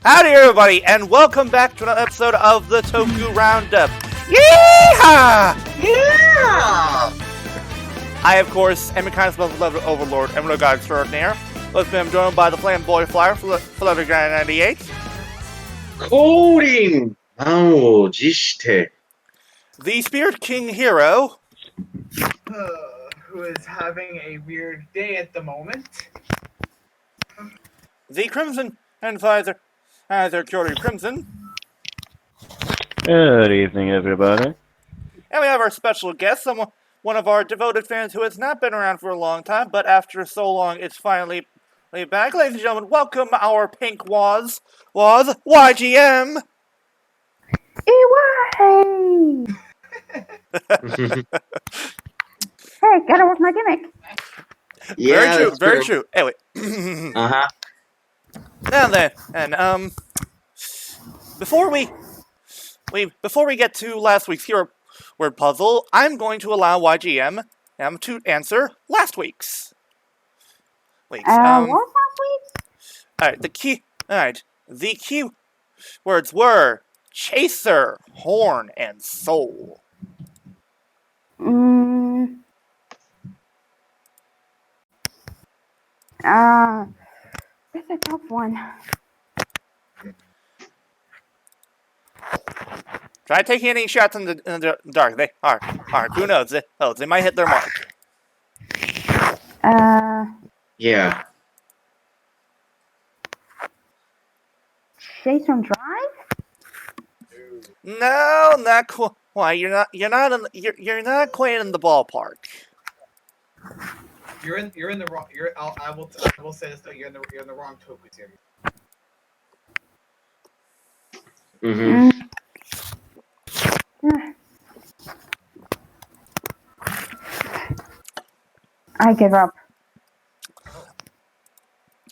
Howdy everybody, and welcome back to another episode of the Toku Roundup. Yeehaw! Yeah! I, of course, am your kind of beloved overlord, Emerald God Extraordinaire. With me, I'm joined by the Flamboy Flyer, Flutter 98. Coding! Oh, jishite. The Spirit King Hiiro. Who is having a weird day at the moment. The Crimson Advisor, Kyori Crimson. Good evening, everybody. And we have our special guest, one of our devoted fans who has not been around for a long time, but after so long, it's finally back. Ladies and gentlemen, welcome our Pink Waz, YGM. Hey, gotta work my gimmick. Yeah, very true. Anyway. Uh-huh. Now then, and before we get to last week's hero word puzzle, I'm going to allow YGM to answer last week's. What last week? The key words were chaser, horn, and soul. That's a tough one. Try taking any shots in the dark. They are. Who knows? They might hit their mark. Yeah. Chase from Drive? No, not quite. Why? You're not quite in the ballpark. You're in the wrong. I will say this though. You're in the wrong Toku series. Mm-hmm. I give up.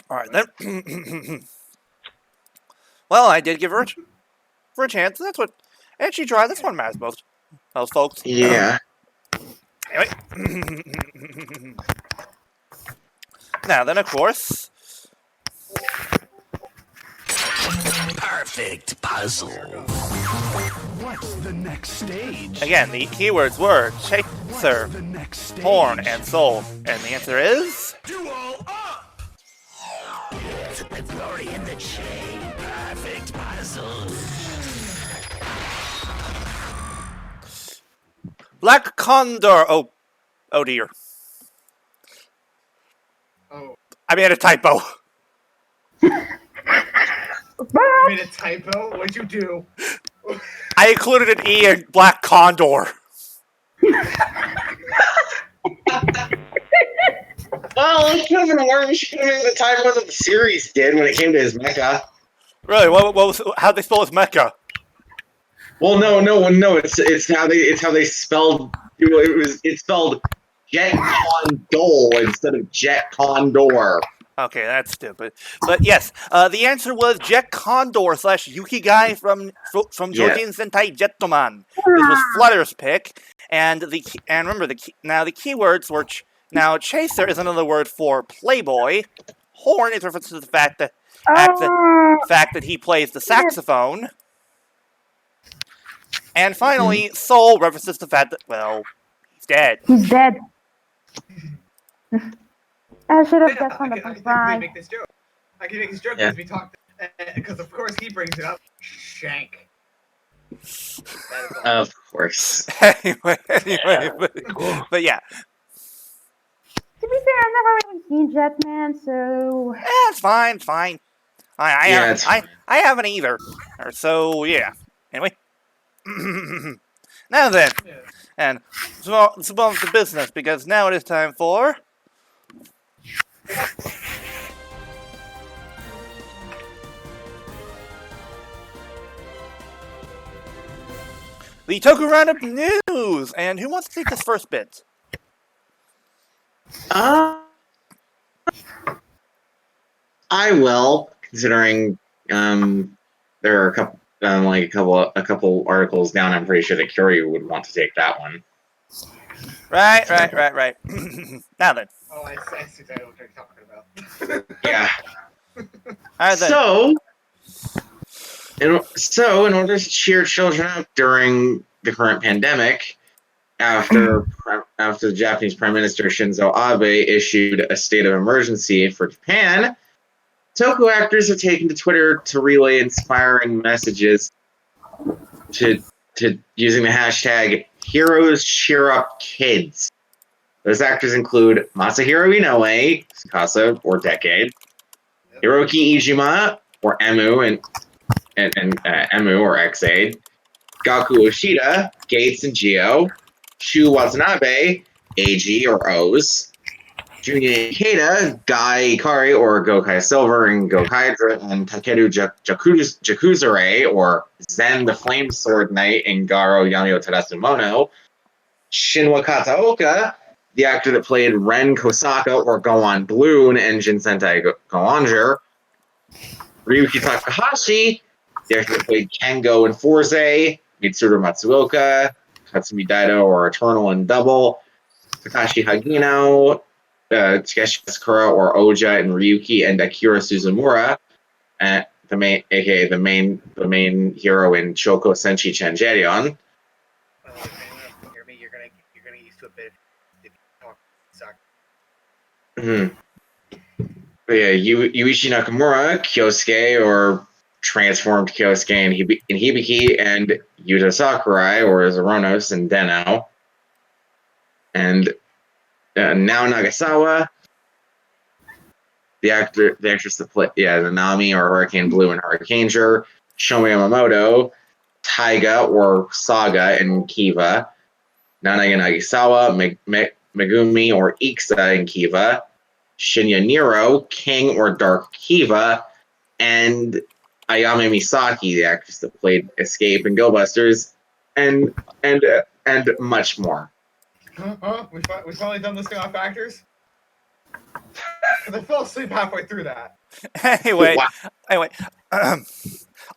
All right then. Well, I did give her a chance. That's what. And she tried. That's what matters most folks. Yeah. Anyway. Now then, of course. Perfect puzzle. What's the next stage? Again, the keywords were chaser, horn, and soul. And the answer is... Do all up! The glory in the chain. Perfect puzzle. Black Condor. Oh dear. Oh, I made a typo. you made a typo. What'd you do? I included an E in Black Condor. Well, it could have been worse. She could have made the typo that the series did when it came to his mecha. Really? How'd they spell his mecha? Well, no. It's how they spelled. It's spelled Jet Condor instead of Jet Condor. Okay, that's stupid. But yes, the answer was Jet Condor / Yukigai from Jojin Sentai Jettoman. This was Flutter's pick, and remember the keywords were now chaser is another word for playboy. Horn is reference to the fact that he plays the saxophone, and finally soul references the fact that he's dead. He's dead. I should have guessed on the I first can try. make this joke. I can make this joke Yeah. because we talked. Because of course he brings it up. Shank. Of course. anyway, but yeah. To be fair, I've never really seen Jetman, so... It's fine. I haven't either. So yeah. Anyway. Now then, and it's about the business because now it is time for the Toku Roundup news. And who wants to take this first bit? I will, considering there are a couple articles down. I'm pretty sure that Kyori would want to take that one. Right. Now then. Oh, I see exactly what you're talking about. Yeah. All right then. So, So, in order to cheer children up during the current pandemic, after the Japanese Prime Minister Shinzo Abe issued a state of emergency for Japan, Toku actors have taken to Twitter to relay inspiring messages to using the hashtag Heroes Cheer Up Kids. Those actors include Masahiro Inoue, Tsukasa or Decade, Hiroki Ijima or Emu and Emu or X-Aid, Gaku Oshida, Gates and Geo, Shu Watanabe, AG or O's, Junya Ikeda, Gai Ikari or Gokai Silver and Gokaidra, and Takeru Jakuzure or Zen the Flame Sword Knight and Garo Yamio Tadasumono, Shinwa Kataoka, the actor that played Ren Kosaka or Gohan Blue in Engine Sentai Goanger, Ryuki Takahashi, the actor that played Kengo in Forze, Mitsuru Matsuoka, Katsumi Daido or Eternal in Double, Takashi Hagino, Takeshi Sakura or Oja and Ryuki, and Akira Suzumura, aka the main hero in Shoko Senshi Changerion. Hear me? You're gonna get used to a bit if you talk. Sorry. But yeah, Yuichi Nakamura, Kyosuke or transformed Kyosuke in Hibiki, and Yuta Sakurai or Zoronos and Deno, and Nao Nagasawa, the actress that played the Nami or Hurricane Blue and Hurricaneger, Shomi Yamamoto, Taiga or Saga in Kiva, Nanaga Nagisawa, Megumi or Iksa in Kiva, Shinya Nero, King or Dark Kiva, and Ayame Misaki, the actress that played Escape and Go Busters, and much more. We finally done listing off actors? Because I fell asleep halfway through that. Anyway,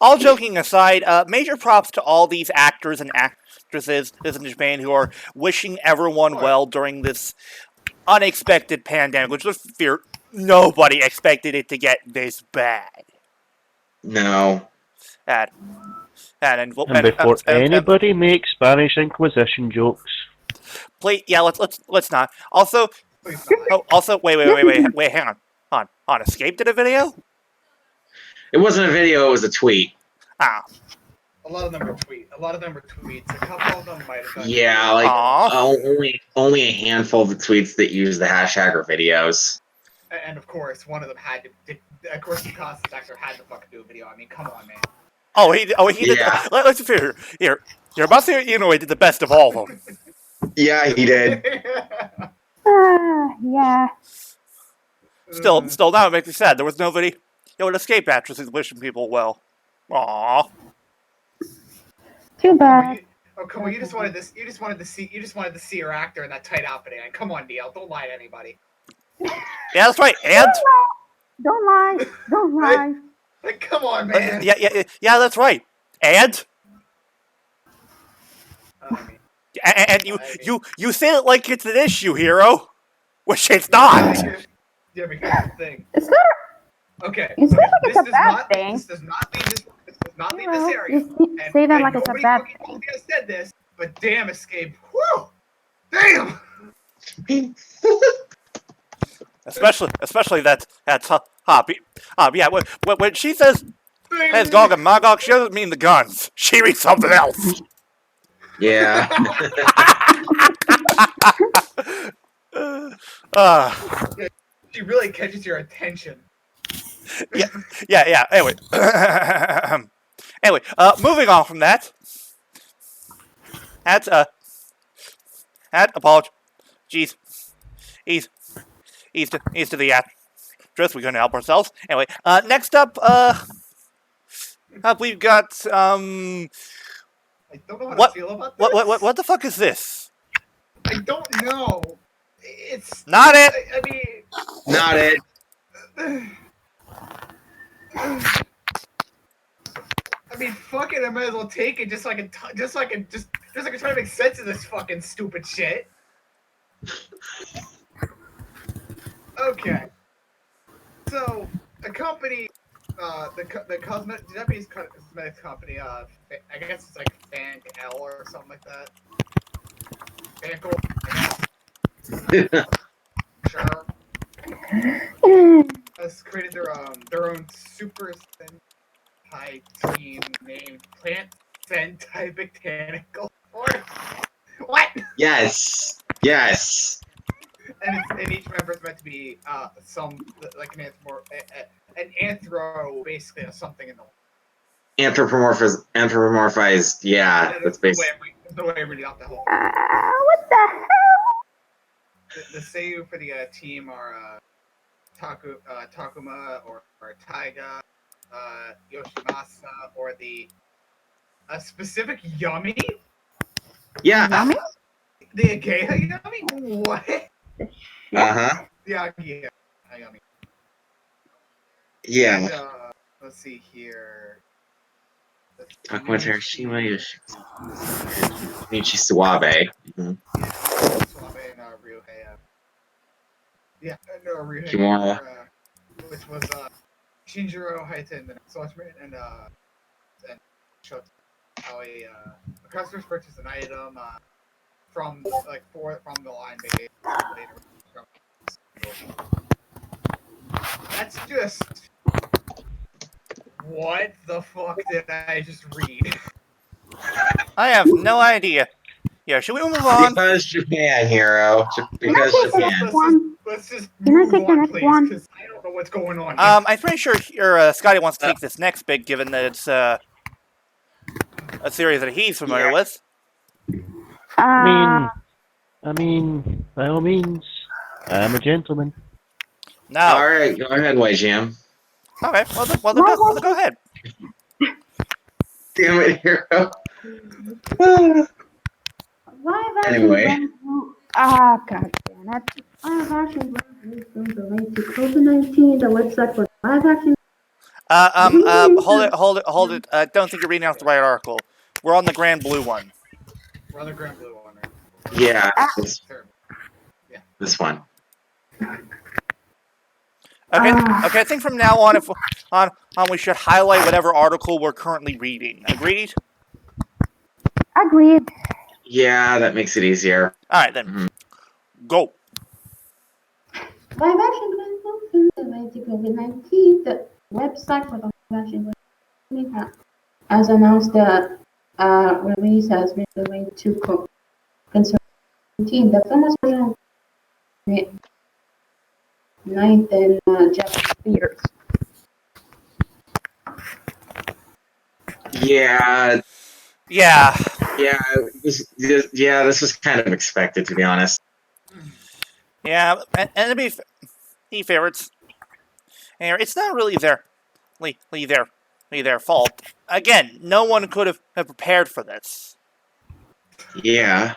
all joking aside, major props to all these actors and actresses in Japan who are wishing everyone well during this unexpected pandemic, which let's fear nobody expected it to get this bad. No. And before anybody makes Spanish Inquisition jokes, please, let's not. Also, wait, hang on. Escape did a video? It wasn't a video, it was a tweet. Ah. A lot of them were tweets. A couple of them might have done. Yeah, like only a handful of the tweets that use the hashtag are videos. And of course, one of them had to. Of course, the Costas actor had to fucking do a video. I mean, come on, man. He did. Yeah. Let's figure here. You're about to say Inoue did the best of all of them. Yeah, he did. Yeah. Still, now it makes me sad. There was nobody. An escape actress is wishing people well. Aww. Too bad. Oh, come on! You just wanted to see your actor in that tight outfit. And come on, DL. Don't lie to anybody. Yeah, that's right. And Don't lie. Like, come on, man. Yeah, that's right. And you say it like it's an issue, Hero, which it's not. Yeah, because the thing. It's not. Okay. You say like it's a bad thing. This does not leave this area. You say that like it's a bad thing. Nobody has said this, but damn, Escape. Whew! Damn. Especially that's Hoppy. Yeah, when she says "Hey, Gog and Magog," she doesn't mean the guns. She means something else. Yeah. She really catches your attention. Yeah. Anyway, moving on from that. Apology. Jeez. Ease to the actress. We couldn't help ourselves. Anyway, next up, we've got I don't know how to feel about this. What the fuck is this? I don't know. It's not it. I mean, not it. I mean, fuck it. I might as well take it just so I can try to make sense of this fucking stupid shit. Okay. So, a company the cosmetic Japanese cosmetics company. I guess it's like Fan L or something like that. Fanco. Sure. Has created their own super Sentai team named Plant Sentai Botanical Force. What? Yes. Yes. And each member is meant to be some like an anthro, basically something in the Anthropomorphized. Yeah, that's basically. the way I read off the whole. What the hell? The Seiyu for the team are Takuma or Taiga, Yoshimasa, or the specific Yummy. Yeah. Yummy? The Ageha Yummy? What? Uh-huh. Yeah, Yummy. Yeah. And, let's see here. Takuma Terashima, Nichi Suwabe. Suwabe and Ryuhei. Ryuhei. Kimura. Which was Shinjiro Haiten, the Swordsman, and showed how a customer's purchased an item from the line they later. That's just. What the fuck did I just read? I have no idea. Yeah, should we move on? Because Japan, Hero. Because Japan. Let's just Can I move take the on, next please, one? because I don't know what's going on. I'm pretty sure Scotty wants to take this next bit, given that it's a series that he's familiar with. I mean, by all means, I'm a gentleman. No. All right, go ahead, YGM. Okay, well, go ahead. Damn it, Hero. Live action Anyway. God damn it. Live action films related to COVID-19. The website for live action. Hold it. I don't think you're reading off the right article. We're on the Grand Blue one. We're on the Grand Blue one, right? Yeah, Terrible. this one. Okay, I think from now on, we should highlight whatever article we're currently reading. Agreed? Agreed. Yeah, that makes it easier. All right, then. Go. Live action films related to COVID-19. The website for the live action films has announced that release has been delayed to COVID-19. The film was originally 9th in Japanese theaters. Yeah, this was kind of expected, to be honest. Yeah, and to be fair, it's not really their fault. Again, no one could have prepared for this. Yeah.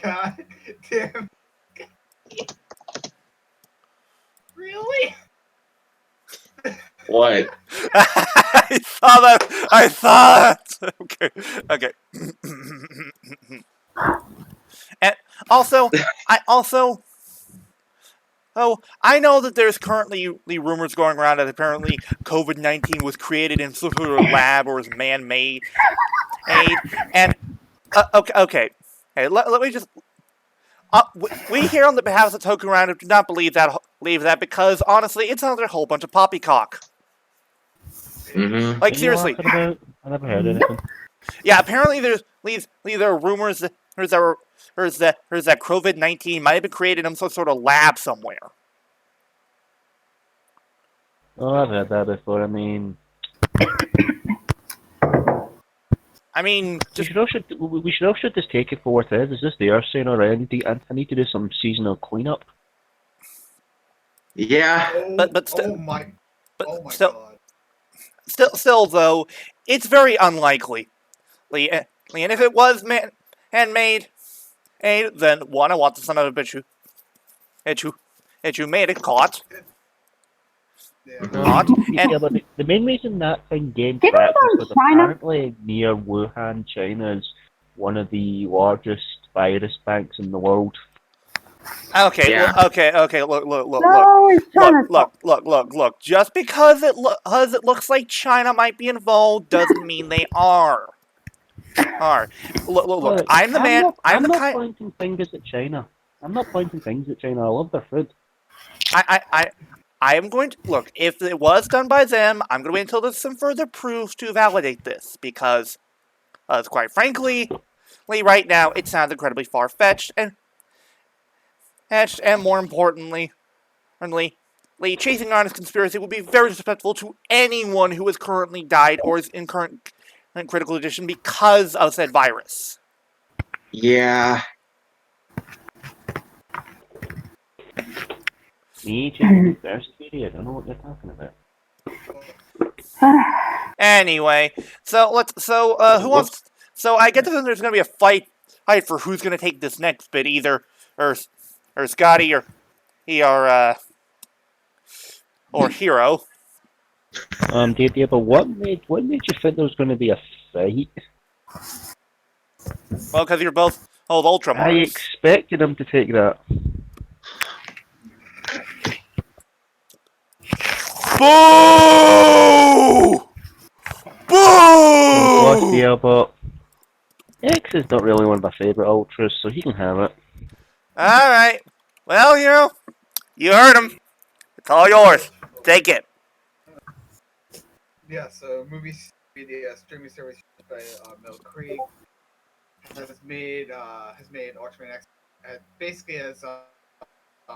God damn. Really? What? I saw that. Okay. And also, I know that there's currently rumors going around that apparently COVID-19 was created in some sort of lab or is man-made. And okay. Hey, let me just. We here on the behalf of the Toku Roundup do not believe that because honestly, it sounds like a whole bunch of poppycock. Mm-hmm. Like seriously. I never heard anything. Yeah, apparently there are rumors that COVID-19 might have been created in some sort of lab somewhere. Oh, I've heard that before. I mean, just, we should also just take it for what it is. Is this the Earth saying, alright, I need to do some seasonal cleanup? Yeah. but still, oh my still, god. Still though, it's very unlikely. And if it was handmade, then one, I want the son of a bitch who made it caught. Yeah. Caught. And Yeah, but the main reason that thing gained Didn't traction it was go in China? apparently near Wuhan, China is one of the largest virus banks in the world. Okay, Yeah. okay. No, it's China's fault. Look. Just because it looks like China might be involved doesn't mean they are. Look. I'm the man. I'm the not kind. pointing fingers at China. I'm not pointing fingers at China. I love their food. I am going to look. If it was done by them, I'm going to wait until there's some further proof to validate this, because, quite frankly, right now it sounds incredibly far-fetched and more importantly, chasing on this conspiracy would be very disrespectful to anyone who has currently died or is in current critical condition because of said virus. Yeah. Me, China, first video. I don't know what you're talking about. Anyway, who wants? So I get that there's going to be a fight for who's going to take this next bit, either or Scotty or Hiiro. But what made you think there was going to be a fight? Well, because you're both old Ultraman. I expected him to take that. Boo! What Boo! DLBot? X is not really one of my favourite ultras, so he can have it. Alright. Well, Hiiro, you heard him. It's all yours. Take it. Yeah, so the streaming service by Mill Creek has made Ultraman X basically has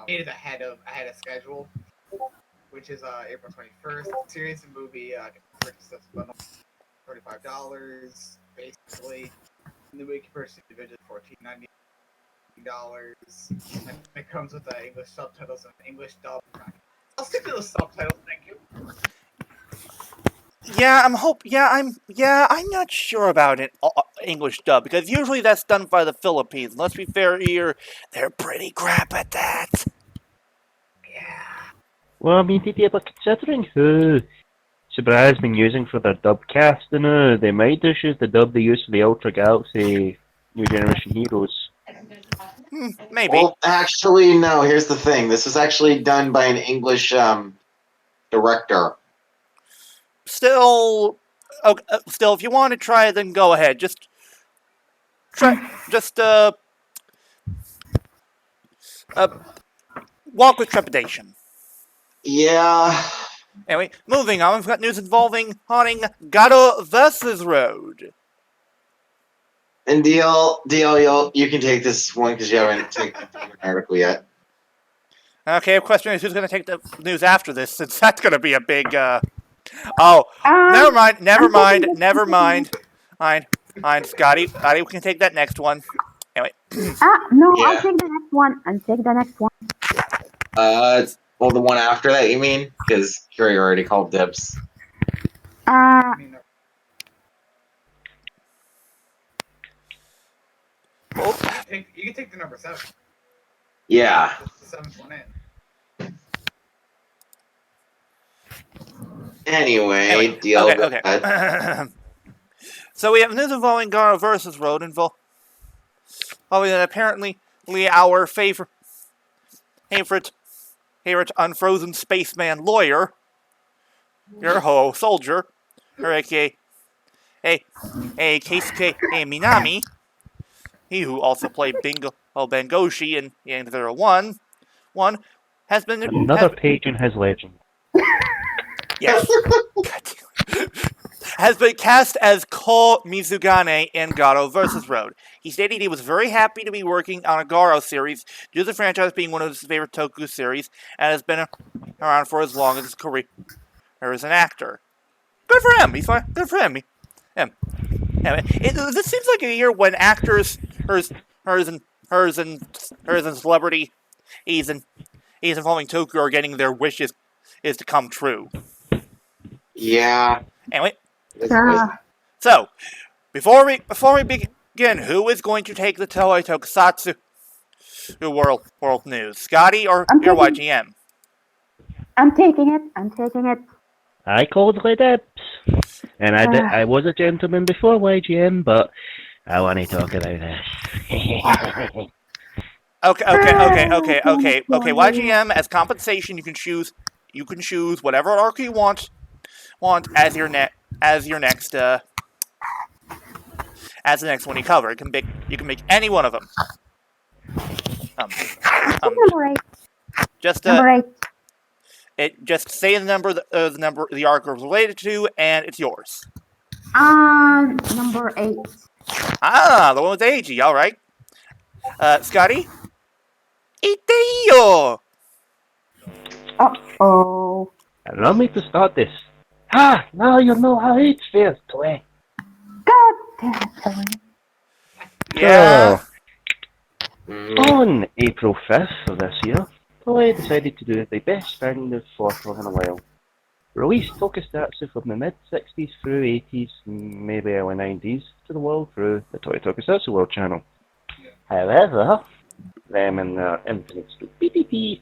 made it ahead of schedule, which is April 21st. Series and movie purchase this bundle $35 basically. And the week you purchase individually $14.99. And it comes with English subtitles and English dub. I'll stick to the subtitles, thank you. Yeah, I'm not sure about an English dub, because usually that's done by the Philippines. Let's be fair here, they're pretty crap at that. Yeah. Well, I mean, but considering who Sakurai has been using for their dub cast, they might just use the dub they use for the Ultra Galaxy New Generation Heroes. Maybe. Well, actually, no. Here's the thing. This was actually done by an English director. Still, if you want to try it, then go ahead. Walk with trepidation. Yeah. Anyway, moving on, we've got news involving haunting Gato versus Road. And DL, you can take this one because you haven't taken the article yet. Okay, the question is who's going to take the news after this, since that's going to be a big, never mind. Scotty, we can take that next one. Anyway. No, Yeah. I'll take the next one. Well, the one after that, you mean? Because Curry already called dibs. You can take the number 7. Yeah. The 7th one in. Anyway, deal. Okay. So we have news involving Gato versus Road involving apparently our favorite unfrozen spaceman lawyer, your ho soldier, or aka Keisuke Minami, he who also played Bengoshi in Zero One, has been Another page in his legend. Yes. Has been cast as Ko Mizugane in Gato vs. Road. He stated he was very happy to be working on a Garo series due to the franchise being one of his favorite Toku series and has been around for as long as his career as an actor. Good for him. He's fine. Good for him. This seems like a year when actors, hers and celebrity, he's involving Toku are getting their wishes is to come true. Yeah. Anyway, so before we begin, who is going to take the Toei Tokusatsu world news? Scotty or your YGM? I'm taking it. I called the dibs, and I was a gentleman before YGM, but I want to talk about this. Okay. YGM, as compensation, you can choose whatever arc you want as your next as the next one you cover. You can make any one of them. Number 8. Just Number 8. just say the number the arc is related to, and it's yours. Number 8. Ah, the one with AG. All right. Scotty. Iteyo. Uh-oh. Allow me to start this. Ah, now you know how it feels, Toei. God damn it, Toei. Yeah. On April 5th of this year, Toei decided to do the best thing they've thought of in a while. Release Tokusatsu from the mid-60s through 80s, maybe early 90s, to the world through the Toei Tokusatsu World channel. However, them and their infinite stupidity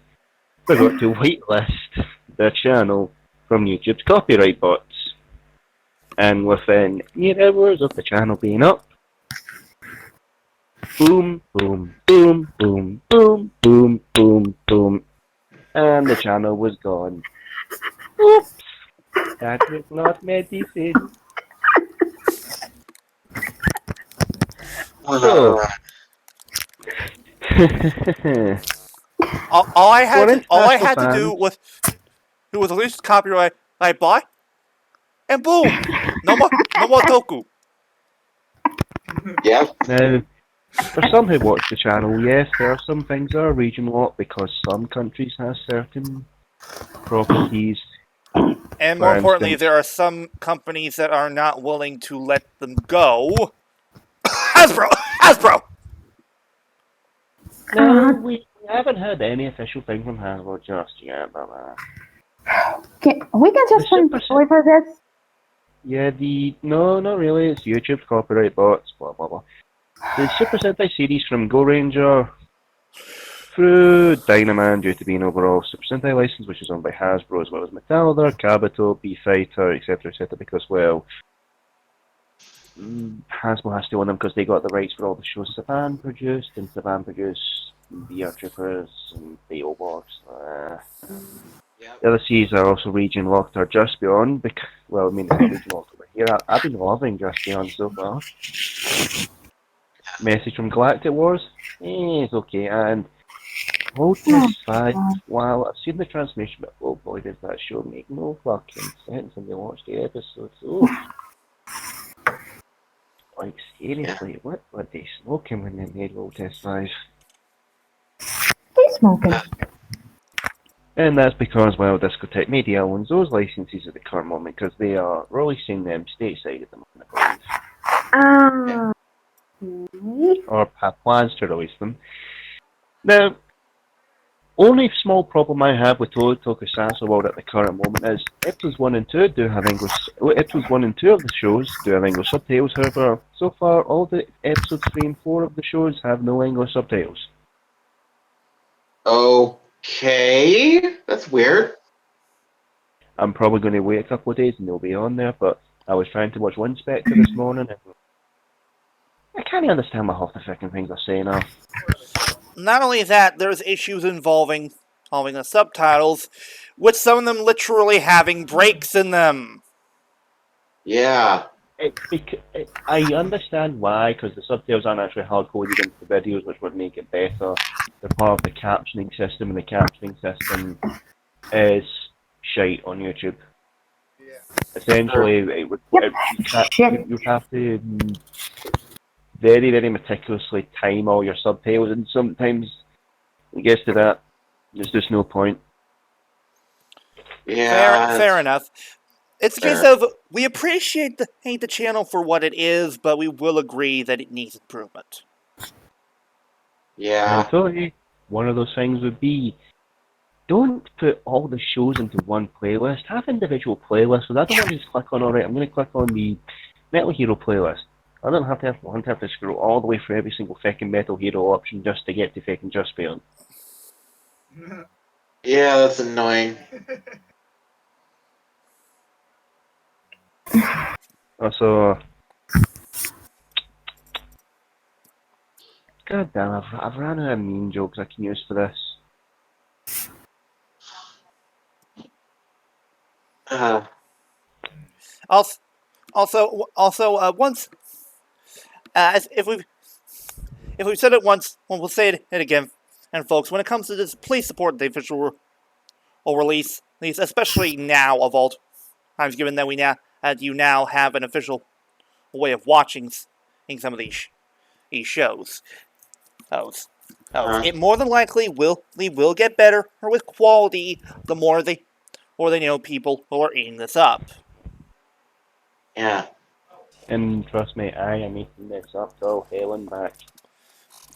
forgot to whitelist their channel from YouTube's copyright bots. And within mere hours of the channel being up, boom, boom, boom, boom, boom, boom, boom, boom, and the channel was gone. Oops, that was not medicine. So, All I had to fans. do was release copyright by, and boom, no more Toku. Yep. Now, for some who watch the channel, yes, there are some things that are region locked because some countries have certain properties. And more For importantly, instance- there are some companies that are not willing to let them go. Hasbro. No, we haven't heard any official thing from Hasbro just yet, but We can just The find Toei for this. yeah, no, not really. It's YouTube's copyright bots, blah blah blah. The Super Sentai series from Go Ranger through Dynaman due to being overall Super Sentai license, which is owned by Hasbro as well as Metalder, Kabuto, B-Fighter, etc., etc. Because Hasbro has to own them because they got the rights for all the shows Saban produced, and Saban produced VR Troopers and DLBot. The other series are also region locked or just beyond. It's not region locked over here. I've been loving Just Beyond so far. Message from Galactic Wars, it's okay. And Voltes 5, wow, I've seen the transmission, but oh boy, does that show make no fucking sense when you watch the episodes. Oh. Like, seriously, what were they smoking when they made Voltes 5? They smoking. And that's because, well, Discotech Media owns those licenses at the current moment because they are releasing them stateside at the moment, I believe. Or have plans to release them. Now, only small problem I have with Tokusatsu World at the current moment is episodes 1 and 2 do have English. Episodes 1 and 2 of the shows do have English subtitles. However, so far all the episodes 3 and 4 of the shows have no English subtitles. Okay, that's weird. I'm probably going to wait a couple of days and they'll be on there. But I was trying to watch One Spectre this morning, and I can't understand what half the fucking things they're saying now. Not only that, there's issues involving the subtitles, with some of them literally having breaks in them. Yeah. I understand why, because the subtitles aren't actually hard-coded into the videos, which would make it better. They're part of the captioning system, and the captioning system is shite on YouTube. Yeah. Essentially, you have to very, very meticulously time all your subtitles, and sometimes it gets to that. There's just no point. Yeah. Fair enough. It's a case of, we appreciate the channel for what it is, but we will agree that it needs improvement. Yeah. And so, one of those things would be, don't put all the shows into one playlist. Have individual playlists. So I don't want to just click on, alright, I'm going to click on the Metal Hero playlist. I don't have to scroll all the way through every single fucking Metal Hero option just to get to fucking Just Beyond. Yeah, that's annoying. Also, God damn, I've ran out of mean jokes I can use for this. Also, once, if we've said it once, well, we'll say it again. And folks, when it comes to this, please support the official release, especially now of all times, given that you now have an official way of watching some of these shows. It more than likely will get better or with quality the more people who are eating this up. Yeah. And trust me, I am eating this up till hell and back.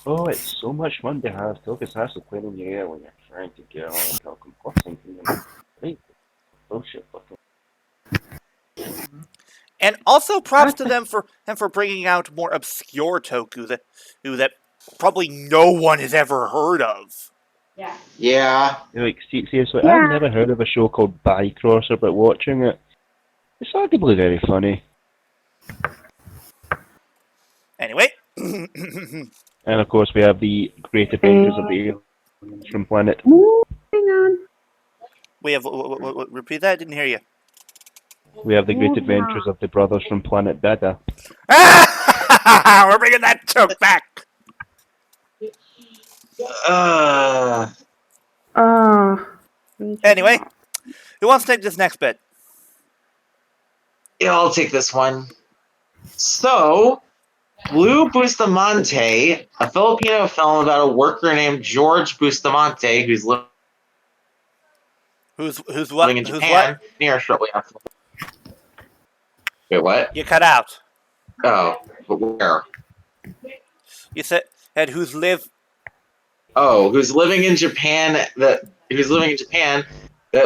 Oh, it's so much fun to have Tokus Hassle playing in your ear when you're trying to get on and talk complexing to them. Great bullshit fucking. And also props to them for bringing out more obscure Toku that probably no one has ever heard of. Yeah. Like, seriously, I've never heard of a show called Bycrosser, but watching it, it's arguably very funny. Anyway. And of course, we have the Great Adventures of the Aliens from Planet. Moving on. We have repeat that. I didn't hear you. We have the Great Adventures of the Brothers from Planet Dada. We're bringing that joke back. Anyway, who wants to take this next bit? Yeah, I'll take this one. So, Blue Bustamante, a Filipino film about a worker named George Bustamante who's living in Japan near shortly after. Wait, what? You cut out. Oh, but where? You said who's living in Japan that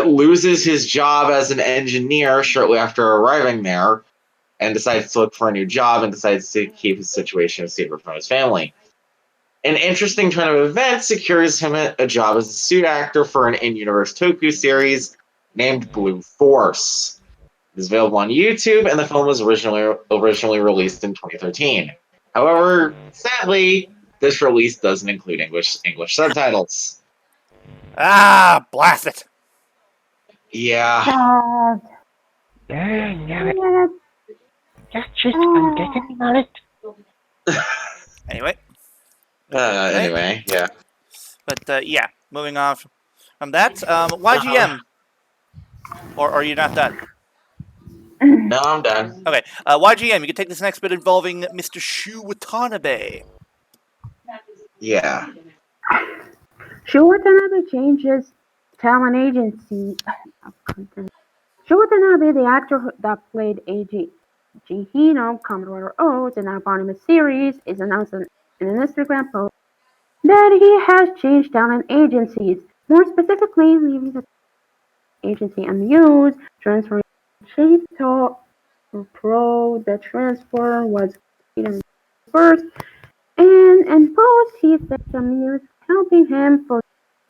loses his job as an engineer shortly after arriving there and decides to look for a new job and decides to keep his situation a secret from his family. An interesting turn of events secures him a job as a suit actor for an in-universe Toku series named Blue Force. It is available on YouTube, and the film was originally released in 2013. However, sadly, this release doesn't include English subtitles. Blast it. Yeah. I'm getting on it. Anyway. Anyway, yeah. But yeah, moving on from that. YGM. Or are you not done? No, I'm done. Okay. YGM, you can take this next bit involving Mr. Shu Watanabe. Yeah. Shu Watanabe changes talent agency. Shu Watanabe, the actor that played A.G. Hino, Kamen Rider O's, in an eponymous series, is announcing in an Instagram post that he has changed talent agencies. More specifically, leaving the agency unused, transferring to Pro. The transfer was completed first, and in post he said Amused helping him for a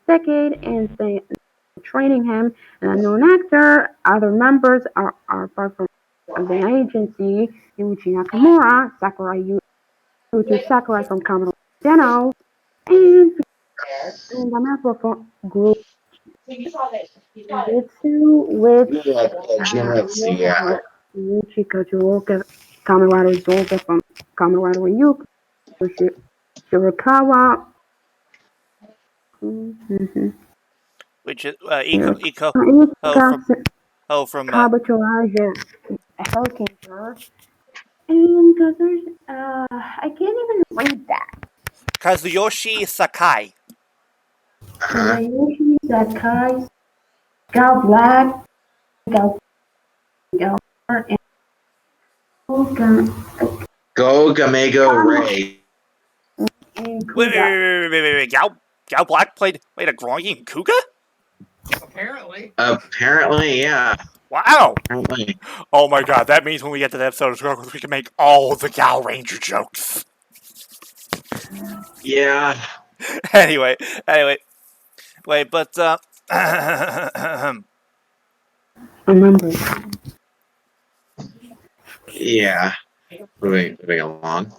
decade and training him an unknown actor. Other members are far from the agency, Yuichi Nakamura, Sakurai Sakurai from Kamen Riders, and the member from group Jitsu with Yuichi Kazuoka, Kamen Rider Zoka from Kamen Rider Ryuki, Shirakawa. Which is Iko. From Kabutoraja, a hurricane bird. And there's, I can't even read that. Kazuyoshi Sakai. Kazuyoshi Sakai, Gal Black, Gal, and Go Gamego Ray. Wait. Gal Black played a Grongi in Kuga? Apparently, yeah. Wow. Apparently. Oh my god, that means when we get to the episode of Squirrels, we can make all the Gal Ranger jokes. Yeah. Anyway. Wait, but, remember. Yeah. Moving along.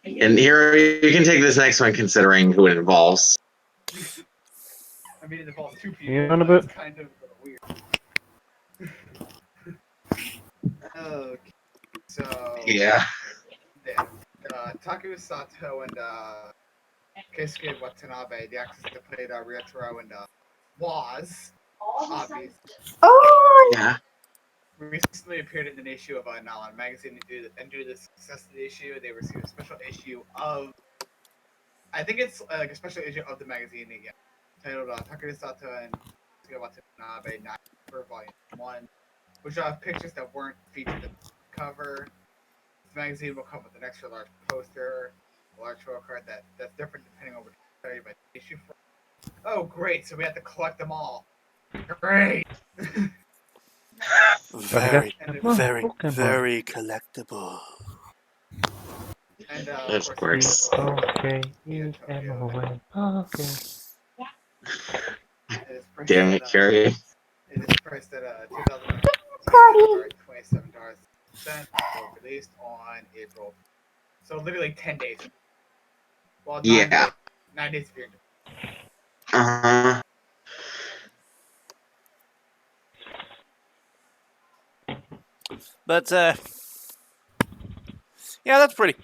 And here you can take this next one, considering who it involves. I mean, it involves two people. You on a but bit? it's kind of weird. Okay, so Yeah. Taku Sato and Keisuke Watanabe, the actors that played Ryotaro and Waz, obviously, Oh, Yeah. recently appeared in an issue of Nala magazine, and due to the success of the issue, they received a special issue of, I think it's like a special issue of the magazine again, titled Taku Sato and Keisuke Watanabe 9 for Volume 1, which will have pictures that weren't featured in the cover. The magazine will come with an extra large poster, a large photo card that's different depending on which issue by issue. Oh, great! So we have to collect them all. Great. Very, And very collectible. And Of course. Okay, you Tokyo. okay. It is priced Damn it, at, Carrie. It is priced at $2,000 Scotty. or $27 released on April. So literally 10 days. Well, 9 Yeah. days. 9 days if you're in Uh-huh. But yeah, that's pretty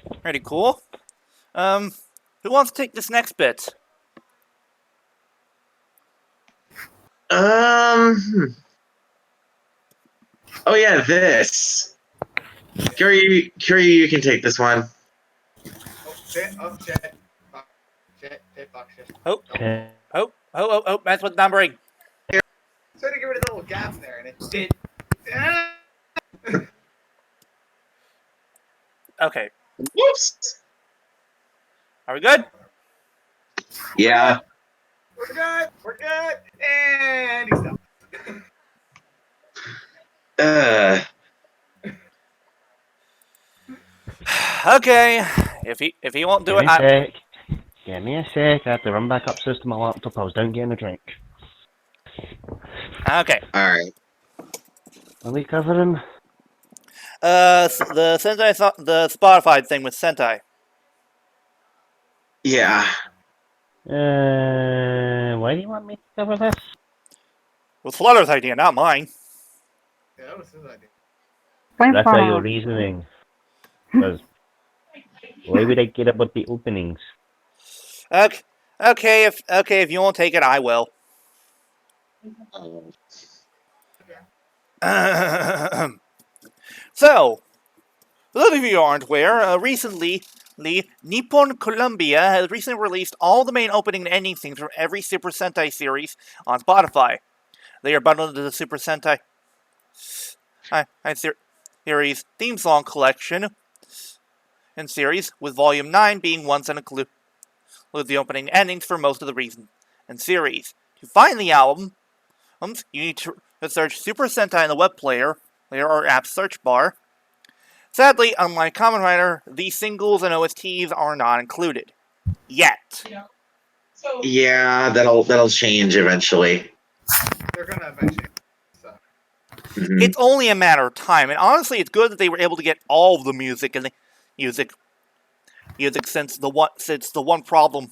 cool. Who wants to take this next bit? Oh yeah, this. Carrie, you can take this one. Oh, shit. Oh, shit. Fuck. Shit. Fuck, shit. Oh, Okay. that's what's numbering. So I had to get rid of the little gap there, and it did. Ah! Okay, Whoops. are we good? Yeah. We're good. We're good. And he's done. Okay, if he won't do Give it, me a sec. Give me a sec. I have to run back upstairs to my laptop. I was down getting a drink. okay. All right. Are we covering? The Sentai, the Spotify thing with Sentai. Yeah. Why do you want me to cover this? It was Flutter's idea, not mine. Yeah, that was his idea. Fine, That's why fine. your reasoning. Because why would I care about the openings? Okay, if you won't take it, I will. So, for those of you who aren't aware, recently, Nippon Columbia has recently released all the main opening and ending themes from every Super Sentai series on Spotify. They are bundled into the Super Sentai series theme song collection and series, with Volume 9 being ones that include the opening and endings for most of the reason and series. To find the album, you need to search Super Sentai in the web player or app search bar. Sadly, unlike Kamen Rider, these singles and OSTs are not included. Yet. Yeah, that'll change eventually. They're gonna eventually. So. Mhm. It's only a matter of time, and honestly, it's good that they were able to get all of the music and the music since the one problem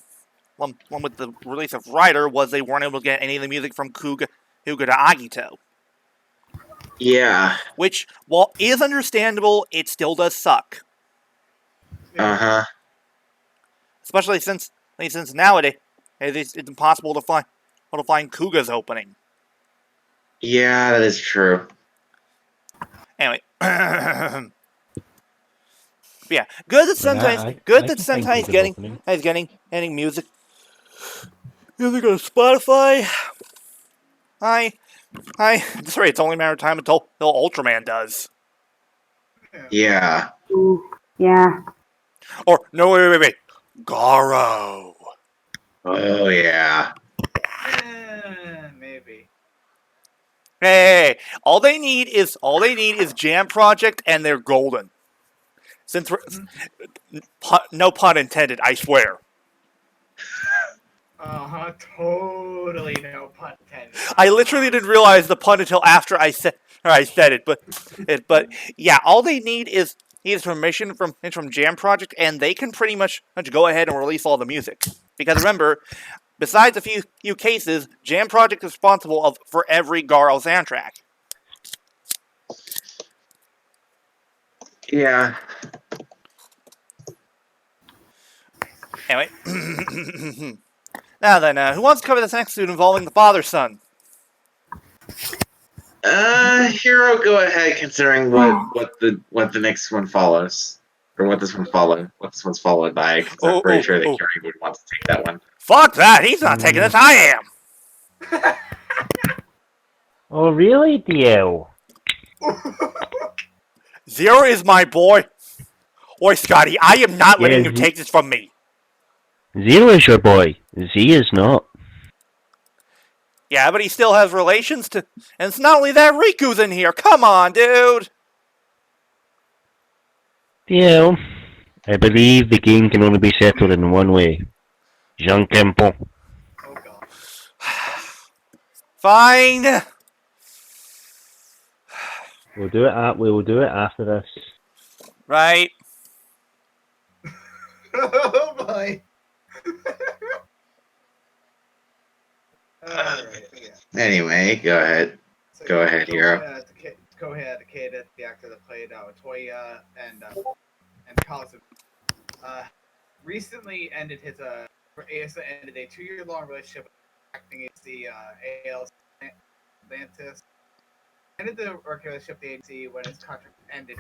with the release of Rider was they weren't able to get any of the music from Hyuga to Agito. Yeah. Which, while is understandable, it still does suck. Uh-huh. Especially since nowadays it's impossible to find Kuga's opening. Yeah, that is true. Anyway, yeah, good that Sentai is getting music on Spotify. Sorry, it's only a matter of time until Ultraman does. Yeah. Ooh, yeah. Or no, wait, Garo. Oh yeah. Maybe. Hey, all they need is Jam Project, and they're golden. Since we're, no pun intended, I swear. Totally no pun intended. I literally didn't realize the pun until after I said it, but yeah, all they need is needs permission from Jam Project, and they can pretty much go ahead and release all the music. Because remember, besides a few cases, Jam Project is responsible for every Garo soundtrack. Yeah. Anyway, now then, who wants to cover this next suit involving the father-son? Hiiro, go ahead. Considering what the next one follows, or what this one's followed by, because I'm pretty sure that Kiri would want to take that one. Fuck that! He's not taking this. I am. Oh, really, DL? Zero is my boy. Oi, Scotty, I am not letting you take this from me. Zero is your boy. Z is not. Yeah, but he still has relations to... And it's not only that, Riku's in here. Come on, dude. DL, I believe the game can only be settled in one way. Jean Kempo. Oh god. Fine. We will do it after this. Right. Oh boy. Alright. Anyway, go ahead. So, Go ahead, Hiiro. Kohei Takeda, the actor that played Toya and Kazu, recently ended his ended a 2-year-long relationship with acting agency AL Atlantis. Ended the working relationship with the agency when his contract ended.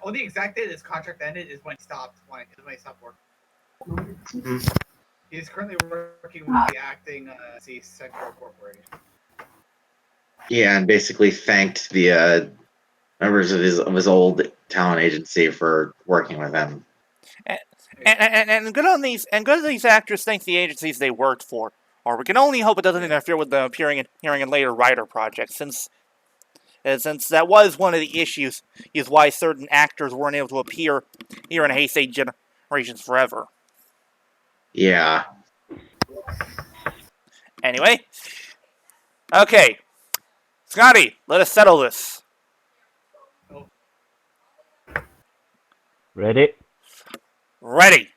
On the exact date his contract ended is when he stopped working. Mm-hmm. He is currently working with the acting Central Corporation. Yeah, and basically thanked the members of his old talent agency for working with him. And good on these actors thank the agencies they worked for. Or we can only hope it doesn't interfere with them appearing in later writer projects, since that was one of the issues is why certain actors weren't able to appear here in Heisei Generations Forever. Yeah. Anyway. Okay. Scotty, let us settle this. Ready? Ready.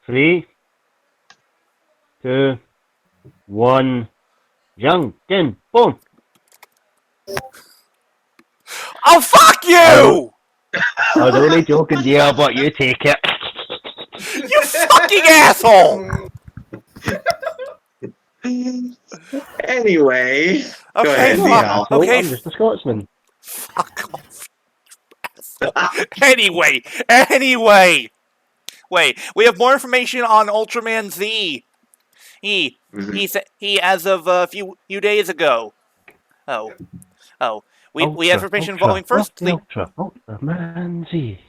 3, 2, 1. Janken, boom. Oh, fuck you! I was only joking, dear, but you take it. You fucking asshole! Anyway, go Okay, ahead, fuck. DL. Okay, I'm just a Scotsman. fuck off. Anyway. Wait, we have more information on Ultraman Z. He as of a few days ago. We have information involving Ultraman Z.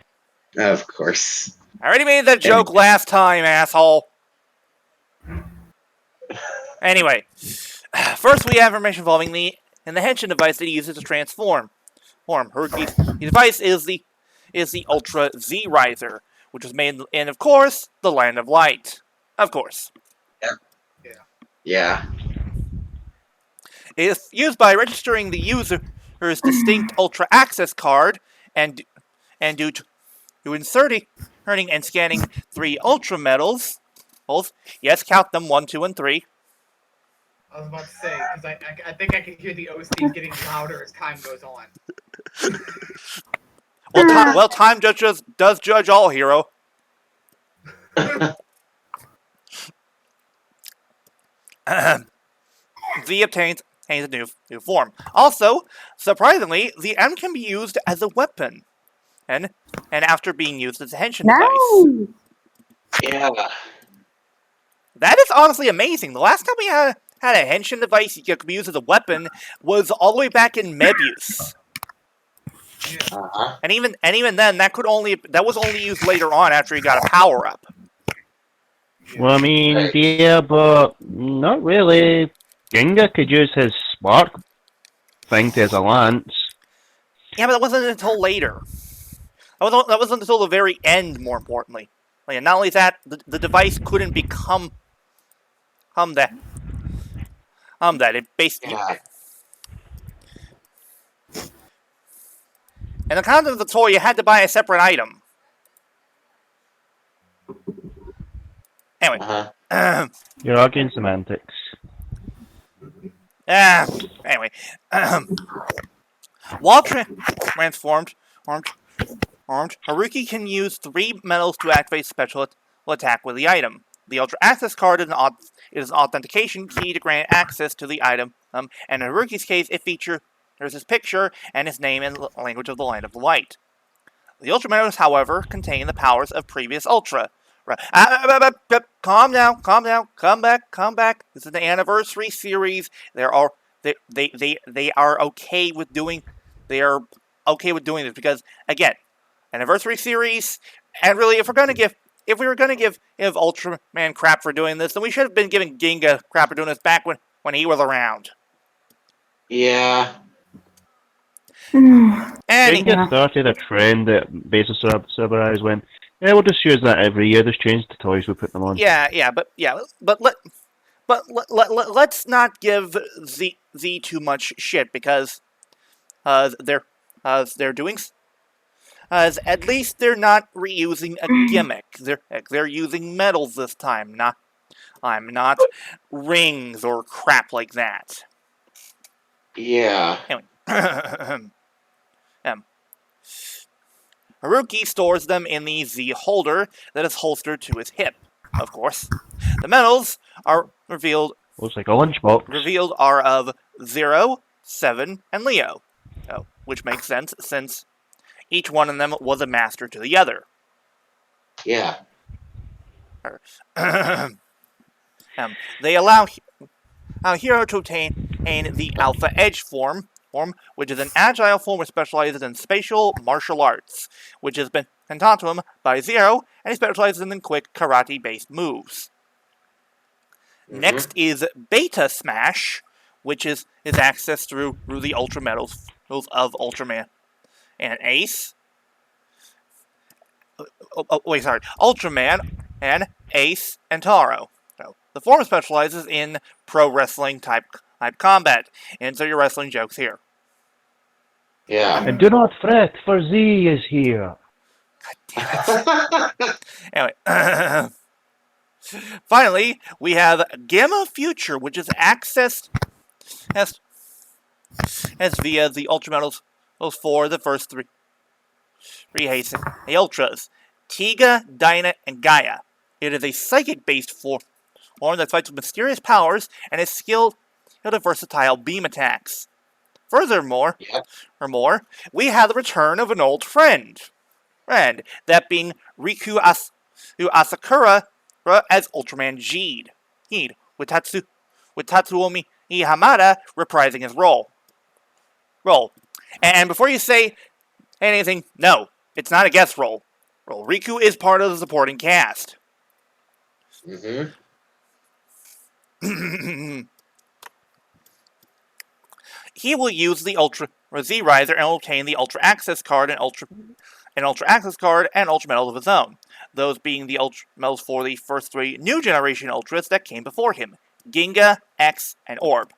Of course. I already made that joke last time, asshole. Anyway, first we have information involving the Henshin device that he uses to transform. The device is the Ultra Z Riser, which was made in, of course, the Land of Light. Of course. Yeah. It is used by registering the user's distinct Ultra Access card and due to inserting and scanning 3 Ultra medals. Yes, count them 1, 2, and 3. I was about to say, because I think I can hear the OC getting louder as time goes on. Time does judge all, Hiiro. Z obtains a new form. Also, surprisingly, the M can be used as a weapon, and after being used as a Henshin device. Yeah. That is honestly amazing. The last time we had a Henshin device you could be used as a weapon was all the way back in Mebius. Uh-huh. And even then, that was only used later on after he got a power up. Well, I mean, yeah, but not really. Ginga could use his spark thing as a lance. Yeah, but that wasn't until later. That wasn't until the very end. More importantly, and not only that, the device couldn't become that. It basically. Yeah. In the content of the toy, you had to buy a separate item. Anyway. Uh-huh. You're arguing semantics. Anyway. While transformed, Haruki can use 3 medals to activate special attack with the item. The Ultra Access card is an authentication key to grant access to the item, and in Haruki's case, it features his picture and his name in the language of the Land of the Light. The Ultra medals, however, contain the powers of previous Ultra. Calm down, come back. This is the anniversary series. They are okay with doing. They are okay with doing this because, again, anniversary series, and really, if we were gonna give Ultraman crap for doing this, then we should have been giving Ginga crap for doing this back when he was around. Yeah. Ginga started a trend that Base Cerberus went, yeah, we'll just use that every year. Just change the toys we put them on. But let's not give Z too much shit because they're doing. At least they're not reusing a gimmick. They're using medals this time, not rings or crap like that. Yeah. Anyway. Haruki stores them in the Z holder that is holstered to his hip, of course. The medals are revealed. Looks like a lunchbox. Revealed are of 0, 7, and Leo, which makes sense since each one of them was a master to the other. Yeah. They allow Hiiro to obtain the Alpha Edge form, which is an agile form which specializes in spatial martial arts, which has been taught to him by Zero, and he specializes in quick karate-based moves. Mm-hmm. Next is Beta Smash, which is accessed through the Ultra medals of Ultraman and Ace. Ultraman and Ace and Taro. So, the form specializes in pro wrestling type combat, and so your wrestling jokes here. Yeah. And do not fret, for Z is here. God damn it. Anyway, finally, we have Gamma Future, which is accessed as via the Ultra medals for the first three the Ultras, Tiga, Dyna, and Gaia. It is a psychic-based form that fights with mysterious powers and is skilled at versatile beam attacks. Furthermore, we have the return of an old friend, that being Riku Asakura as Ultraman Z, with Tatsuomi Hamada reprising his role. And before you say anything, no, it's not a guest role. Riku is part of the supporting cast. Mm-hmm. He will use the Ultra Z Riser and will obtain the Ultra Access card and Ultra Access card and Ultra medals of his own. Those being the Ultra medals for the first 3 new generation Ultras that came before him: Ginga, X, and Orb.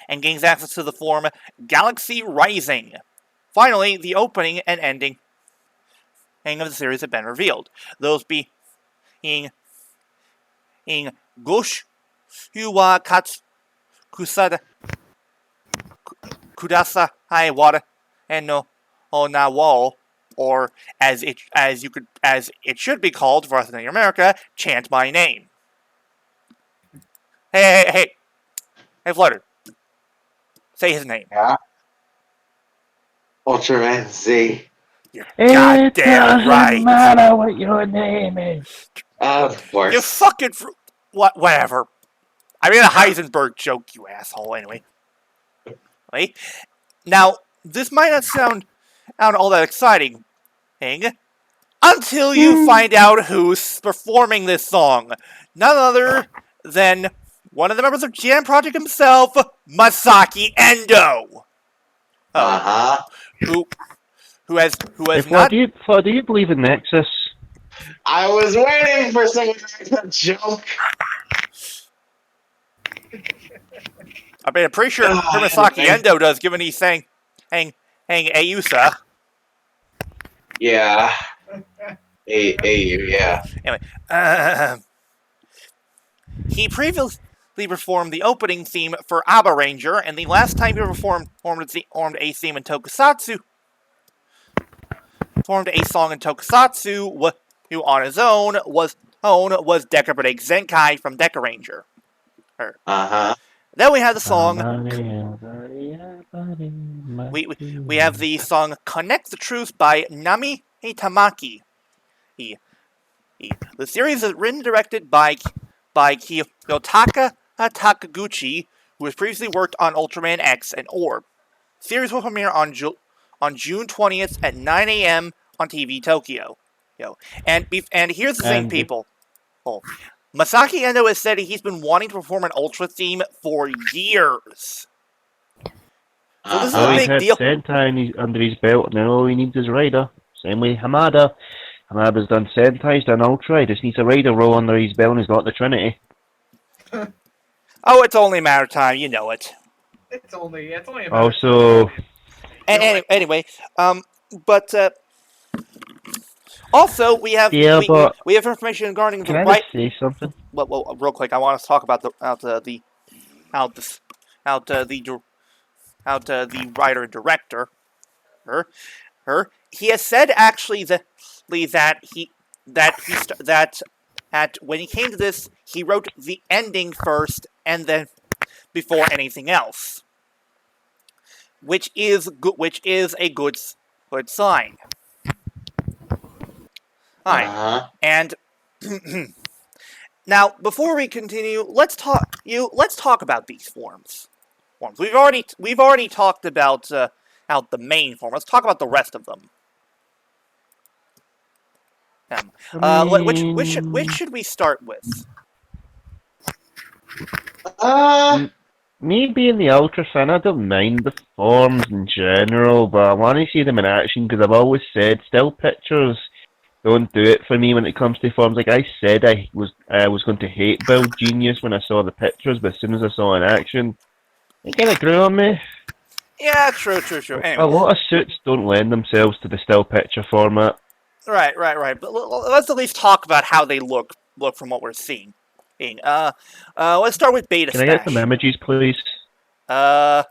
And gains access to the form Galaxy Rising. Finally, the opening and ending of the series have been revealed. Those being Gosh Yuwa Katsu Kusada Kudasa Wada and no Onawal, or as it should be called for us in America, Chant My Name. Hey, Flutter. Say his name. Yeah. Ultraman Z. You're goddamn right. It doesn't matter what your name is. Of course. You fucking whatever. I made a Heisenberg joke, you asshole. Anyway. Now, this might not sound all that exciting, until you find out who's performing this song. None other than one of the members of Jam Project himself, Masaki Endo. Who has not... Do you believe in Nexus? I was waiting for someone to make that joke. I mean, I'm pretty sure Masaki Endo does, given he's saying Hey, Ayusa. Yeah. Yeah. Anyway, he previously performed the opening theme for Abba Ranger, and the last time he performed a theme in Tokusatsu, performed a song in Tokusatsu, who on his own was Deca Break Zenkai from Deca Ranger. Then we have the song. We have the song "Connect the Truth" by Nami Tamaki. The series is written and directed by Kiyotaka Takaguchi, who has previously worked on Ultraman X and Orb. The series will premiere on June 20th at 9 a.m. on TV Tokyo. And here's the thing, people. Masaki Endo has said he's been wanting to perform an Ultra theme for years. So this is a big deal. Sentai under his belt, and all he needs is a rider. Same way Hamada. Hamada's done Sentai, he's done Ultra, he just needs a rider roll under his belt, and he's got the Trinity. Oh, it's only a matter of time, you know it. It's only a matter also, of time. Anyway, also we have we have information regarding the right. Can I say something? Well, real quick, I want to talk about the writer and director. He has said actually that when he came to this, he wrote the ending first and then before anything else, which is a good sign. Alright, and now before we continue, let's talk about these forms. We've already talked about the main form. Let's talk about the rest of them. Which should we start with? Me being the Ultra fan, I don't mind the forms in general, but I want to see them in action because I've always said still pictures don't do it for me when it comes to forms. Like I said, I was going to hate Build Genius when I saw the pictures, but as soon as I saw in action, it kind of grew on me. Yeah, true. Anyway. A lot of suits don't lend themselves to the still picture format. Right. But let's at least talk about how they look from what we're seeing. Let's start with Beta Smash. Can I get some images, please? Grinder.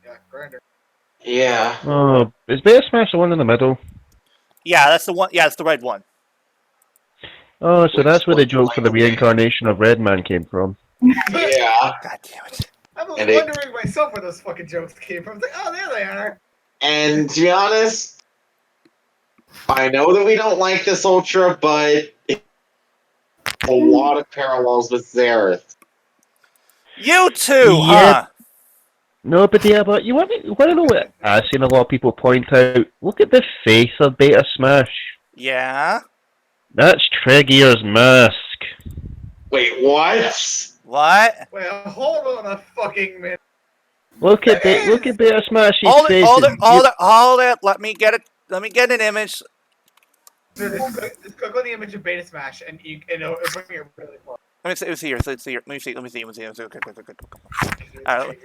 Yeah, Grinder. Yeah. Oh, is Beta Smash the one in the middle? Yeah, that's the one. Yeah, it's the red one. Oh, so that's where the joke for the reincarnation of Redman came from. Yeah. God damn it. I was wondering myself where those fucking jokes came from. I was like, oh, there they are. And to be honest, I know that we don't like this Ultra, but a lot of parallels with Zereth. You too, huh? No, but you want to know what I've seen a lot of people point out? Look at the face of Beta Smash. Yeah? That's Tregear's mask. Wait, what? What? Wait, hold on a fucking minute. Look at Beta Smash's face. Hold it. Let me get an image. Just click on the image of Beta Smash and it'll bring it really far. Let me see here. Let me see. Okay. Alright,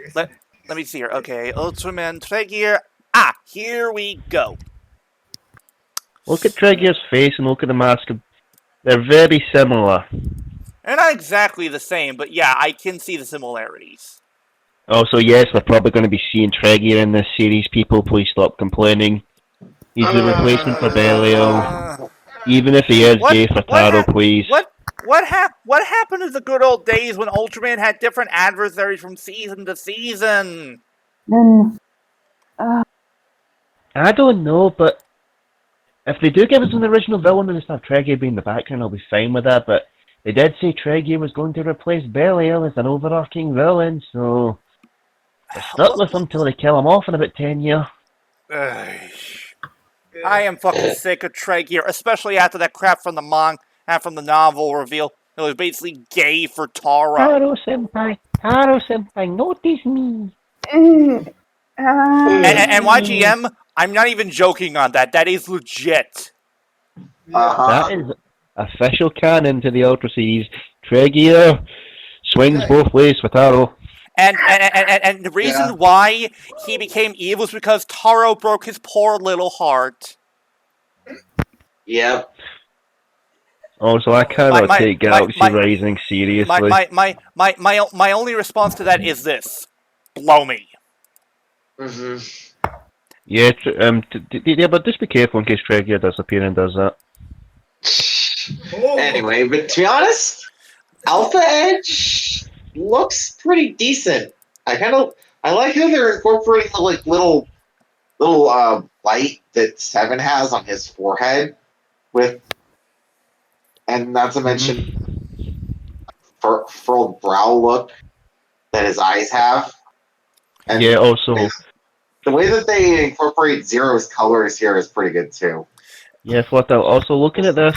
let me see here. Okay, Ultraman Tregear. Here we go. Look at Tregear's face and look at the mask. They're very similar. They're not exactly the same, but yeah, I can see the similarities. Oh, so yes, we're probably going to be seeing Tregear in this series. People, please stop complaining. He's the replacement for Belial. Even if he is gay for Taro, please. What happened to the good old days when Ultraman had different adversaries from season to season? I don't know, but if they do give us an original villain and instead of Tregear being the background, I'll be fine with that, but they did say Tregear was going to replace Belial as an overarching villain, so they're stuck with him till they kill him off in about 10 years. I am fucking sick of Tregear, especially after that crap from the novel reveal. It was basically gay for Taro. Taro-senpai, notice me. And YGM, I'm not even joking on that. That is legit. That is official canon to the Ultra series. Tregear swings both ways for Taro. And the reason why he became evil is because Taro broke his poor little heart. Yep. Also, I cannot take Galaxy Rising seriously. My only response to that is this: blow me. Mm-hmm. Yeah, yeah, but just be careful in case Tregear does appear and does that. Anyway, but to be honest, Alpha Edge looks pretty decent. I like how they're incorporating the like little light that Seven has on his forehead and not to mention furrowed brow look that his eyes have. And yeah, also the way that they incorporate Zero's colors here is pretty good too. Yeah, Flutter. Also, looking at this,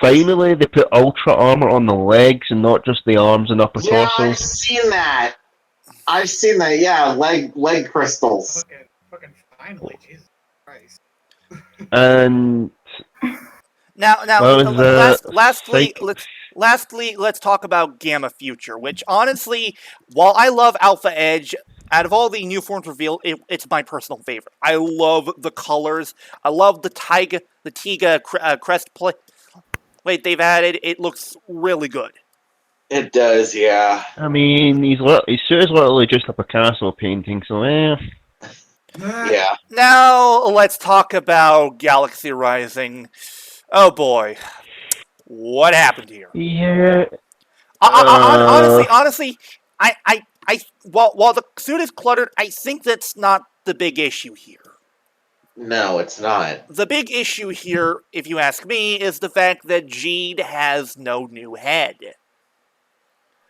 finally they put Ultra armor on the legs and not just the arms and upper torso. I've seen that. Yeah, leg crystals. Fucking finally, Jesus Christ. And now, lastly, Psych- let's talk about Gamma Future, which honestly, while I love Alpha Edge, out of all the new forms revealed, it's my personal favorite. I love the colors. I love the Tiga crest plate they've added. It looks really good. It does, yeah. I mean, his suit is literally just a Picasso painting, so Yeah. Now let's talk about Galaxy Rising. Oh boy, what happened here? Yeah. Honestly, while the suit is cluttered, I think that's not the big issue here. No, it's not. The big issue here, if you ask me, is the fact that Jeed has no new head.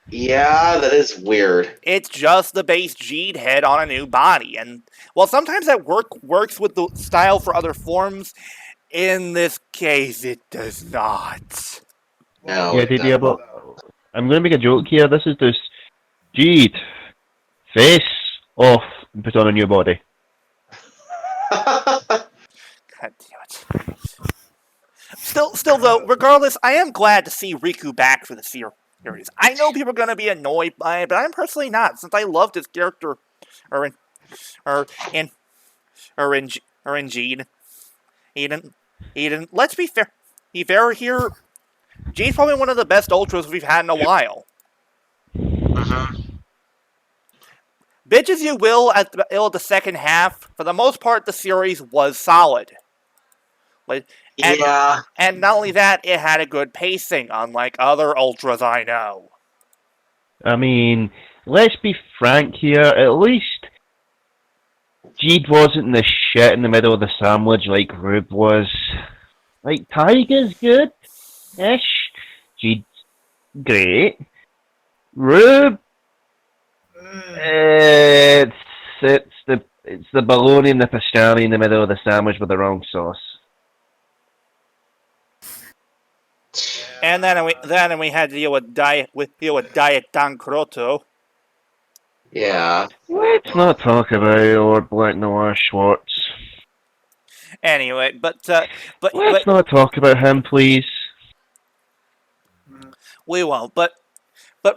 Yeah, that is weird. It's just the base Jeed head on a new body, and while sometimes that works with the style for other forms, in this case it does not. No. Yeah, DLBot. I'm going to make a joke here. This is just Jeed, face off, and put on a new body. God damn it. Still though, regardless, I am glad to see Riku back for the series. I know people are going to be annoyed by it, but I'm personally not, since I loved his character, in Jeed. Eden. Let's be fair. Here, Jeed's probably one of the best Ultras we've had in a while. Bitch as you will at the second half, for the most part, the series was solid. And not only that, it had a good pacing, unlike other Ultras I know. I mean, let's be frank here. At least Jeed wasn't the shit in the middle of the sandwich like Rube was. Like, Tiger's good-ish. Jeed's great. Rube, it's the bologna and the pastrami in the middle of the sandwich with the wrong sauce. And then we had to deal with Diet Don Croto. Yeah. Let's not talk about Lord Black Noir Schwartz. Anyway, but let's not talk about him, please. We won't. But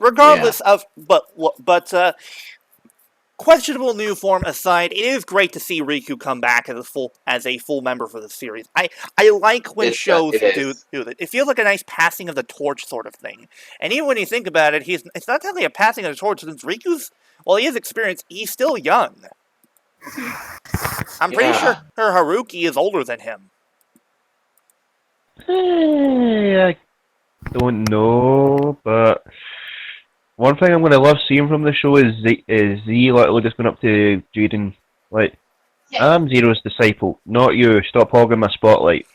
regardless of questionable new form aside, it is great to see Riku come back as a full member for the series. I like when shows do that. It feels like a nice passing of the torch sort of thing. And even when you think about it, it's not really a passing of the torch, since Riku's, well, he is experienced, he's still young. I'm pretty sure Haruki is older than him. I don't know, but one thing I'm going to love seeing from the show is Z literally just going up to Jaden, like, I'm Zero's disciple, not you. Stop hogging my spotlight.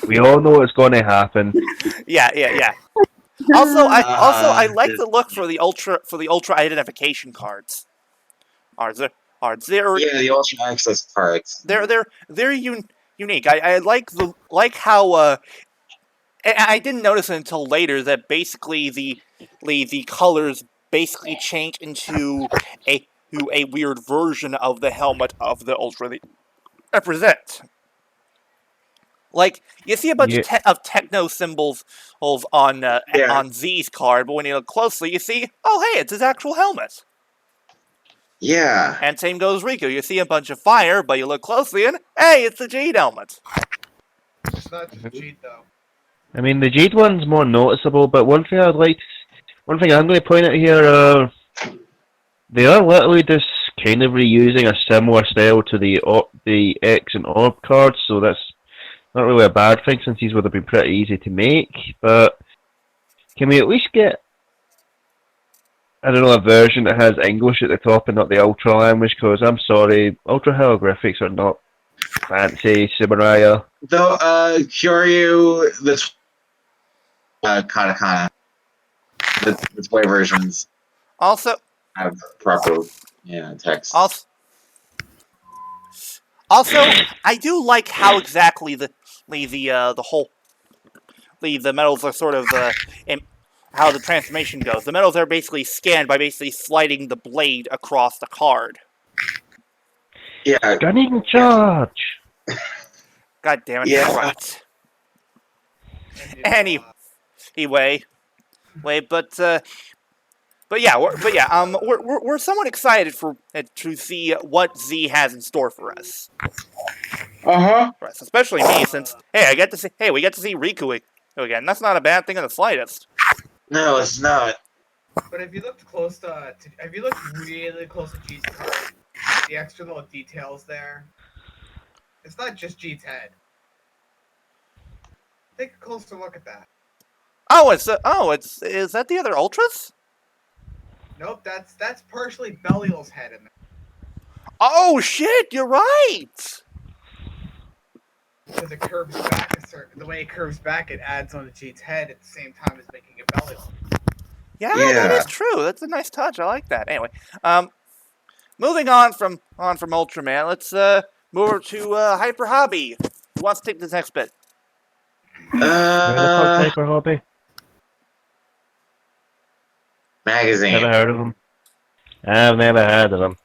We all know it's going to happen. Yeah. Also, I like the look for the ultra identification cards. Are there? Yeah, the ultra access cards. They're unique. I like how. I didn't notice it until later that basically the colors basically change into a weird version of the helmet of the Ultra they represent. Like, you see a bunch Yeah. of techno symbols on Z's card, but when you look closely, you see, oh hey, it's his actual helmet. Yeah. And same goes Riku. You see a bunch of fire, but you look closely and hey, it's the Jade helmet. It's not just cheat though. I mean, the Jade one's more noticeable, but one thing I'm going to point out here, they are literally just kind of reusing a similar style to the X and Orb cards, so that's not really a bad thing since these would have been pretty easy to make. But can we at least get, I don't know, a version that has English at the top and not the Ultra language? Because I'm sorry, Ultra hieroglyphics are not fancy, Subaraya. Though, Kyoryu, the katakana, the toy versions Also, have proper, text. Also, I do like how exactly the metals are sort of how the transformation goes. The metals are basically scanned by basically sliding the blade across the card. Yeah. Gunning charge! God damn it, Yeah. Trot. Anyway, but yeah, we're somewhat excited to see what Z has in store for us. Especially me, since we get to see Riku again. That's not a bad thing in the slightest. No, it's not. But if you looked really close to G's card, the extra little details there, it's not just G's head. Take a closer look at that. Is that the other Ultras? Nope, that's partially Belial's head in there. Oh shit, you're right! Because it curves back the way it curves back, it adds on to G's head at the same time as making it Belial. Yeah, that is true. That's a nice touch. I like that. Anyway, moving on from Ultraman, let's move over to Hyper Hobby. Who wants to take this next bit? Where the fuck's Hyper Hobby? Magazine. Never heard of them. I've never heard of them.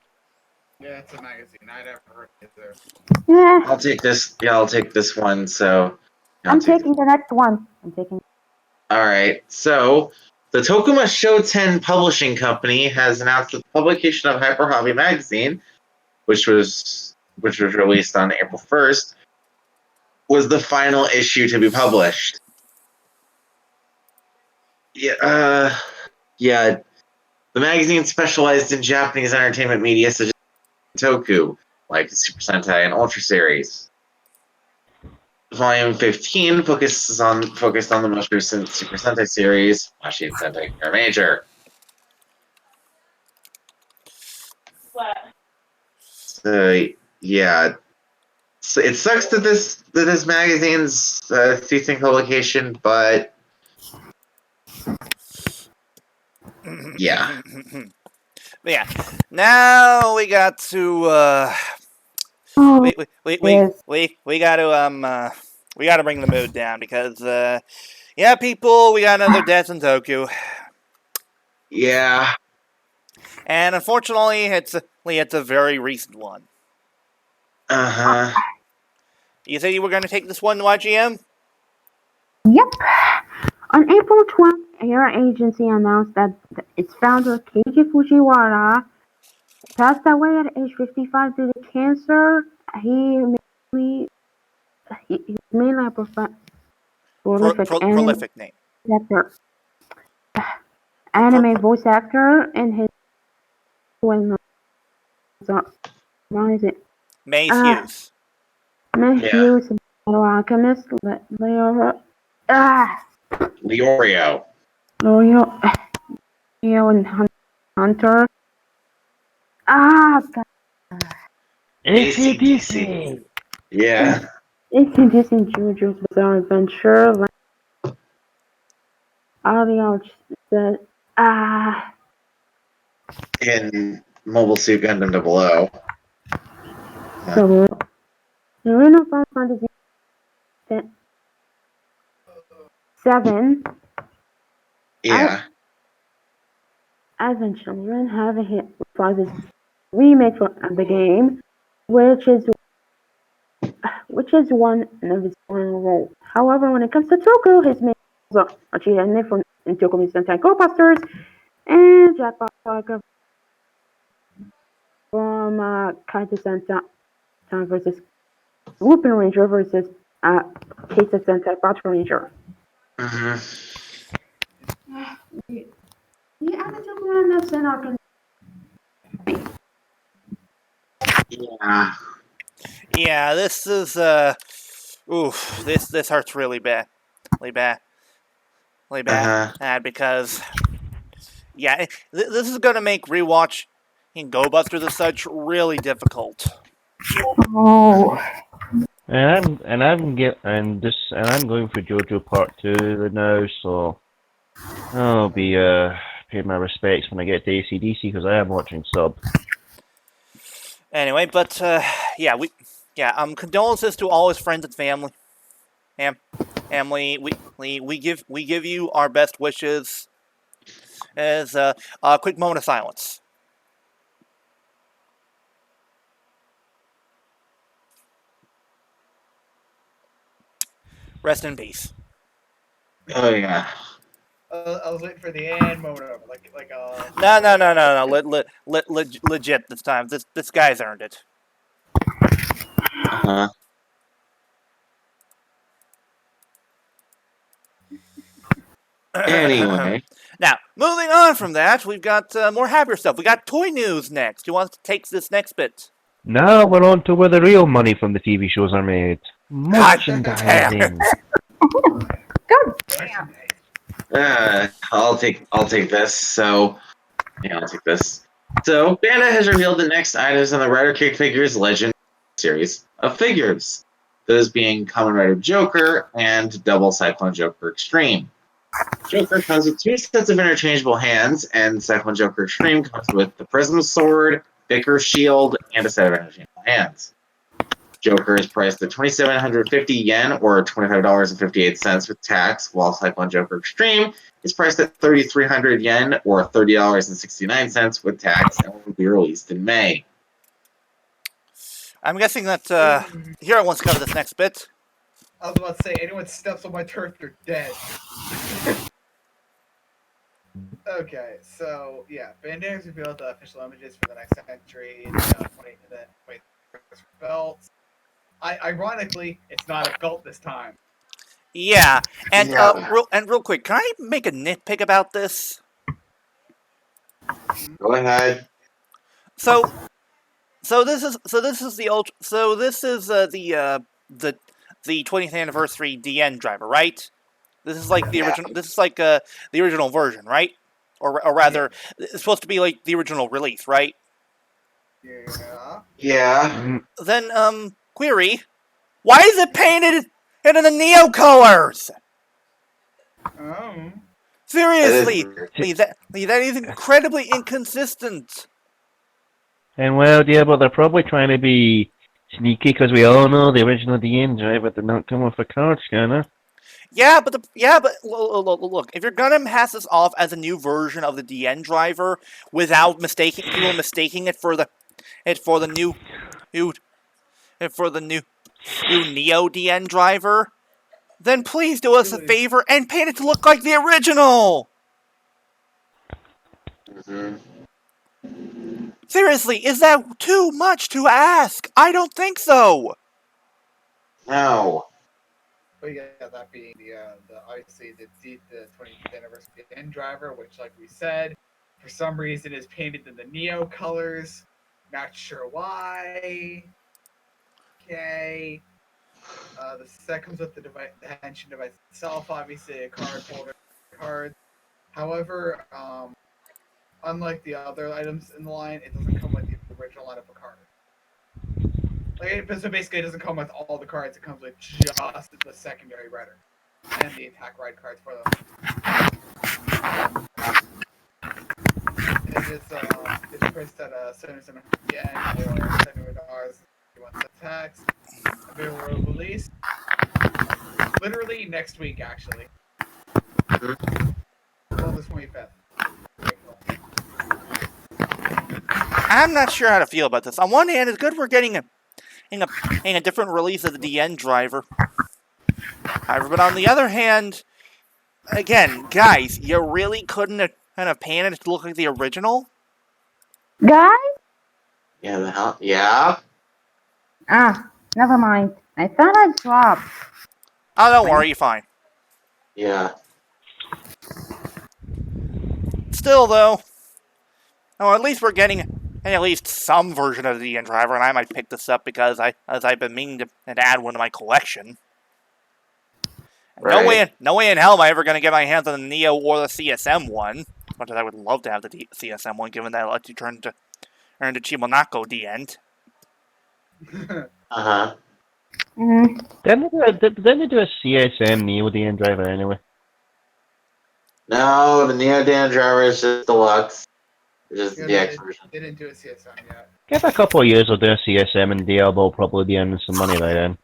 Yeah, it's a magazine. I never heard it there. Yeah, I'll take this. Yeah, I'll take this one. So I'm taking the next one. All right. So the Tokuma Shoten Publishing Company has announced the publication of Hyper Hobby magazine, which was released on April 1st, was the final issue to be published. Yeah. The magazine specialized in Japanese entertainment media such as Toku, like Super Sentai and Ultra series. Volume 15 focused on the most recent Super Sentai series, Machine Sentai Care Major. What? So yeah, so it sucks that this magazine's ceasing publication, but yeah. Yeah. Now we got to we got to bring the mood down because people, we got another death in Toku. Yeah. And unfortunately, it's a very recent one. You said you were going to take this one, YGM? Yep. On April 12th, Air Agency announced that its founder, Keiji Fujiwara, passed away at age 55 due to cancer. He's mainly a prolific name. Actor. Anime voice actor, and his well-known is it? Mace Hughes. Mace Hughes, Alchemist, Leorio and Hunter. God. ACDC! Yeah. ACDC and JoJo's Bizarre Adventure. Said, In Mobile Suit Gundam 00. So, the original Final Fantasy 7. Yeah. As in children have a hit for this remake of the game, which which is one of his own role. However, when it comes to Toku, his main roles are Chihenne from Toku Sentai Go-Busters and Jackpot Saga from Kaito Sentai versus Lupin Ranger versus Kaito Sentai Battle Ranger. The other Toku that's in our Yeah. Yeah, this is oof, this hurts really bad. Really bad. Really bad. Because yeah, this is gonna make rewatch Go Busters as such really difficult. Oh. And I'm going for JoJo Part 2 now, so I'll be paying my respects when I get to AC/DC because I am watching sub. Anyway, but condolences to all his friends and family. We give you our best wishes. As a quick moment of silence. Rest in peace. Oh yeah. I was waiting for the end moment of it, No. Legit this time. This guy's earned it. Anyway. Now, moving on from that, we've got more happier stuff. We got toy news next. Who wants to take this next bit? Now we're on to where the real money from the TV shows are made. Merchandising. God damn. I'll take this. So, yeah, I'll take this. So, Bandai has revealed the next items in the Rider Kick Figures Legend series of figures. Those being Kamen Rider Joker and Double Cyclone Joker Extreme. Joker comes with 2 sets of interchangeable hands, and Cyclone Joker Extreme comes with the Prism Sword, Vicker Shield, and a set of interchangeable hands. Joker is priced at 2,750 yen, or $25.58 with tax, while Cyclone Joker Extreme is priced at 3,300 yen, or $30.69 with tax, and will be released in May. I'm guessing that Hiiro wants to cover this next bit. I was about to say, anyone steps on my turf, they're dead. Okay, so yeah, Bandai has revealed the official images for the next entry, the 20 belts. Ironically, it's not a belt this time. Yeah, and real quick, can I make a nitpick about this? Go ahead. So this is the 20th anniversary DN driver, right? This is like the original. This is like the original version, right? Or rather, it's supposed to be like the original release, right? Yeah. Then query: why is it painted in the Neo colors? Oh. Seriously, that is incredibly inconsistent. And well, yeah, but they're probably trying to be sneaky because we all know the original DN driver did not come with a card scanner. Yeah, but look, if you're gonna pass this off as a new version of the DN driver without mistaking it for the new Neo DN driver, then please do us a favor and paint it to look like the original. Seriously, is that too much to ask? I don't think so. No. But yeah, that being the obviously the 20th anniversary DN driver, which, like we said, for some reason is painted in the Neo colors. Not sure why. Okay. The set comes with the henshin device itself, obviously a card holder, cards. However, unlike the other items in the line, it doesn't come with the original lineup of cards. So basically, it doesn't come with all the cards. It comes with just the secondary rider and the attack ride cards for them. It's priced at 700 yen or $700. You want the tax? Available release literally next week, actually. Well, the 25th. I'm not sure how to feel about this. On one hand, it's good we're getting a different release of the DN driver. However, but on the other hand, again, guys, you really couldn't have kind of painted it to look like the original? Guys? Yeah, the hell? Yeah? Ah, never mind. I thought I dropped. Oh, don't worry, you're fine. Yeah. Still, though, at least we're getting at least some version of the DN driver, and I might pick this up because I've been meaning to add one to my collection. Right. No way in hell am I ever going to get my hands on the Neo or the CSM one. As much as I would love to have the CSM one, given that it lets you turn to Chimonako DN. Uh-huh. Mm. Didn't they do a CSM Neo DN driver anyway? No, the Neo Dan driver is just deluxe. It's just the DX version. They didn't do a CSM yet. Give it a couple of years, we'll do a CSM, and DLBot will probably be earning some money by then.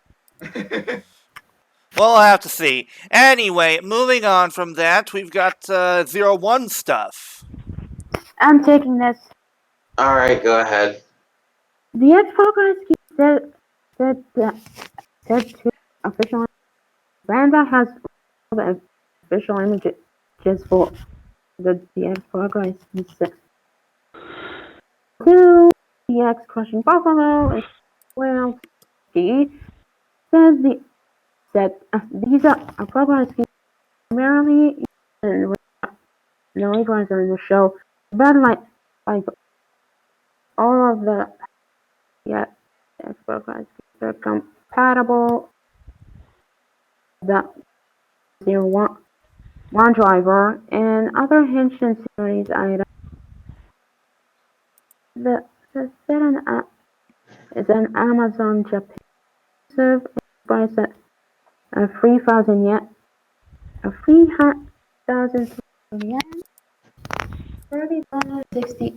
Well, I'll have to see. Anyway, moving on from that, we've got 01 stuff. I'm taking this. Alright, go ahead. The X-Progress said to official Bandai has the official images for the X-Progress set. Two, the X Crushing Buffalo, and well, he said these are progress primarily and the leaguers are in the show, but like all of the X-Progress are compatible. The 01 driver and other Henshin series items. The set is an Amazon Japan exclusive price at 3,000 yen. 3,000 yen. $30.60.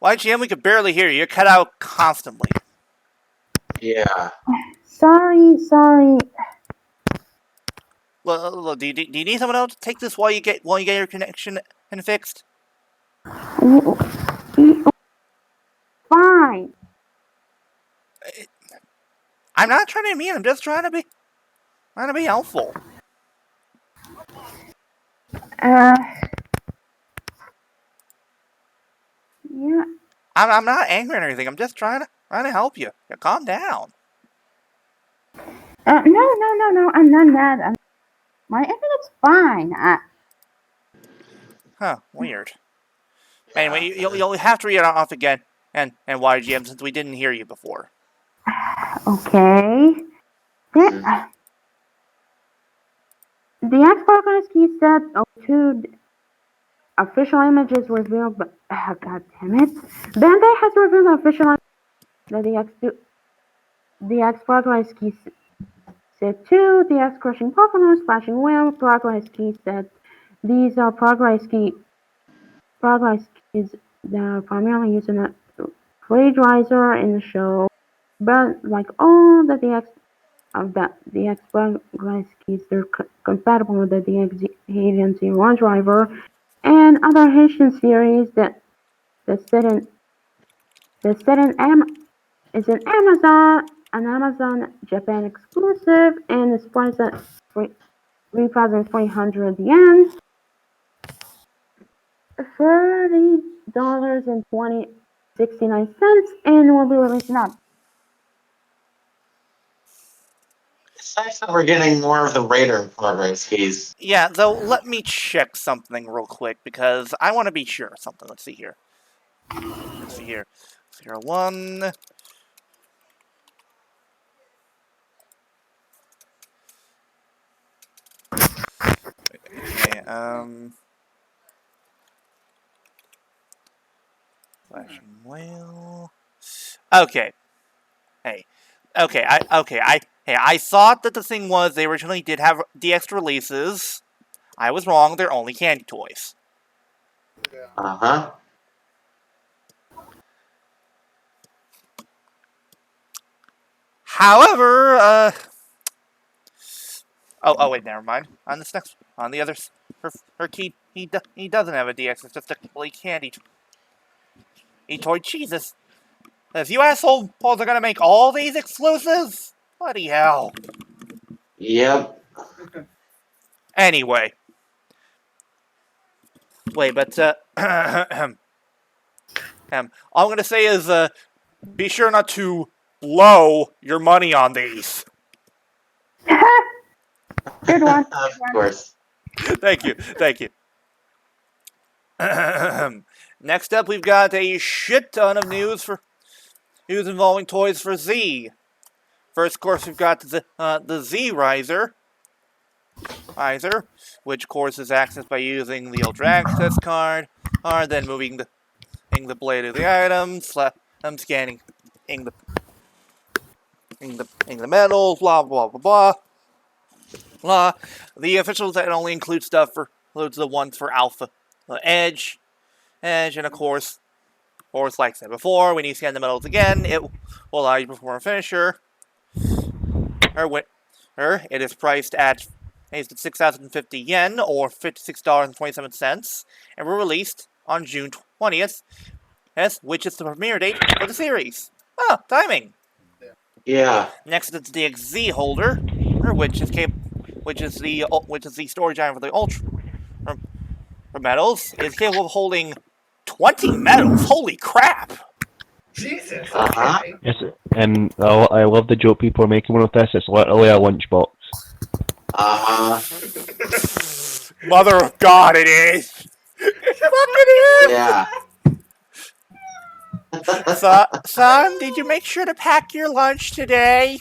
YGM, we could barely hear you. You're cut out constantly. Yeah. Sorry. Look, do you need someone else to take this while you get your connection fixed? Fine. I'm not trying to be mean. I'm just trying to be helpful. Yeah. I'm not angry or anything. I'm just trying to help you. Yeah, calm down. No. I'm not mad. My internet's fine. Huh? Weird. Anyway, you'll have to read it off again, and YGM, since we didn't hear you before. Okay. The X-Progress key set to official images revealed, but god damn it. Bandai has revealed the official that the X-Progress key set 2, the X-Crushing Pocono, Splashing Whale, Progress key set. These are progress keys that are primarily used in a Raid-Riser in the show, but like all the X-Progress keys, they're compatible with the DX01 driver and other Henshin series that is an Amazon Japan exclusive, and is priced at 3,300 yen, $30.69, and will be released now. It's nice that we're getting more of the Raider progress keys. Yeah, though, let me check something real quick, because I want to be sure of something. Let's see here. 01. Okay, Flashing Whale. Okay. Hey. Okay, I thought that the thing was they originally did have DX releases. I was wrong, they're only candy toys. Uh-huh. However, oh wait, never mind. On the other, her key he doesn't have a DX. It's just a complete candy toy. Jesus. If you assholes are gonna make all these exclusives? Bloody hell. Yep. Anyway. Wait, but, all I'm gonna say is, be sure not to blow your money on these. Good one. Of course. Thank you. Next up, we've got a shit ton of news involving toys for Z. First, of course, we've got the Z Riser, which, of course, is accessed by using the Ultra Access card, or then moving the blade of the item, scanning the metals, blah blah blah blah blah. The official site only includes includes the ones for Alpha, Edge, and of course, like I said before, when you scan the metals again, it will allow you to perform a finisher. It is priced at 6,050 yen, or $56.27, and were released on June 20th, which is the premiere date for the series. Oh, timing! Yeah. Next is the XZ holder, which is the storage item for the Ultra metals. Is capable of holding 20 metals. Holy crap! Jesus. Uh-huh. Okay. Yes, and I love the joke people are making one of this. It's literally a lunchbox. Uh-huh. Mother of God, it is! Fucking is! Yeah. Son, did you make sure to pack your lunch today?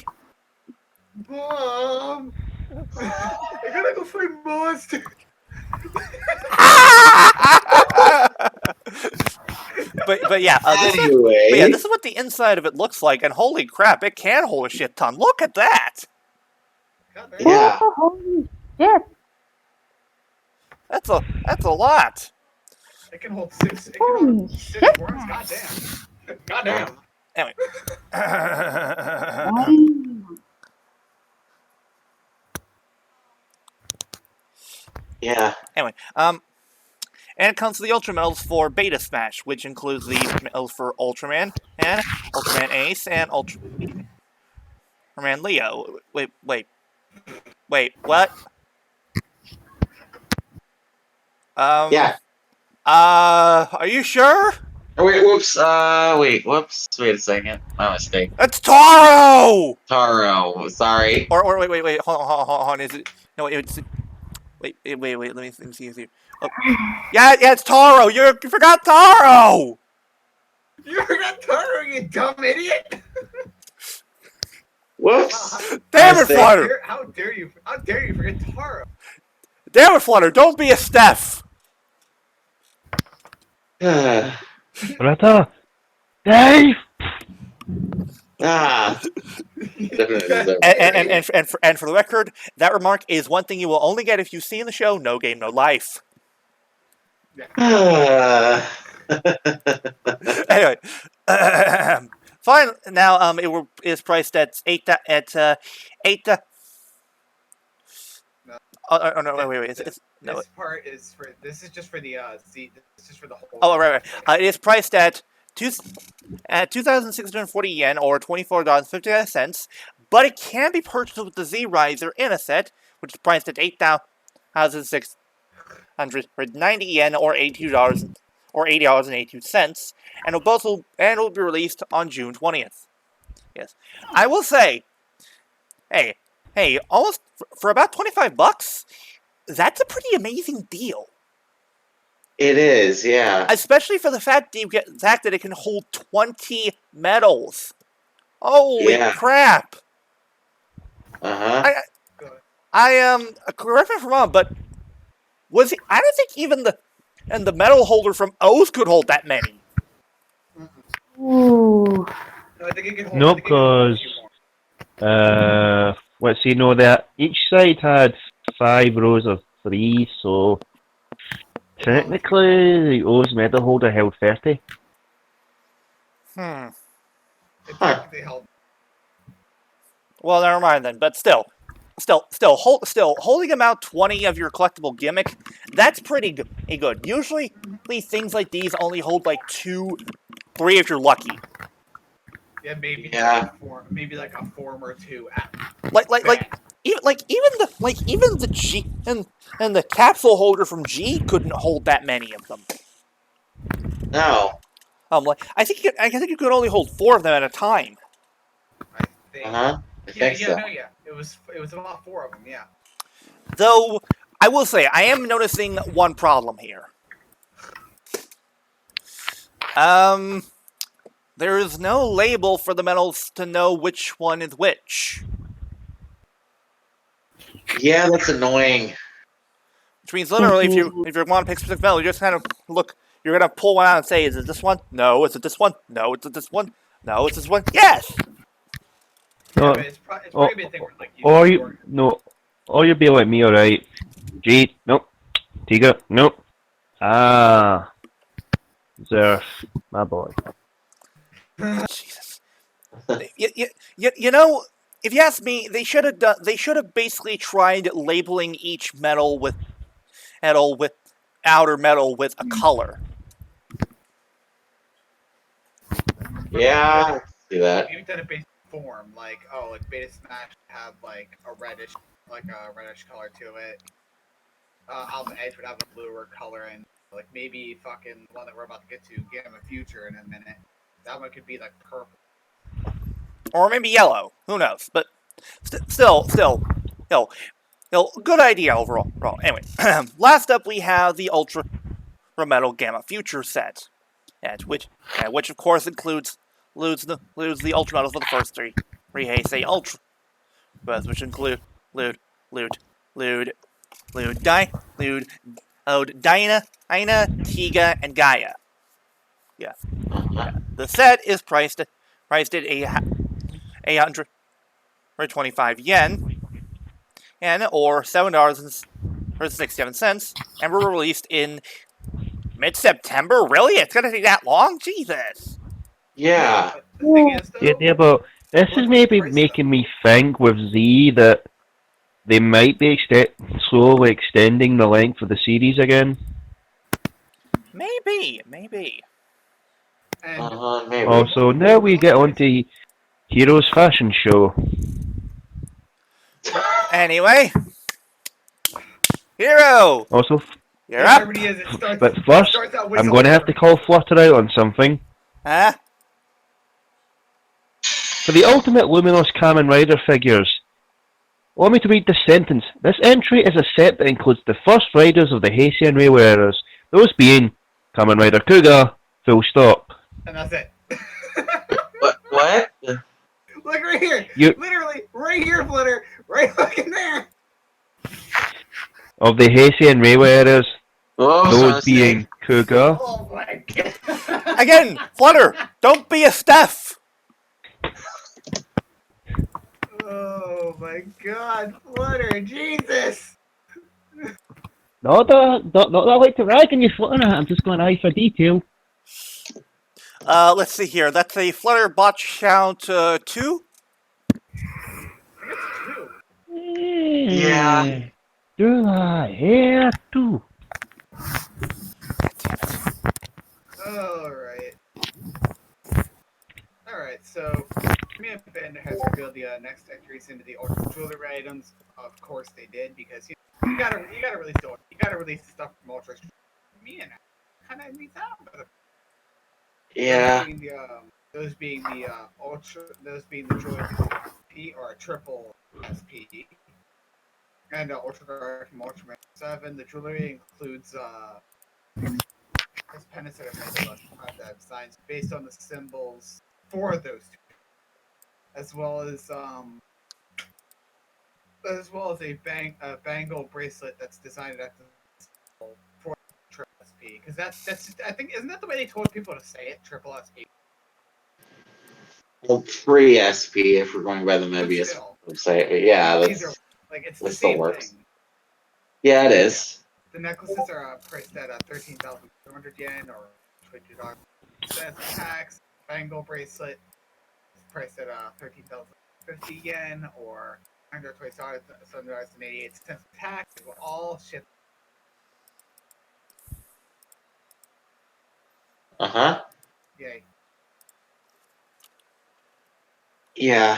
Mom, I gotta go find monster. but yeah, Anyway. this is what the inside of it looks like, and holy crap, it can hold a shit ton. Look at that! God damn. Yeah. Oh, holy shit. That's a lot. It can hold six. It can Holy hold six shit. worms. God damn. Anyway. Yeah. Anyway, and it comes with the Ultra Medals for Beta Smash, which includes the medals for Ultraman and Ultraman Ace and Ultraman Leo. Wait, what? Yeah. Are you sure? Oh, wait, whoops. Wait a second. My mistake. That's Taro! Taro. Sorry. Or wait, hold on, is it? No, it's... Wait, let me see here. Oh. Yeah, it's Taro! You forgot Taro! You forgot Taro, you dumb idiot! Whoops. Damn it, Mistake. Flutter! How dare you forget Taro? Damn it, Flutter! Don't be a Steph! Rata! Dave! Definitely deserve And for the record, that remark is one thing you will only get if you see in the show No Game, No Life. Anyway, fine. Now, it is priced at eight. Oh no! Wait. It's no. This part is for. This is just for the Z. This is just for the whole. Oh right. It is priced at 2,640 yen, or $24.59, but it can be purchased with the Z Riser in a set, which is priced at 8,690 yen, or $82 or $80.82, and will be released on June 20th. Yes, I will say, hey, almost for about $25, that's a pretty amazing deal. It is, yeah. Especially for the fact that it can hold 20 medals. Holy crap! Uh-huh. Correct me if I'm wrong, but I don't think even the medal holder from O's could hold that many. Ooh. No, I think it can hold. No, because let's see, no, that each side had 5 rows of 3, so technically the O's medal holder held 30. It technically held. Well, never mind then, but still. still holding about 20 of your collectible gimmick. That's pretty good. Usually, things like these only hold like 2, 3 if you're lucky. Yeah, maybe Yeah. like a form or two. Even the G and the capsule holder from G couldn't hold that many of them. No. I think you could only hold 4 of them at a time. I think. I think so. It was about 4 of them. Yeah. Though I will say I am noticing one problem here. There is no label for the medals to know which one is which. Yeah, that's annoying. Which means literally, if you want to pick a specific medal, you just kind of look. You're gonna pull one out and say, "Is it this one? No. Is it this one? No. Is it this one? No. It's this one? Yes." Yeah, but it's probably a thing where like or you'd be like me, alright. G, nope. Tiga, nope. Ah, Zerf, my boy. Jesus. You know, if you ask me, they should have basically tried labeling each metal with outer metal with a color. Yeah, I see that. Maybe done a basic form, like Beta Smash have like a reddish color to it. Alpha Edge would have a bluer color, and like maybe fucking one that we're about to get to, Gamma Future in a minute. That one could be like purple. Or maybe yellow. Who knows? But still, good idea overall. Anyway, last up we have the Ultra Metal Gamma Future set, which of course includes the Ultra Metals for the first 3 Heisei Ultra, which include Dinah, Tiga, and Gaia. Yeah. The set is priced at 825 yen, or $7.67, and were released in mid-September. Really? It's gonna take that long? Jesus. Yeah. The thing is, though, Yeah, but this is maybe making me think with Z that they might be slowly extending the length of the series again. Maybe. And Maybe. Also, now we get on to Hiiro's fashion show. Anyway, Hiiro, Also, you're up. but first, I'm going to have to call Flutter out on something. Huh? For the ultimate Luminous Kamen Rider figures, allow me to read this sentence. This entry is a set that includes the first riders of the Heisei and Reiwa eras, those being Kamen Rider Kuga, full stop. And that's it. What? Look right here. Literally, right here, Flutter. Right fucking there. Of the Heisei and Reiwa eras, those being Kuga. Oh my god. Again, Flutter, don't be a Steph. Oh my god, Flutter, Jesus. Not that I like to rag on you, Flutter. I'm just going eye for detail. Let's see here. That's a Flutter bot count 2. Yeah. Do I hear too? Alright, so me and Ben has revealed the next entries into the Ultra Jewelry items. Of course they did, because you gotta release the stuff from Ultra. Me and kind of needs out. Yeah. Those being the Joy SP or a triple SP. And Ultra Guard from Ultraman 7. The jewelry includes this pendants that are made of designs based on the symbols for those two, as well as a bangle bracelet that's designed after the symbol for triple SP. Because that's I think, isn't that the way they told people to say it? Triple SP. Well, pre-SP, if we're going by the Mobius website. Yeah, it's the same works. thing. Yeah, it is. The necklaces are priced at 13,200 yen or $22. Tax. Bangle bracelet is priced at 13,050 yen or under Toei Sunrise in 88 cents attack. They will all ship. Uh-huh. Yay. Yeah.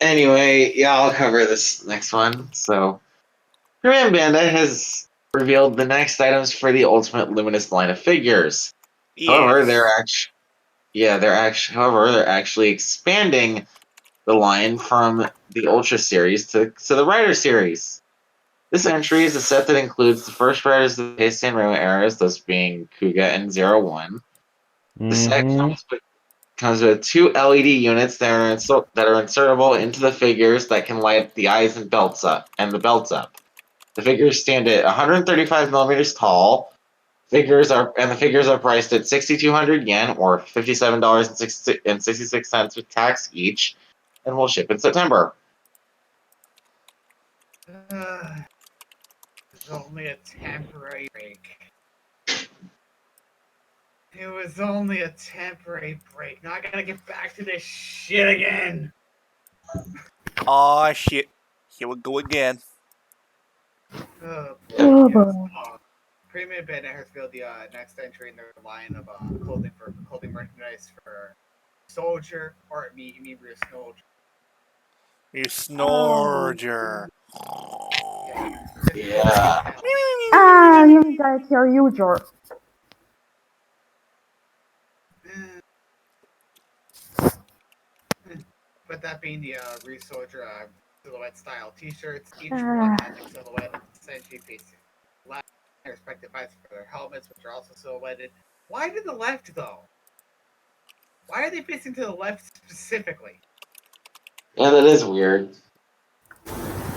Anyway, yeah, I'll cover this next one. So, Korean Bandai has revealed the next items for the Ultimate Luminous line of figures. However, Yes. they're actually expanding the line from the Ultra series to the Rider series. This entry is a set that includes the first Riders of the Heisei and Reiwa eras, those being Kuga and 01. The set comes with 2 LED units that are insertable into the figures that can light the eyes and belts up. The figures stand at 135 millimeters tall. The figures are priced at 6,200 yen or $57.66 with tax each, and will ship in September. It's only a temporary break. It was only a temporary break. Now I gotta get back to this shit again. Aw, shit. Here we go again. Oh Oh, boy. boy. Premium Bandai has revealed the next entry in their line of clothing merchandise for Soldier, or you mean Rear Soldier. You snorger. Yeah. You guys are usual. But that being the Rear Soldier silhouette style t-shirts, each one has a silhouette essentially facing left, their respective eyes for their helmets, which are also silhouetted. Why to the left though? Why are they facing to the left specifically? Yeah, that is weird.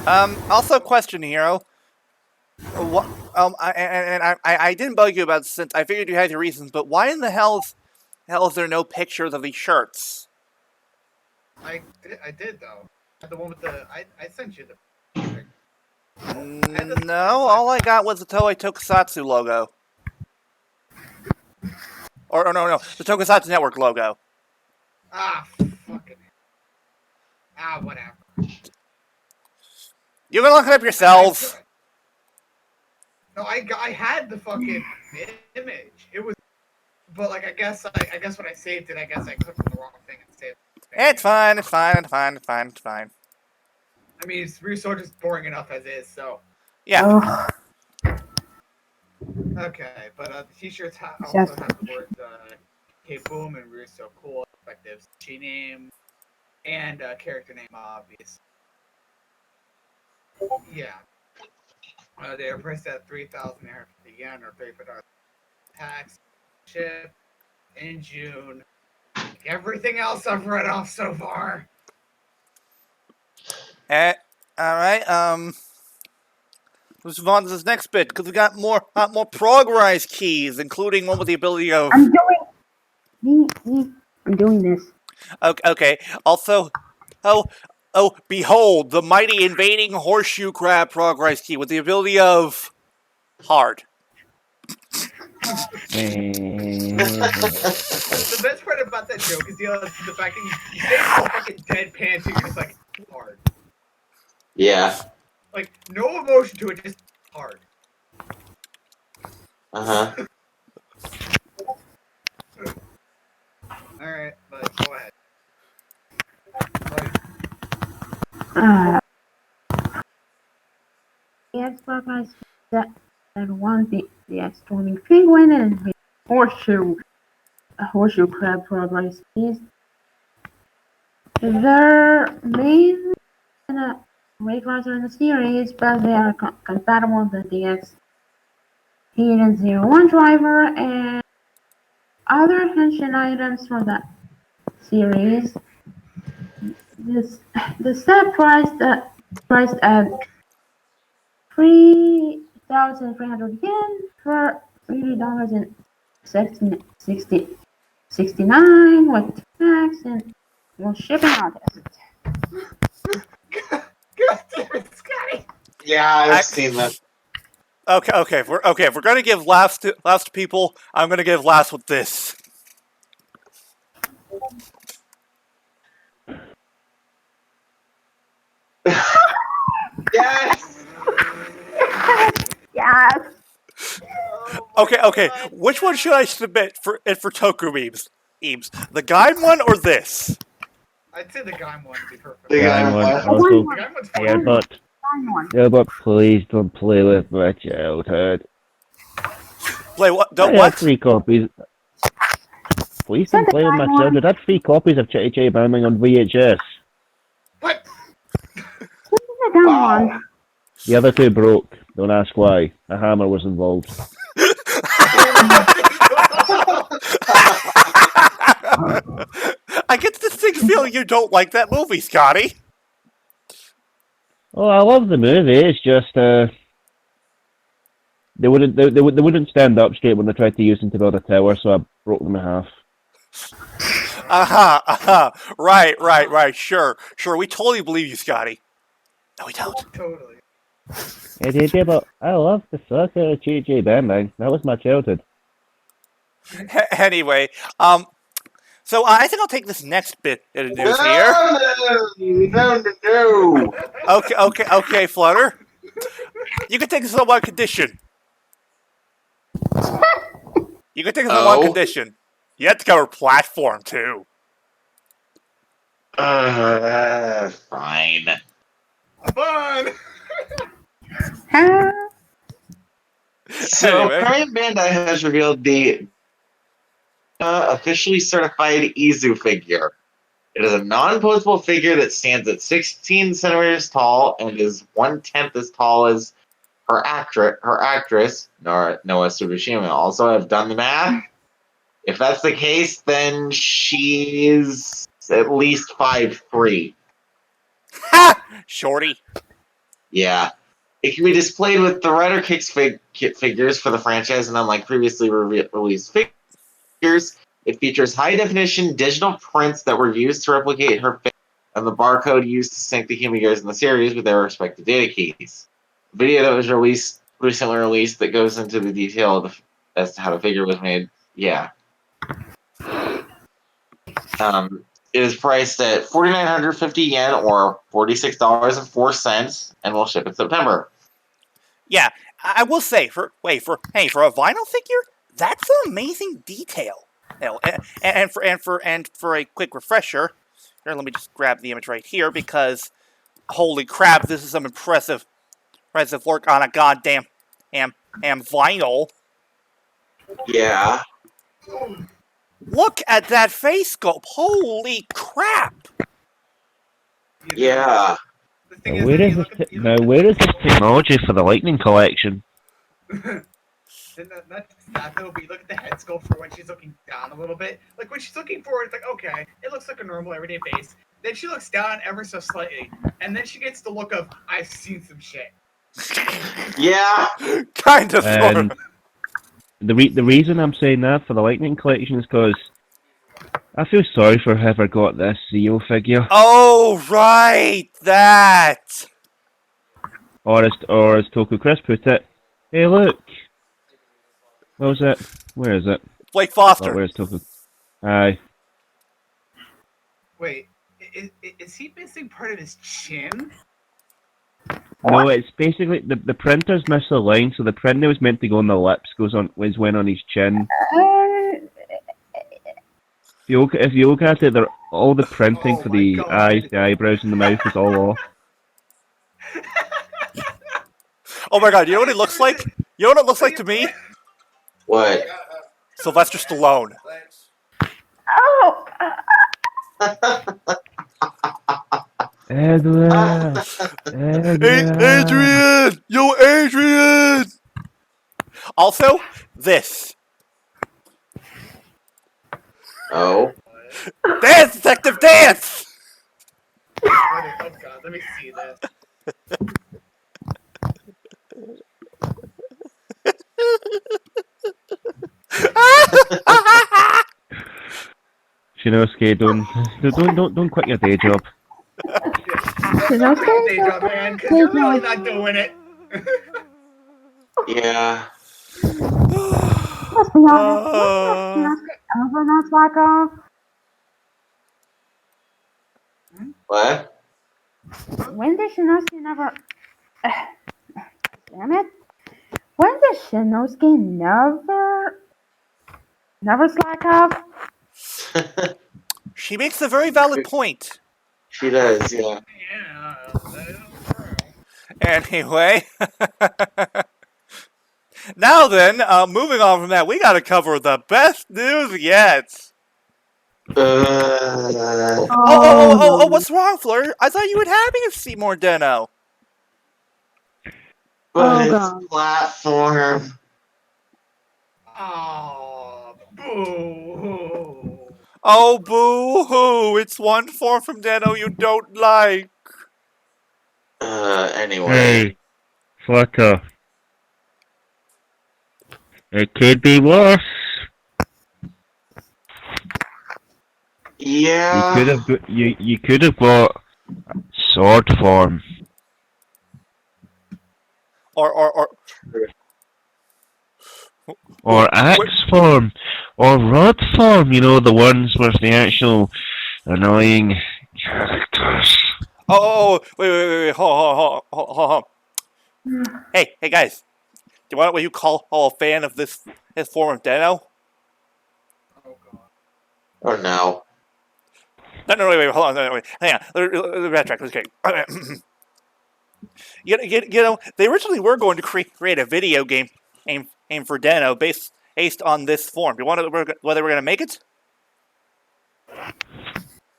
Also, question, Hiiro. What? I didn't bug you about this since I figured you had your reasons, but why in the hell is there no pictures of these shirts? I did though. The one with the I sent you the. No, all I got was the Toei Tokusatsu logo. Or no, the Tokusatsu Network logo. Fucking. Whatever. You can look it up yourselves. No, I had the fucking image. It was, but like I guess when I saved it, I guess I clicked on the wrong thing and saved it. It's fine. I mean, it's Resource is boring enough as is, so. Yeah. Okay, but the t-shirts also have the words K-Boom and We're So Cool, respective G name, and character name, obvious. Yeah. They are priced at 3,850 yen or $34 tax, ship in June. Like everything else I've read off so far. All right. Let's move on to this next bit because we got more progress keys, including one with the ability of. I'm doing this. Okay. Also, behold the mighty invading horseshoe crab progress key with the ability of hard. The best part about that joke is the fact that you say it so fucking deadpan, so you're just like hard. Yeah. Like no emotion to it, just hard. Uh-huh. Alright, but go ahead. The extra price that one the storming penguin and the horseshoe crab progress is their main regulars in the series, but they are compatible with the DX Hidden 01 driver and other henshin items for that series. The set priced at 3,300 yen for $30.69 with tax and more shipping address. God damn it, Scotty! Yeah, I've seen that. Okay. If we're gonna give laughs to people, I'm gonna give laughs with this. Yes. Yes. Okay. Which one should I submit for Toku memes? The guy one or this? I'd say the Gaim one would be perfect. The guy one. one. Also, The Gaim one's fun. DLBot. Fine one. DLBot, please don't play with my childhood. Play what? I Don't have what? 3 copies. Please Send don't play the with my guy one. childhood. I had 3 copies of Chitty Chitty Bang Bang on VHS. What? The dumb Wow. one. The other 2 broke. Don't ask why. A hammer was involved. I get the distinct feeling you don't like that movie, Scotty. Oh, I love the movie. It's just they wouldn't stand up straight when they tried to use them to build a tower, so I broke them in half. Right. Sure. We totally believe you, Scotty. No, we don't. Totally. Yeah, but I love the fuck out of Chitty Chitty Bang Bang. That was my childhood. Anyway, so I think I'll take this next bit of news here. No. Okay, Flutter. You can take this on one condition. You can take this on one condition. You have to cover platform too. Fine. Fun! So, Anyway. Korean Bandai has revealed the officially certified Izu figure. It is a non-posable figure that stands at 16 centimeters tall and is 1/10 as tall as her actress, Noah Tsubushima. Also, I've done the math. If that's the case, then she's at least 5'3". Ha! Shorty. Yeah. It can be displayed with the Rider Kicks figures for the franchise, and unlike previously released figures, it features high-definition digital prints that were used to replicate her face and the barcode used to sync the human gears in the series with their respective data keys. A video that was recently released that goes into the detail of as to how the figure was made. Yeah. It is priced at 4,950 yen or $46.04, and will ship in September. Yeah, I will say for a vinyl figure, that's an amazing detail. And for a quick refresher, here, let me just grab the image right here because holy crap, this is some impressive work on a goddamn vinyl. Yeah. Look at that face sculpt. Holy crap. Yeah. The thing is, Where if is you this? look at- you Now, look- where is this technology for the Lightning Collection? Not just that though, but you look at the head sculpt for when she's looking down a little bit. Like when she's looking forward, it's like, okay, it looks like a normal everyday face. Then she looks down ever so slightly, and then she gets the look of, I've seen some shit. Yeah. Kind of. And the reason I'm saying that for the Lightning Collection is because I feel sorry for whoever got this Zeo figure. Oh, right, that. Or as Toku Chris put it, hey look! What was it? Where is it? Blake Oh, Foster. where's Toku? Aye. Wait, is he missing part of his chin? No, it's basically the printer's missed a line, so the printer was meant to go on the lips, went on his chin. If you look at it, all the printing Oh for my the God. eyes, the eyebrows, and the mouth is all off. Oh my god, you know what it looks like? You know what it looks like to me? What? Sylvester Stallone. Oh, Edward! Adrian! Yo, Adrian! Also, this. Oh. Dance, detective, dance! Oh god, let me see this. Shinosuke, don't quit your day job. Day job, man, because you're really not doing it. Yeah. let's be honest. That's like What? When the Shinosuke never... Damn it. When the Shinosuke never slack off. She makes a very valid point. She does, yeah. Yeah, that is true. Anyway. Now then, moving on from that, we gotta cover the best news yet. Oh, what's wrong, Flirt? I thought you would happy to see more Deno. But it's God. platform. Oh, boo! Oh, boo-hoo, it's one form from Deno you don't like. Anyway. Hey, Flutter. It could be worse. Yeah. You could have got sword form. Or axe form, or rod form, you know, the ones with the actual annoying characters. Wait, hold on. Hey, guys, do you want what you call a fan of this form of Deno? Oh god. Oh no. No, wait, hold on, wait, hang on, let me backtrack, okay. You know, they originally were going to create a video game aimed for Deno based on this form. Do you want to whether we're going to make it?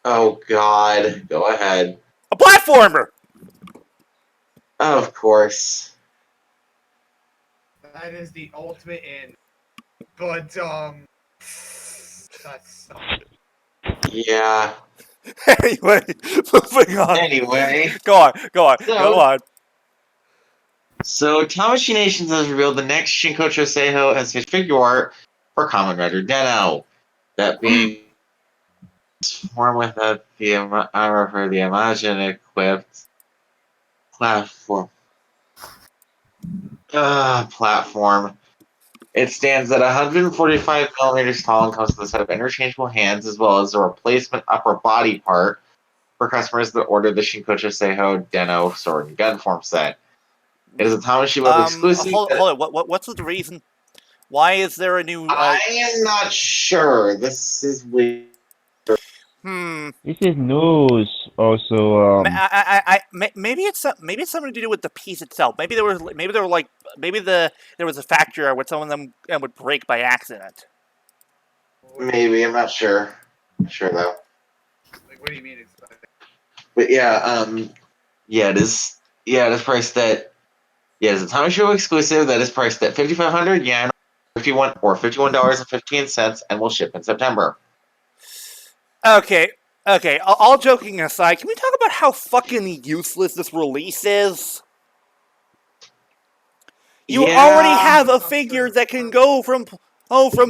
Oh god. Go ahead. A platformer! Of course. That is the ultimate in. But, that's Yeah. Anyway, moving on. Anyway. Go on. So, Tamashi Nations has revealed the next Shinkocho Seiho as his figure art for Kamen Rider Deno. That being formed with the Imagine equipped platform. Platform. It stands at 145 millimeters tall and comes with a set of interchangeable hands as well as a replacement upper body part for customers that order the Shinkocho Seiho Deno Sword and Gun form set. It is a Tamashi Web exclusive. Hold on. What's the reason? Why is there a new? I am not sure. This is weird. This is nose. Also, Maybe it's something to do with the piece itself. Maybe there was a factor where some of them would break by accident. Maybe, I'm not sure. Not sure though. like, what do you mean it's like? But yeah, it is. Yeah, it is priced at. Yeah, it's a Tamashi Web exclusive that is priced at 5,500 yen, $51.15, and will ship in September. Okay. All joking aside, can we talk about how fucking useless this release is? You already have a figure that can go from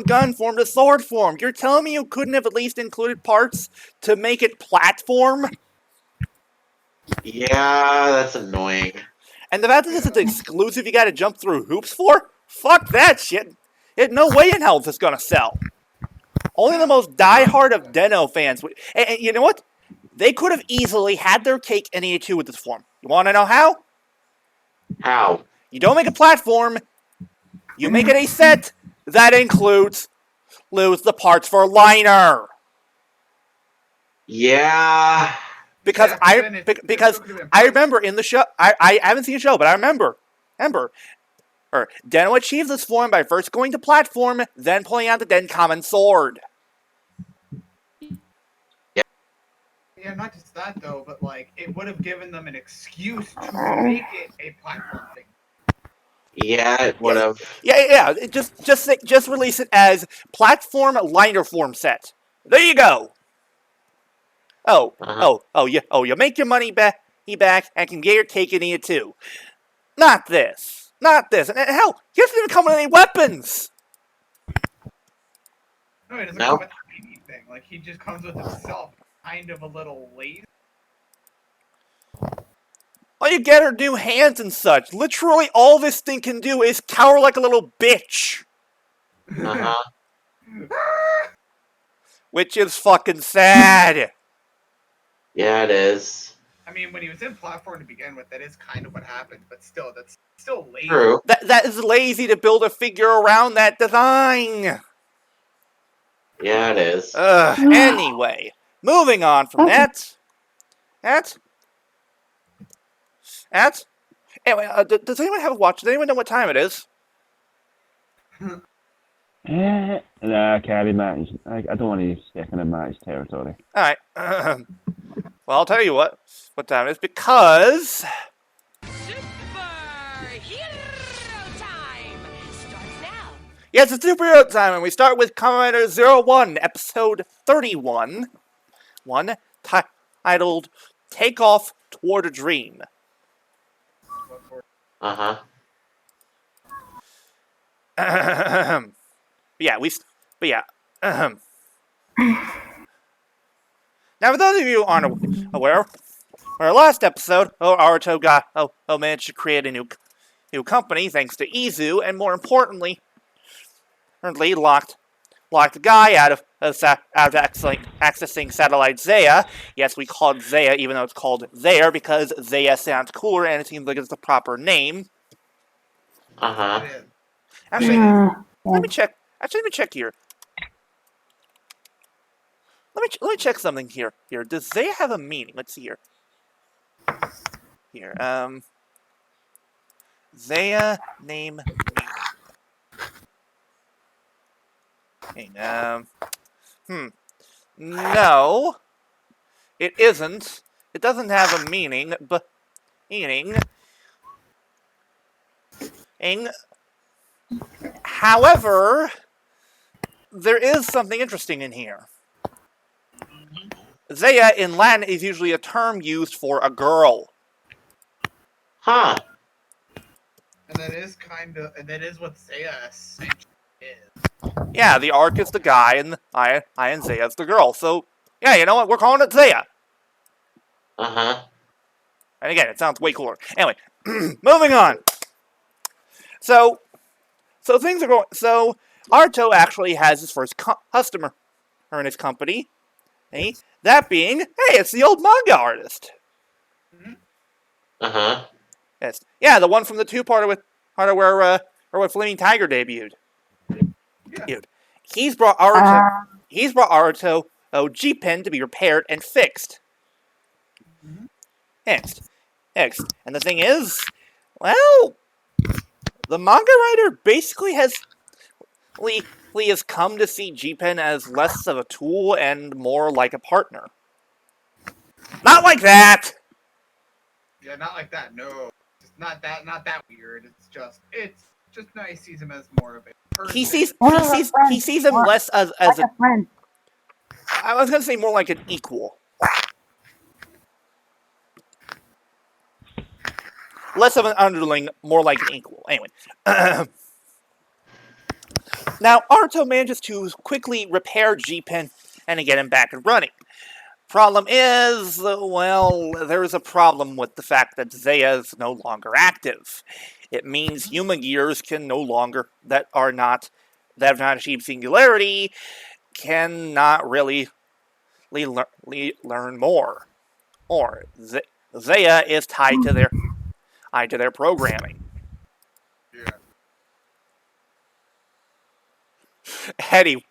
gun form to sword form. You're telling me you couldn't have at least included parts to make it platform? Yeah, that's annoying. And the fact that this is exclusive you gotta jump through hoops for? Fuck that shit. There's no way in hell this is gonna sell. Only the most diehard of Deno fans would. And you know what? They could have easily had their cake and eat it too with this form. You wanna know how? How? You don't make a platform. You make it a set that includes the parts for liner. Yeah. Because I remember in the show, I haven't seen the show, but I remember, Deno achieved this form by first going to platform, then pulling out the Den Common Sword. Yeah, not just that though, but like it would have given them an excuse to make it a platform thing. Yeah, it would have. Yeah. Just release it as platform liner form set. There you go. You make your money back and can get your cake and eat it too. Not this. And hell, he doesn't even come with any weapons. No, he doesn't come with anything. Like he just comes with himself, kind of a little lazy. All you get are new hands and such. Literally, all this thing can do is cower like a little bitch. Which is fucking sad. Yeah, it is. I mean, when he was in platform to begin with, that is kind of what happened. But still, that's still lazy. True. That is lazy to build a figure around that design. Yeah, it is. Anyway, moving on from that. Anyway, does anyone have a watch? Does anyone know what time it is? Nah, carry Matty's. I don't want to step into Matty's territory. All right. Well, I'll tell you what time it is, because Superhero time starts now. yes, it's superhero time, and we start with Kamen Riders 01, episode 31, titled "Take Off Toward a Dream." Uh-huh. Now, for those of you who aren't aware, our last episode, Aruto managed to create a new company thanks to Izu, and more importantly, locked the guy out of accessing satellite Zeya. Yes, we call it Zeya, even though it's called there, because Zeya sounds cooler and it seems like it's the proper name. Uh-huh. Actually, let me check. Actually, let me check here. Let me check something here. Does Zeya have a meaning? Let's see here. Zeya name meaning. No, it isn't. It doesn't have a meaning, but however, there is something interesting in here. Zeya in Latin is usually a term used for a girl. Huh. And that is what Zeya essentially is. Yeah, the arc is the guy, and I and Zeya is the girl. So, yeah, you know what? We're calling it Zeya. Uh-huh. And again, it sounds way cooler. Anyway, moving on. So things are going. So Arto actually has his first customer in his company. Hey, that being, it's the old manga artist. Uh-huh. Yes, yeah, the one from the two-parter where Flaming Tiger debuted. Yeah. He's brought Aruto G-Pen to be repaired and fixed. Next. And the thing is, well, the manga writer basically has come to see G-Pen as less of a tool and more like a partner. Not like that! Yeah, not like that. No, it's not that weird. It's just nice. He sees him as more of a person. He sees him less as a friend. I was gonna say more like an equal. Less of an underling, more like an equal. Anyway. Now, Aruto manages to quickly repair G-Pen and to get him back and running. Problem is, well, there is a problem with the fact that Zeya is no longer active. It means human gears can no longer, that have not achieved singularity, cannot really learn more. Or Zeya is tied to their programming. Yeah. Anyway,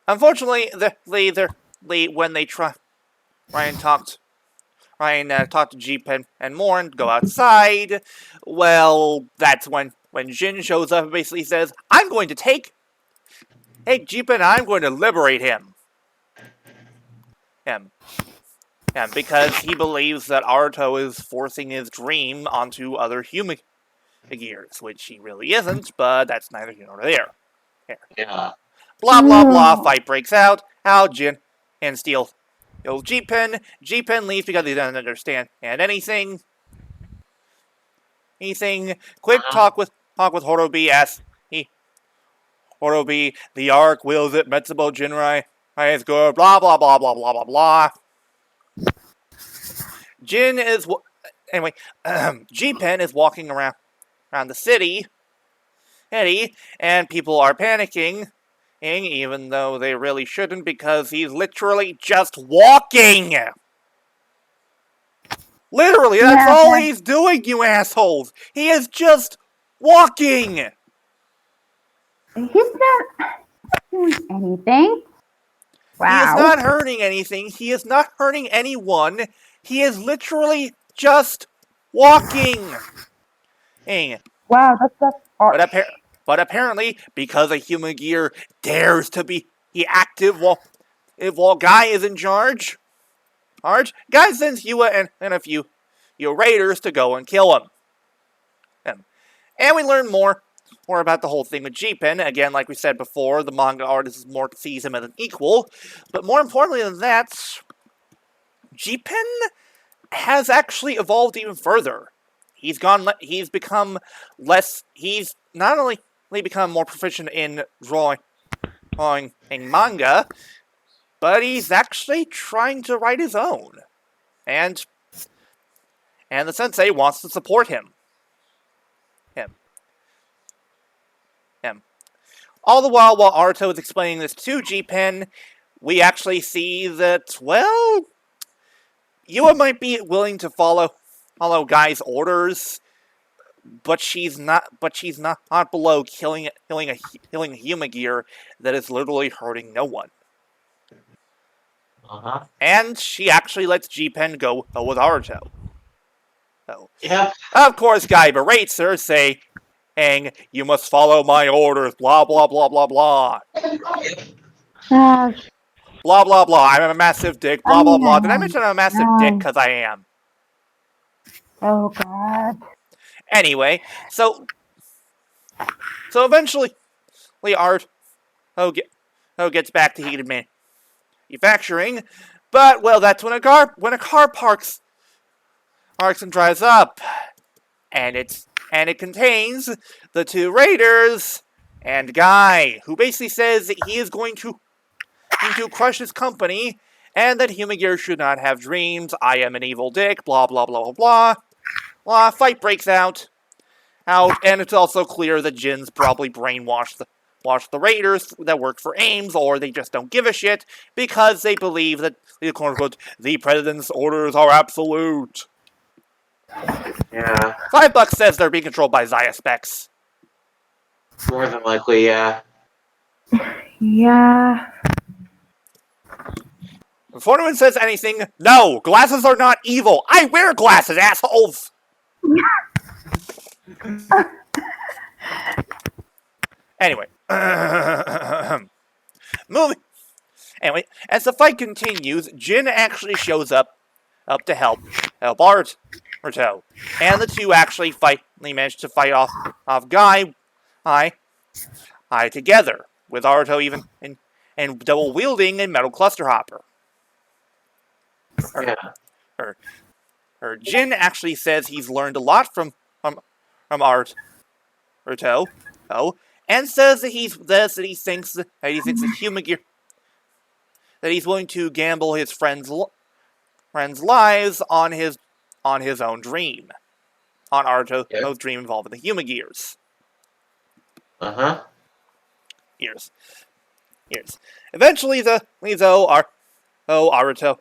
unfortunately, when they Ryan talked to G-Pen and more and go outside, well, that's when Jin shows up and basically says, hey, G-Pen, I'm going to liberate him. And because he believes that Aruto is forcing his dream onto other human gears, which he really isn't, but that's neither here nor there. Yeah. Blah, blah, blah, fight breaks out. Jin and steals G-Pen. G-Pen leaves because he doesn't understand anything. Quick talk with Horobi asks, Horobi, the arc wills it, Metsubo Jinrai, is good, blah, blah, blah, blah, blah, blah, blah. G-Pen is walking around the city, and people are panicking, even though they really shouldn't, because he's literally just walking. Literally, that's all he's doing, you assholes. He is just walking. He's not doing anything. Wow. He is not hurting anything. He is not hurting anyone. He is literally just walking. Wow, that's But apparently, because a human gear dares to be active while Guy is in charge, Guy sends Yua and a few raiders to go and kill him. And we learn more about the whole thing with G-Pen. Again, like we said before, the manga artist sees him as an equal. But more importantly than that, G-Pen has actually evolved even further. He's become less. He's not only become more proficient in drawing in manga, but he's actually trying to write his own. And the sensei wants to support him. All the while Aruto is explaining this to G-Pen, we actually see that, well, Yua might be willing to follow Guy's orders, but she's not below killing a human gear that is literally hurting no one. And she actually lets G-Pen go with Aruto. So, Yeah. of course, Guy berates her, saying, "You must follow my orders, blah, blah, blah, blah, blah. Blah, blah, blah. I'm a massive dick, blah, blah, blah." Did I mention I'm a massive dick? Because I am. Oh, God. Anyway, so eventually, Aruto gets back to heated manufacturing, but, well, that's when a car parks and drives up, and it contains the two raiders and Guy, who basically says that he is going to crush his company, and that human gear should not have dreams. I am an evil dick, blah, blah, blah, blah, blah. Fight breaks out, and it's also clear that Jin's probably brainwashed the raiders that work for Ames, or they just don't give a shit, because they believe that, quote-unquote, the president's orders are absolute. Yeah. $5 says they're being controlled by Zaya specs. More than likely, yeah. Yeah. Before anyone says anything, no, glasses are not evil. I wear glasses, assholes! Anyway. Anyway, as the fight continues, Jin actually shows up to help Aruto. And the two actually manage to fight off Guy together, with Aruto even and double wielding a metal cluster hopper. Jin actually says he's learned a lot from Aruto, and says that he thinks that human gear, that he's willing to gamble his friends' lives on his own dream, on Aruto's dream involving the human gears. Years. Eventually, Aruto.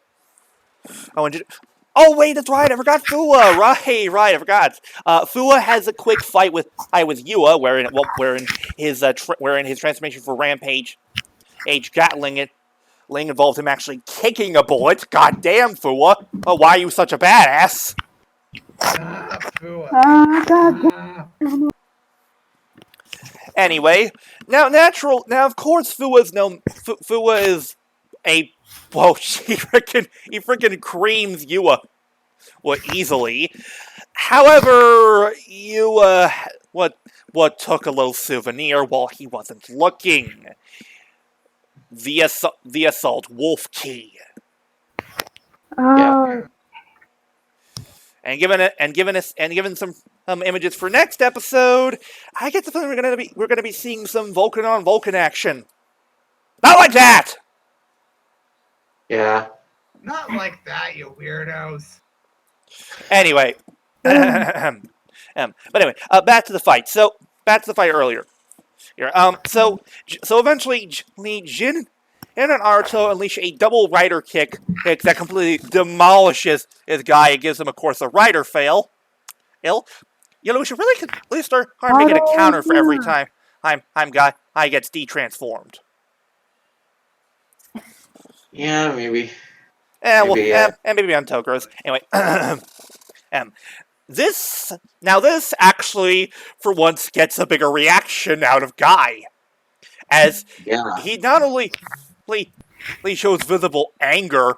Oh wait, that's right. I forgot Fua. Right. I forgot. Fua has a quick fight with Yua, wherein his transformation for Rampage, Gatling involved him actually kicking a bullet. God damn, Fua! Oh, why are you such a badass? Fua. God. Anyway, now of course Fua is a, well, he freaking creams Yua, well, easily. However, Yua what took a little souvenir while he wasn't looking. The assault wolf key. Oh. And given some images for next episode, I get the feeling we're gonna be seeing some Vulcan on Vulcan action. Not like that. Yeah. Not like that, you weirdos. Anyway, but anyway, back to the fight. So back to the fight earlier. Here, so eventually, Jin and Naruto unleash a double rider kick that completely demolishes his guy. It gives him, of course, a rider fail. We should really at least start making a counter for every time guy gets de-transformed. Yeah, maybe. And maybe on Toku's. Anyway, this actually, for once, gets a bigger reaction out of Guy, as he not only shows visible anger,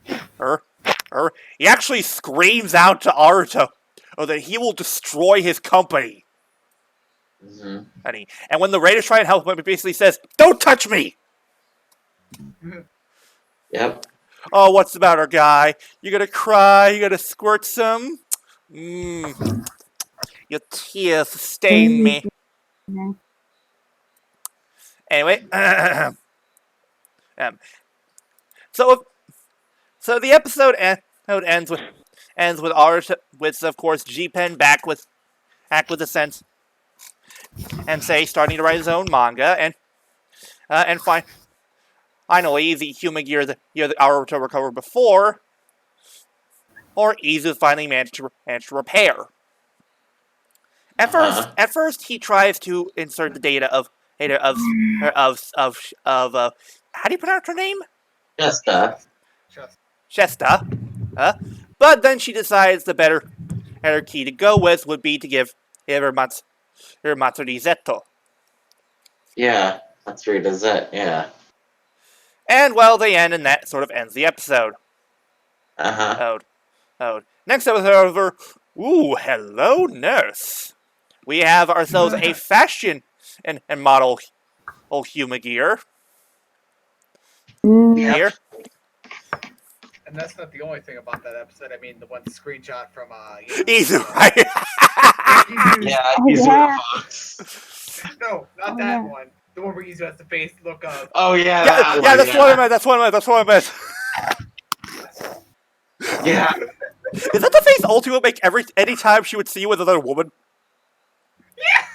he actually screams out to Naruto that he will destroy his company. Mm-hmm. And when the Raiders try and help him, he basically says, "Don't touch me!" Yep. Oh, what's the matter, Guy? You gonna cry? You gonna squirt some? Your tears stain me. Anyway, so the episode ends with Naruto, with of course G-Pen back with a sense and starting to write his own manga and finally the human gear that Naruto recovered before, or Izu finally managed to repair. At first, he tries to insert the data of how do you pronounce her name? Shesta. But then she decides the better key to go with would be to give her Matsuri Zeto. Yeah, Matsuri does that, yeah. And well, they end, and that sort of ends the episode. Uh-huh. Next episode, however, hello, nurse. We have ourselves a fashion and model human gear. Here. And that's not the only thing about that episode. I mean, the one screenshot from Izu, right? Izu the Fox. No, not that one. The one where Izu has the face look up. Oh yeah, that's what I meant. That's what I meant. Yeah. Is that the face Ulti would make any time she would see you with another woman? Yeah.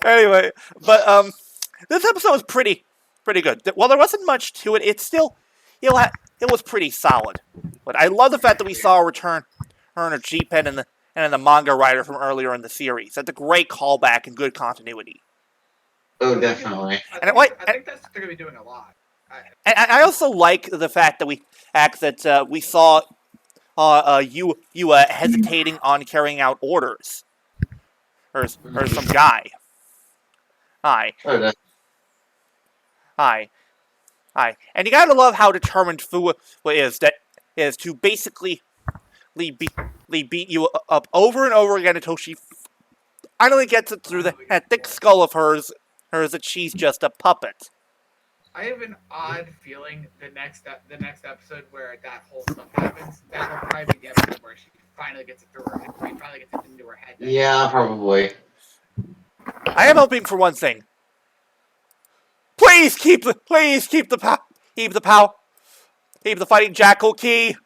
Anyway, but this episode was pretty good. While there wasn't much to it, it still, it was pretty solid. But I love the fact that we saw a return of G-Pen and the manga writer from earlier in the series. That's a great callback and good continuity. Oh, definitely. I think that's what they're gonna be doing a lot. And I also like the fact that we saw you hesitating on carrying out orders, or some guy. Hi. And you gotta love how determined Fu is to basically beat you up over and over again until she finally gets it through that thick skull of hers that she's just a puppet. I have an odd feeling the next episode where that whole stuff happens, that will probably be the episode where she finally gets it through her head. She finally gets it into her head. Yeah, probably. I am hoping for one thing. Please keep the fighting jackal key.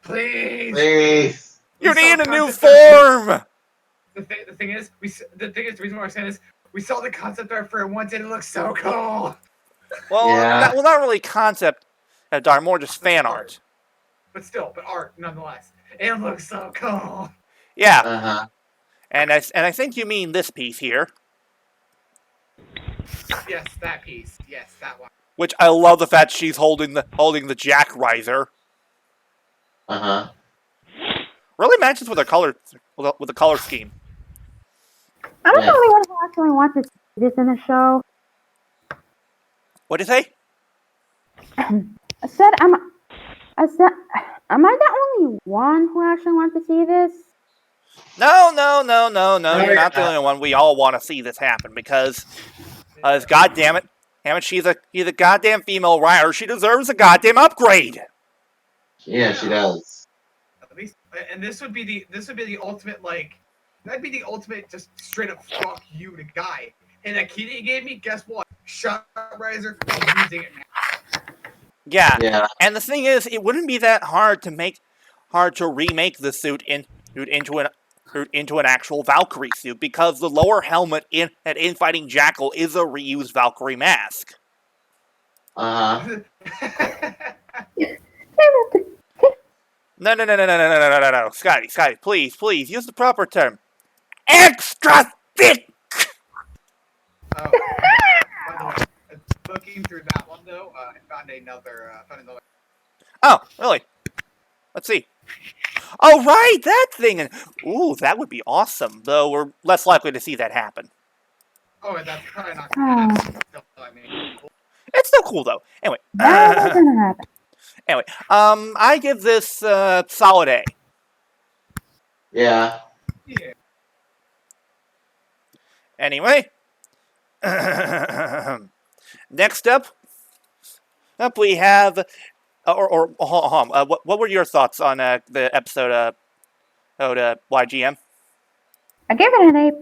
Please. You need a new form. The thing is, the reason why I'm saying is, we saw the concept art for it once and it looks so cool. Well, not really concept art, more just fan art. But art nonetheless. It looks so cool. Yeah. Uh-huh. And I think you mean this piece here. Yes, that piece. Yes, that one. Which I love the fact she's holding the jack riser. Uh-huh. Really matches with the color scheme. I'm the only one who actually wants to see this in the show. What'd you say? I said, am I the only one who actually wants to see this? No. You're not the only one. We all want to see this happen because, God damn it, she's a goddamn female writer. She deserves a goddamn upgrade. Yeah, she does. At least, and this would be the ultimate, like, that'd be the ultimate just straight up fuck you to Guy. And that key that you gave me, guess what? Shot riser, I'm using it now. Yeah. And the thing is, it wouldn't be that hard to make hard to remake the suit into an actual Valkyrie suit because the lower helmet in Fighting Jackal is a reused Valkyrie mask. Uh-huh. No, Scotty, please, use the proper term. Extra thick! Oh, by the way, looking through that one though, I found another. Oh, really? Let's see. Oh, right, that thing! Ooh, that would be awesome, though we're less likely to see that happen. Oh, and that's probably not gonna happen. I mean, It's still cool, though. Anyway. That doesn't happen. Anyway, I give this solid A. Yeah. yeah. Anyway. Next up we have... what were your thoughts on the episode YGM? I gave it an A+.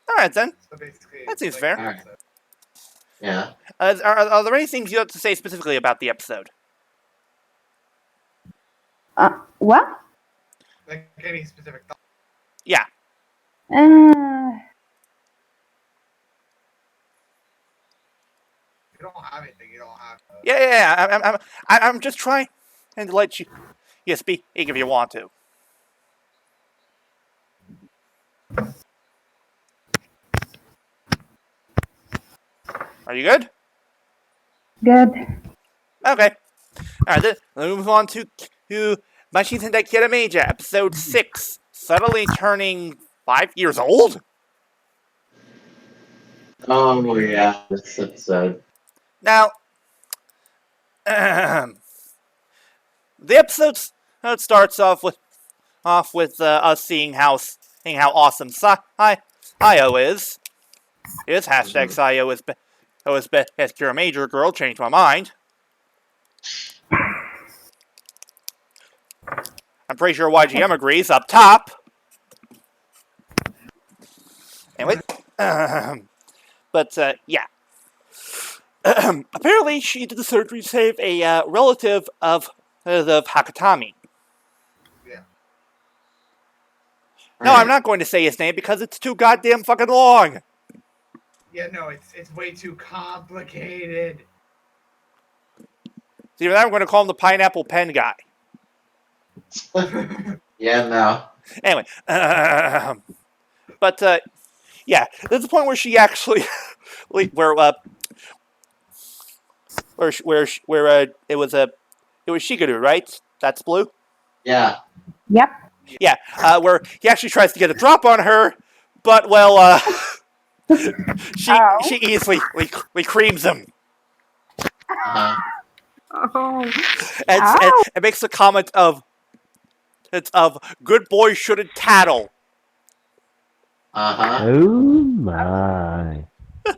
Alright, then. So basically, That seems like, fair. Alright. Yeah. Are there any things you have to say specifically about the episode? What? Like any specific thought. Yeah. You don't have anything. You don't have. Yeah. I'm just trying to let you speak if you want to. Are you good? Good. Okay. Alright, then let's move on to Vanishing Major, episode 6. Suddenly turning 5 years old? Oh, yeah, this episode. Now, the episode starts off with us seeing how awesome Sayo is. His hashtag Sayo is best Cure Major girl. Changed my mind. I'm pretty sure YGM agrees up top. Anyway, but yeah. Apparently, she did the surgery to save a relative of Hakatami. Yeah. No, I'm not going to say his name because it's too goddamn fucking long. Yeah, no, it's way too complicated. See, I'm going to call him the Pineapple Pen guy. Yeah, no. Anyway, but yeah, there's a point where she actually, it was Shigeru, right? That's Blue. Yeah. Yep. Yeah, where he actually tries to get a drop on her, but she easily creams him. Uh-huh. Oh. And it makes a comment of good boys shouldn't tattle. Uh-huh. Oh my.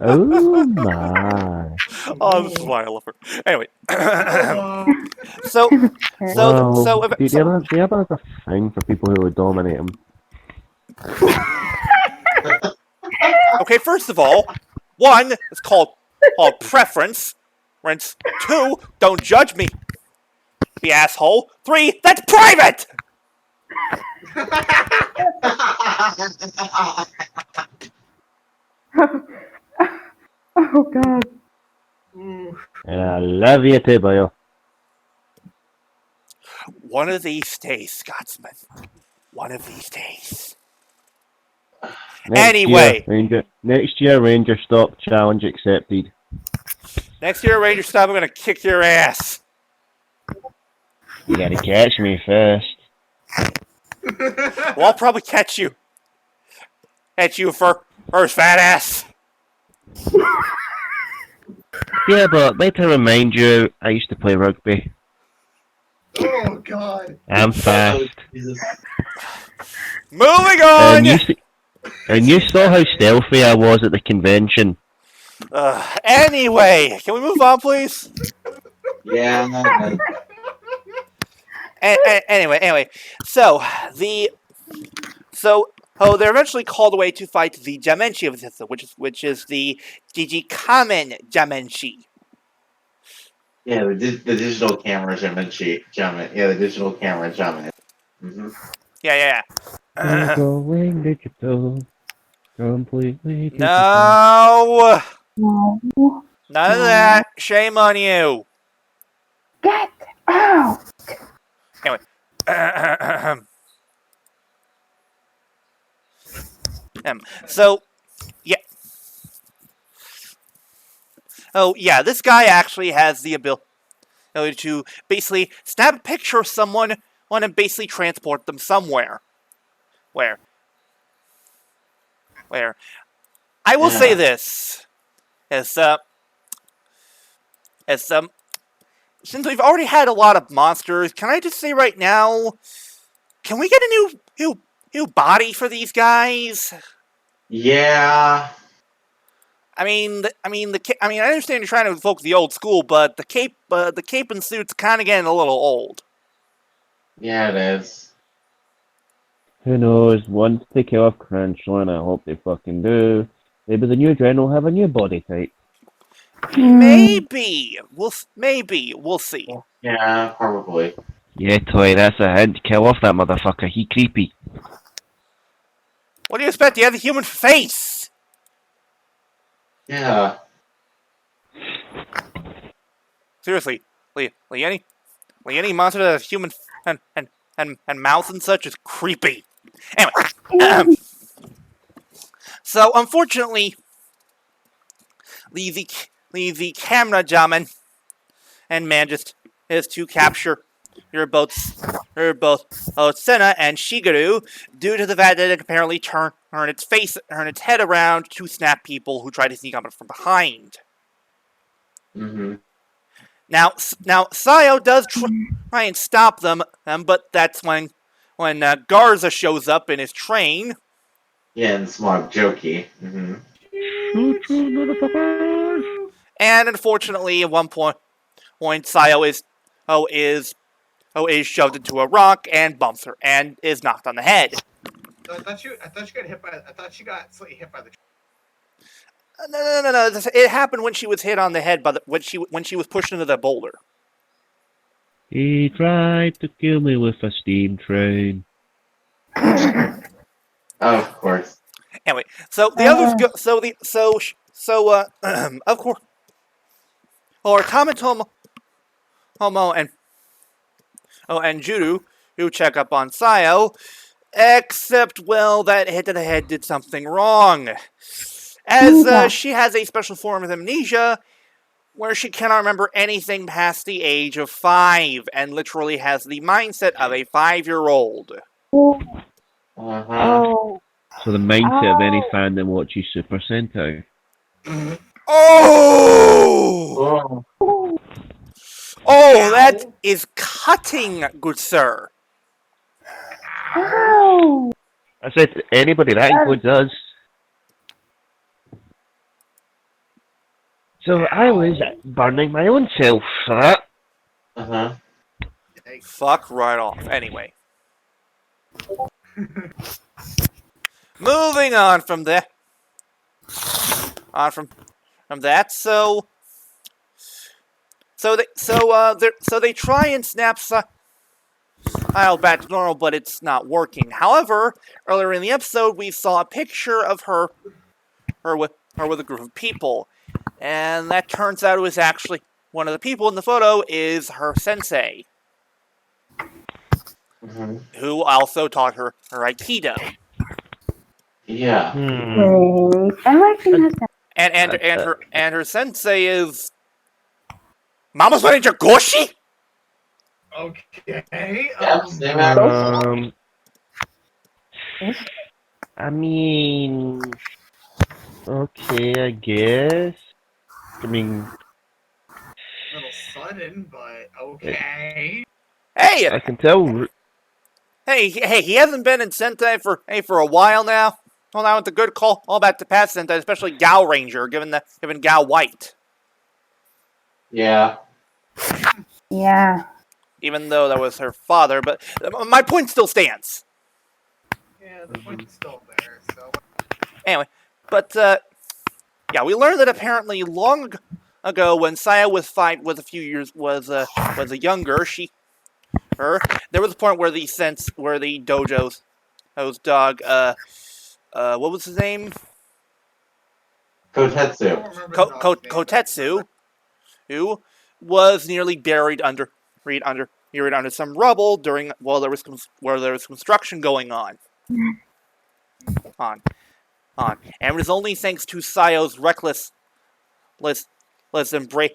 Oh my. Oh, this is why I love her. Anyway, Do you ever have a thing for people who would dominate them? okay, first of all, 1, it's called preference. 2, don't judge me, the asshole. 3, that's private! Oh God. Ooh. And I love you too, boyo. One of these days, Scotsman. One of these days. Anyway. Next year, Ranger Stop challenge accepted. Next year, Ranger Stop, I'm going to kick your ass. You gotta catch me first. Well, I'll probably catch you. Catch you first, fat ass. Yeah, but let me remind you, I used to play rugby. Oh God. I'm fast. Oh, Jesus. Moving on! And you saw how stealthy I was at the convention. Anyway, can we move on, please? Yeah. No. Anyway, so they're eventually called away to fight the Jamenshi of the system, which is the Kamen Jamenshi. Yeah, the digital camera Jumpman. Yeah, the digital camera Jumpman. Mm-hmm. Yeah. We're going digital. Completely digital. No! No. None of that. Shame on you. Get out! Anyway. So, yeah. Oh, yeah, this guy actually has the ability to basically snap a picture of someone and basically transport them somewhere. Where? I will say this. Since we've already had a lot of monsters, can I just say right now, can we get a new body for these guys? Yeah. I understand you're trying to evoke the old school, but the cape and suit's kind of getting a little old. Yeah, it is. Who knows? Once they kill off Crunchland, and I hope they fucking do, maybe the new general will have a new body type. Maybe we'll see. Yeah, probably. Yeah, Toy, that's a hint. Kill off that motherfucker. He creepy. What do you expect? He has a human face. Yeah. Seriously, any monster that has human and mouth and such is creepy. Anyway, so unfortunately, the camera jamming and managed is to capture both Senna and Shigeru due to the fact that it apparently turn its head around to snap people who try to sneak up from behind. Mm-hmm. Now Sayo does try and stop them, but that's when Garza shows up in his train. Yeah, and it's more jokey. Mm-hmm. And unfortunately, at one point Sayo is shoved into a rock and bumps her and is knocked on the head. I thought she got hit by. I thought she got slightly hit by the. No. It happened when she was hit on the head when she was pushed into the boulder. He tried to kill me with a steam train. Of course. Anyway, so the others go. Of course, or Kametomo, and Juru who check up on Sayo, except that hit to the head did something wrong, as she has a special form of amnesia where she cannot remember anything past the age of 5 and literally has the mindset of a 5-year-old. Uh-huh. Oh. So the mindset of any fan that watches Super Sentai. Oh! Oh, that is cutting, good sir. Oh. I said anybody that includes us. So I was burning my own self for that. Uh-huh. Fuck right off. Anyway. Moving on from that. So they try and snap Sayo back to normal, but it's not working. However, earlier in the episode, we saw a picture of her with a group of people, and that turns out it was actually one of the people in the photo is her sensei, who also taught her Aikido. Yeah. I recognize that. And her sensei is Mama's Manager Goshi? Okay. I mean, okay, I guess. I mean, A little sudden, but okay. Hey, I can tell. hey, he hasn't been in Sentai for a while now. Well, now it's a good call all back to past Sentai, especially Gao Ranger, given Gao White. Yeah. Yeah. Even though that was her father, but my point still stands. Yeah, the point's still there. So. Anyway, but yeah, we learned that apparently long ago, when Saya was a few years was a younger, there was a point where the dojo's dog, what was his name? I Kotetsu. don't remember the dog's name, Kotetsu, who was nearly buried under some rubble while there was construction going on. And it was only thanks to Sayo's reckless and brave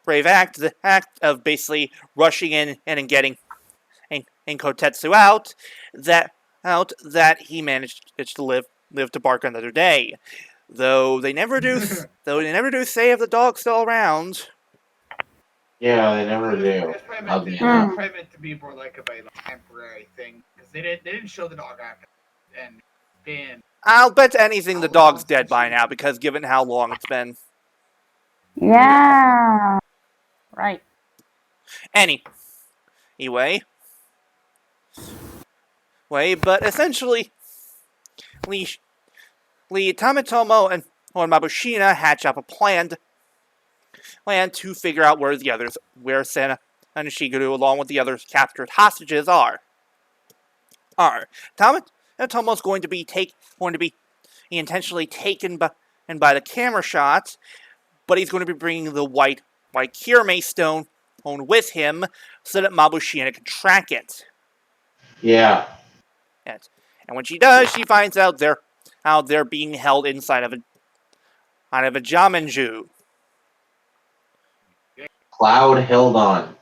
act, the act of basically rushing in and getting Kotetsu out, that he managed to live to bark another day. Though they never do say if the dog's still around. Yeah, they never do. It's probably meant to be more like a temporary thing because they didn't show the dog after, and then I'll bet anything the dog's dead by now, because given how long it's been. Yeah. Right. Anyway, but essentially, Lee Tamitomo and Mabushina hatch up a plan to figure out where Sana and Shigeru, along with the other captured hostages, are. Tamitomo's going to be intentionally taken by the camera shots, but he's going to be bringing the white Kirame stone with him so that Mabushina can track it. Yeah. And when she does, she finds out they're being held inside of a Jamenju. Cloud Hildon.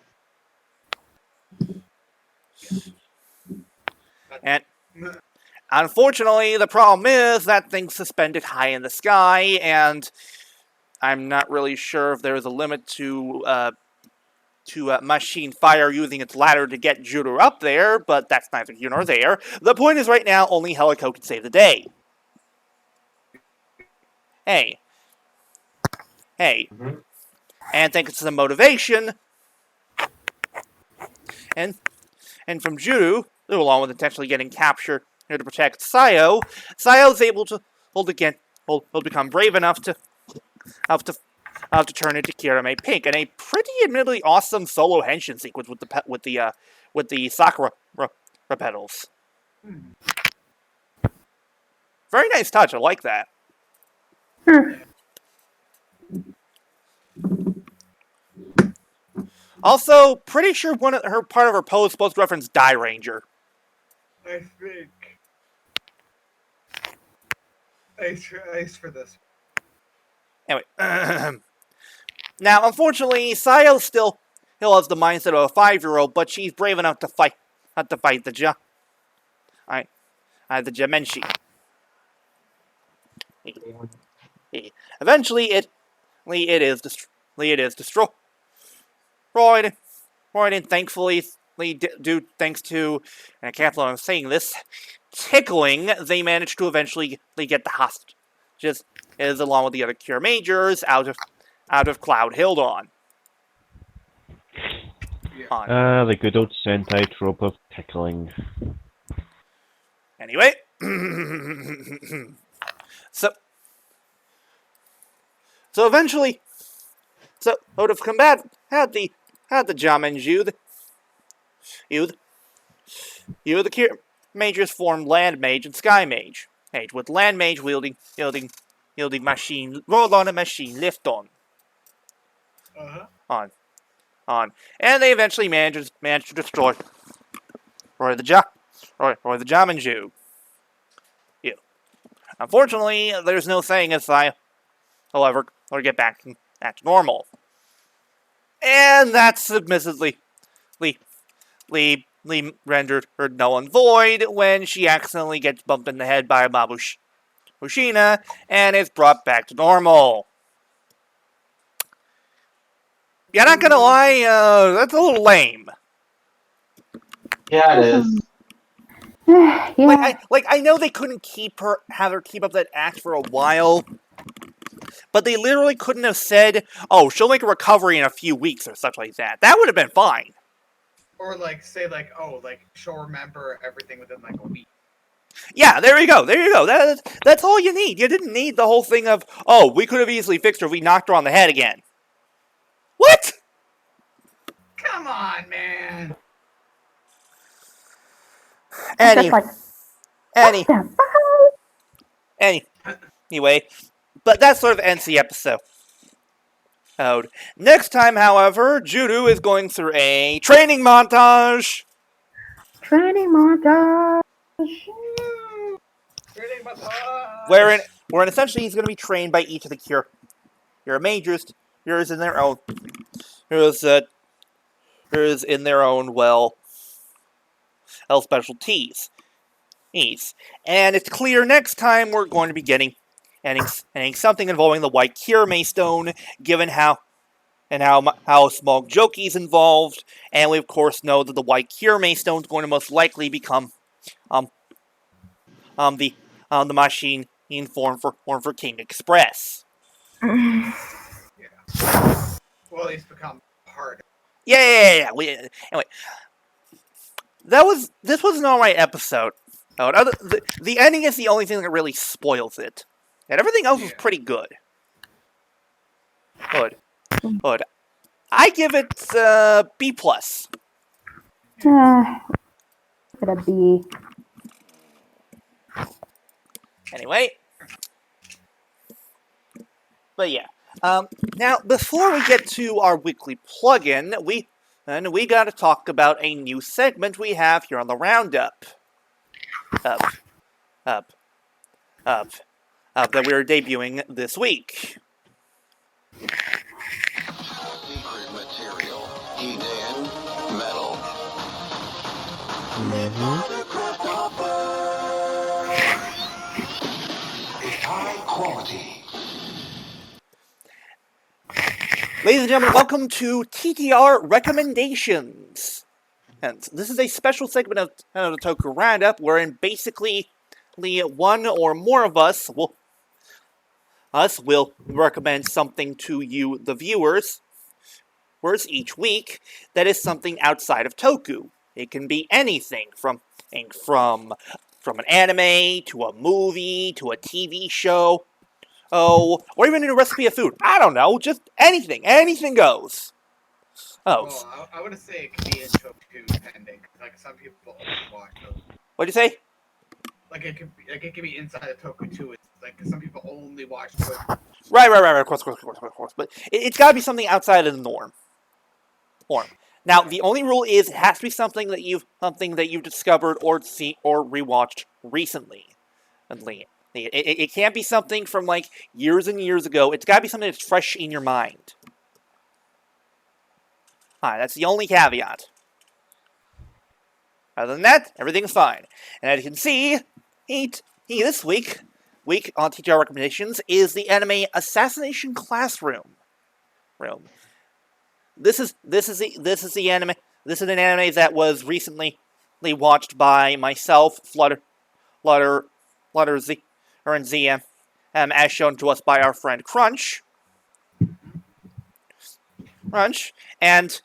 And unfortunately, the problem is that thing's suspended high in the sky, and I'm not really sure if there's a limit to machine fire using its ladder to get Juru up there, but that's neither here nor there. The point is, right now, only Helico can save the day. Hey. Mm-hmm. And thanks to the motivation, and from Juru, along with intentionally getting captured to protect Sayo's able to become brave enough to turn into Kirame Pink, and a pretty admittedly awesome solo henshin sequence with the Sakura petals. Very nice touch. I like that. Also, pretty sure part of her pose is supposed to reference Die Ranger. I think Ice for this. Anyway, now unfortunately, Sayo still has the mindset of a 5-year-old, but she's brave enough to fight the Jamenshi. Eventually, it is destroyed. And thankfully, thanks to, and I can't believe I'm saying this, tickling, they managed to eventually get the hostages, along with the other Cure Majors, out of Cloud Hildon. The good old Sentai trope of tickling. Anyway, so eventually, out of combat, had the Jamenju, the Cure Majors formed Land Mage and Sky Mage, with Land Mage wielding machine roll on a machine lift on. And they eventually managed to destroy the Jamenju. Unfortunately, there's no saying if I, however, or get back to normal. And that's submissively rendered her null and void when she accidentally gets bumped in the head by a Mabushina and is brought back to normal. Yeah, not gonna lie, that's a little lame. Yeah, it is. Yeah. I know they couldn't have her keep up that act for a while, but they literally couldn't have said, "Oh, she'll make a recovery in a few weeks" or such like that. That would have been fine. Or say she'll remember everything within a week. Yeah, there you go. There you go. That's all you need. You didn't need the whole thing of, oh, we could have easily fixed her if we knocked her on the head again. What? Come on, man. Just like, Anyway, but that sort of ends the episode. Next time, however, Judo is going through a training montage. Training montage. Training montage. Wherein essentially he's going to be trained by each of the Cure majors. Heroes in their own. Heroes in their own specialties. And it's clear next time we're going to be getting something involving the White Kirame Stone, given how Small Joki's involved, and we of course know that the White Kirame Stone is going to most likely become the machine in form for King Express. Yeah. Well, at least become harder. Yeah. Anyway, this was an alright episode. The ending is the only thing that really spoils it, and everything else is pretty good. Good. I give it B+. Could it be? Anyway. But yeah. Now, before we get to our weekly plug-in, we gotta talk about a new segment we have here on the Roundup. That we're debuting this week. Secret material. Eden metal. High quality. Ladies and gentlemen, welcome to TTR Recommendations. And this is a special segment of the Toku Roundup, wherein basically one or more of us will recommend something to you, the viewers, each week that is something outside of Toku. It can be anything from an anime to a movie to a TV show, or even a recipe of food. I don't know, just anything. Anything goes. Well, I would say it could be in Toku depending. Like some people only watch Toku. What'd you say? Like it could be inside of Toku too. It's like some people only watch Toku. Right. Of course. But it's got to be something outside of the norm. Now, the only rule is it has to be something that you've discovered or seen or rewatched recently. It can't be something from like years and years ago. It's got to be something that's fresh in your mind. Alright, that's the only caveat. Other than that, everything's fine. And as you can see, this week on TTR Recommendations is the anime Assassination Classroom. This is the anime. This is an anime that was recently watched by myself, Flutter Z, or ZM, as shown to us by our friend Crunch, and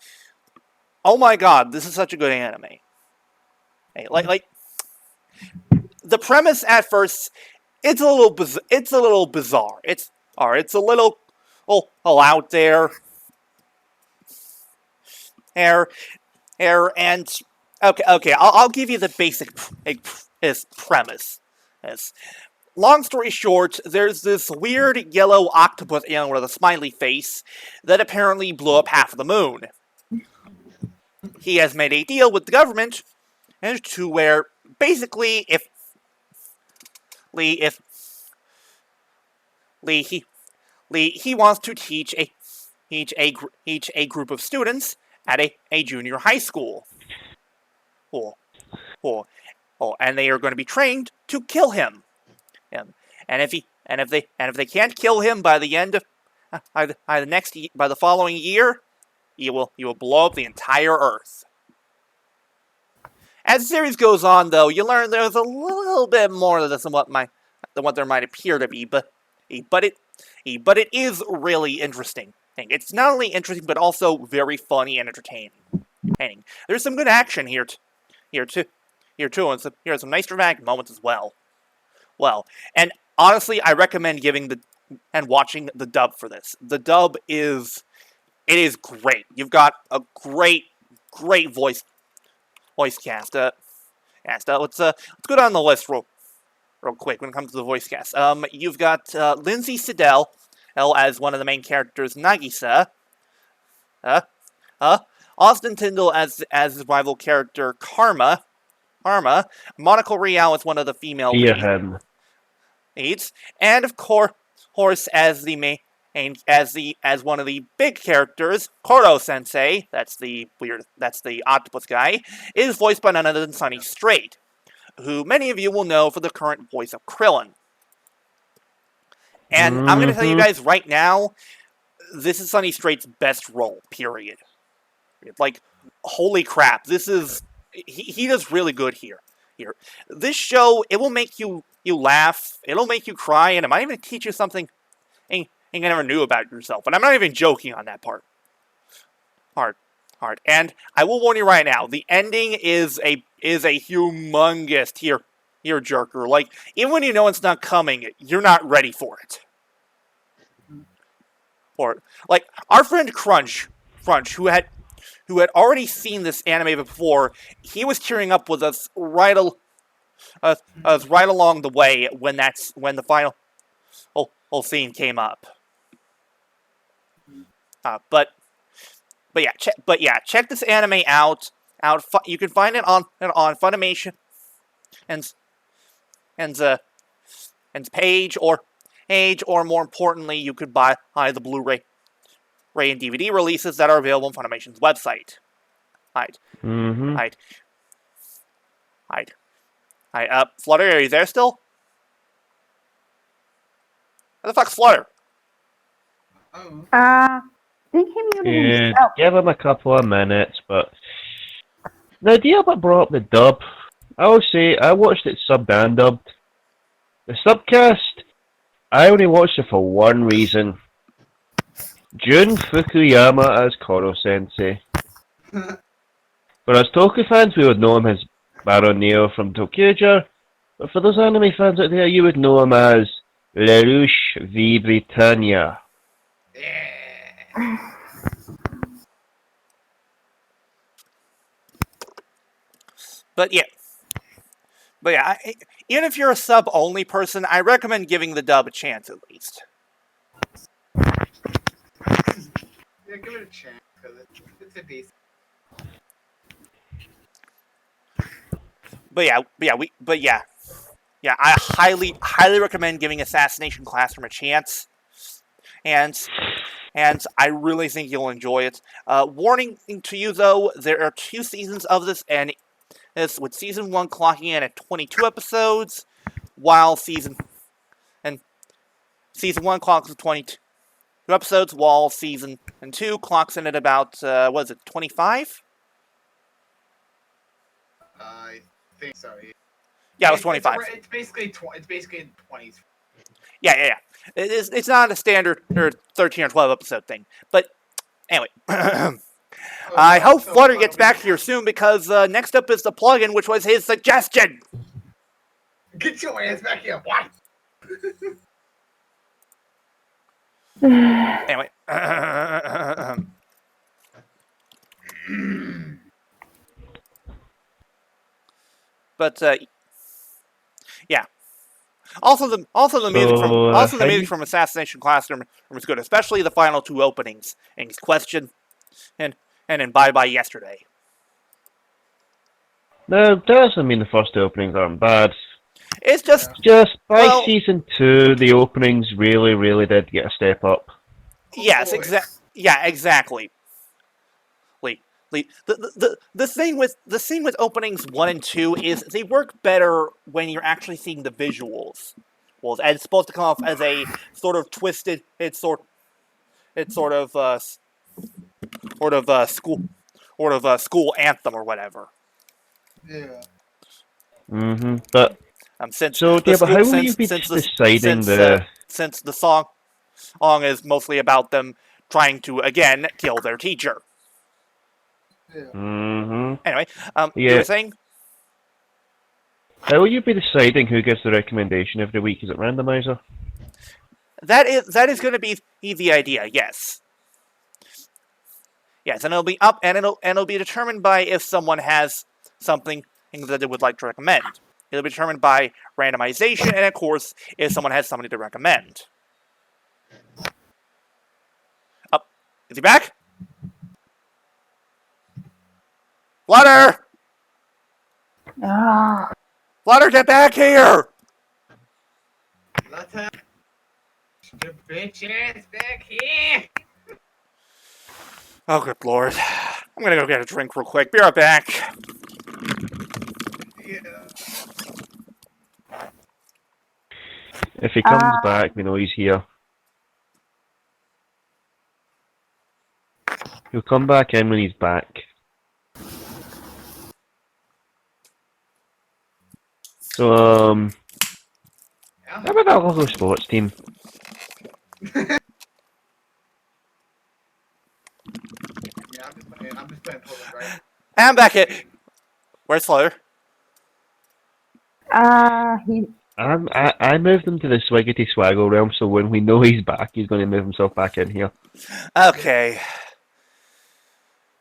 oh my god, this is such a good anime. Hey, like the premise at first, it's a little bizarre. It's a little out there. And okay. I'll give you the basic premise. Yes. Long story short, there's this weird yellow octopus alien with a smiley face that apparently blew up half of the moon. He has made a deal with the government, and to where basically if he wants to teach a group of students at a junior high school. And they are going to be trained to kill him. And if they can't kill him by the end of by the following year, you will blow up the entire Earth. As the series goes on, though, you learn there's a little bit more to this than what there might appear to be, but it is really interesting. It's not only interesting, but also very funny and entertaining. There's some good action here here too, and here are some nice dramatic moments as well. Well, and honestly, I recommend watching the dub for this. The dub is great. You've got a great voice cast. Let's go down the list real quick when it comes to the voice cast. You've got Lindsay Sidell as one of the main characters, Nagisa. Austin Tyndall as his rival character, Karma. Monica Rial as one of the female leads, and of course as the main as one of the big characters, Koro Sensei. That's the octopus guy. Is voiced by none other than Sonny Strait, who many of you will know for the current voice of Krillin. And I'm going to tell you guys right now, this is Sonny Strait's best role, period. Like, holy crap, he does really good here. This show, it will make you laugh, it'll make you cry, and it might even teach you something you never knew about yourself. And I'm not even joking on that part. Hard. And I will warn you right now, the ending is a humongous tear-jerker. Like, even when you know it's not coming, you're not ready for it. Or, like, our friend Crunch, who had already seen this anime before, he was tearing up with us right along the way when the final whole scene came up. But check this anime out. You can find it on Funimation and page, or more importantly, you could buy the Blu-ray and DVD releases that are available on Funimation's website. Flutter, are you there still? Where the fuck's Flutter? I think he muted himself. Give him a couple of minutes, but the DLBot brought up the dub. I will say, I watched it subbed and dubbed. The subcast, I only watched it for one reason. Jun Fukuyama as Koro Sensei. For us Toku fans, we would know him as Baron Neo from Tokyo. But for those anime fans out there, you would know him as LaRouche v Britannia. But yeah, even if you're a sub-only person, I recommend giving the dub a chance at least. Yeah, give it a chance, because it's a decent. I highly recommend giving Assassination Classroom a chance, and I really think you'll enjoy it. Warning to you though, there are 2 seasons of this, and it's with season 1 clocking in at 22 episodes, while season 1 clocks at 22 episodes, while season 2 clocks in at about 25? I think so. Yeah, it was 25. It's basically 20s. Yeah. It's not a standard 13 or 12 episode thing. But anyway, I hope Flutter gets back here soon, because next up is the plugin, which was his suggestion. Get your ass back here, what? Anyway. But yeah. Also the music from Assassination Classroom was good, especially the final 2 openings. And Question and then Bye Bye Yesterday. No, that doesn't mean the first 2 openings aren't bad. It's just by season 2, the openings really did get a step up. Yes, exactly. The thing with openings 1 and 2 is they work better when you're actually seeing the visuals. Well, and it's supposed to come off as a sort of twisted, school anthem or whatever. Yeah. But since how will you be deciding since the song is mostly about them trying to again kill their teacher. Yeah. Anyway, you were saying? How will you be deciding who gets the recommendation every week? Is it randomizer? That is going to be the idea. Yes. Yes, and it'll be up, and it'll be determined by if someone has something that they would like to recommend. It'll be determined by randomization, and of course, if someone has somebody to recommend. Up, is he back? Flutter! Ah. Flutter, get back here! Flutter! The bitch ass back here! Oh, good lord. I'm gonna go get a drink real quick. Be right back. Yeah. If he comes back, we know he's here. He'll come back in when he's back. So, how about that Lego sports team? Yeah, I'm just playing Toku, right? I'm back at... Where's Flutter? I moved him to the Swiggity Swaggle realm, so when we know he's back, he's going to move himself back in here. Okay.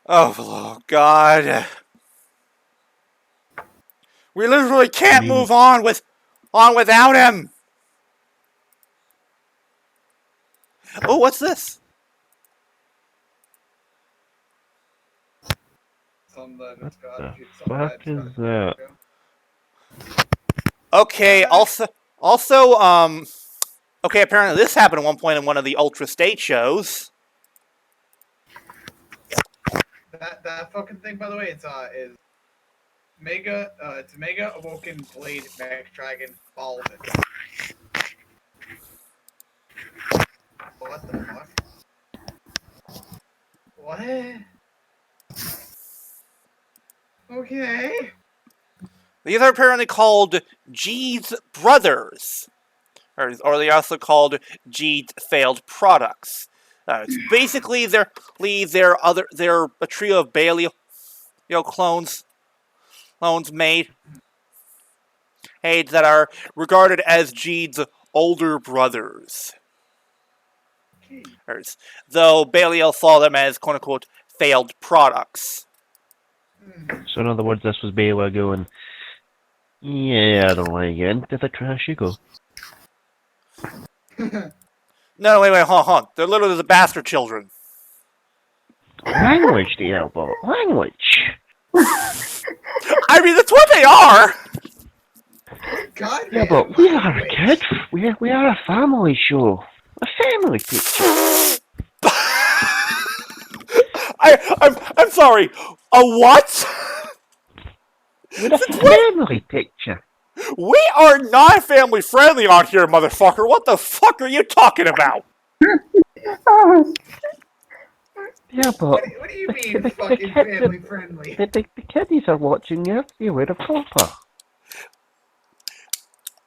Oh, God. We literally can't move on without him. Oh, what's this? What the fuck is that? Okay, also, okay, apparently this happened at one point in one of the Ultra State shows. That fucking thing, by the way, it's Mega, it's Mega Awoken Blade Mech Dragon Balvin. What the fuck? What? Okay. These are apparently called G's Brothers, or they're also called G's Failed Products. It's basically they're a trio of Bailey, clones made that are regarded as G's older brothers. Though Belial saw them as quote unquote failed products. So in other words, this was Baylor going, yeah, I don't want to get into the trash you go. No, wait, hold on. They're literally the bastard children. Language, DLBot, language. I mean, that's what they are. God, Yeah, man, but we are a kid. We are a family show. A family picture. I'm sorry. A what? We're a family picture. We are not family friendly out here, motherfucker. What the fuck are you talking about? Yeah, but what do you mean fucking family friendly? The kiddies are watching you. You wear a proper.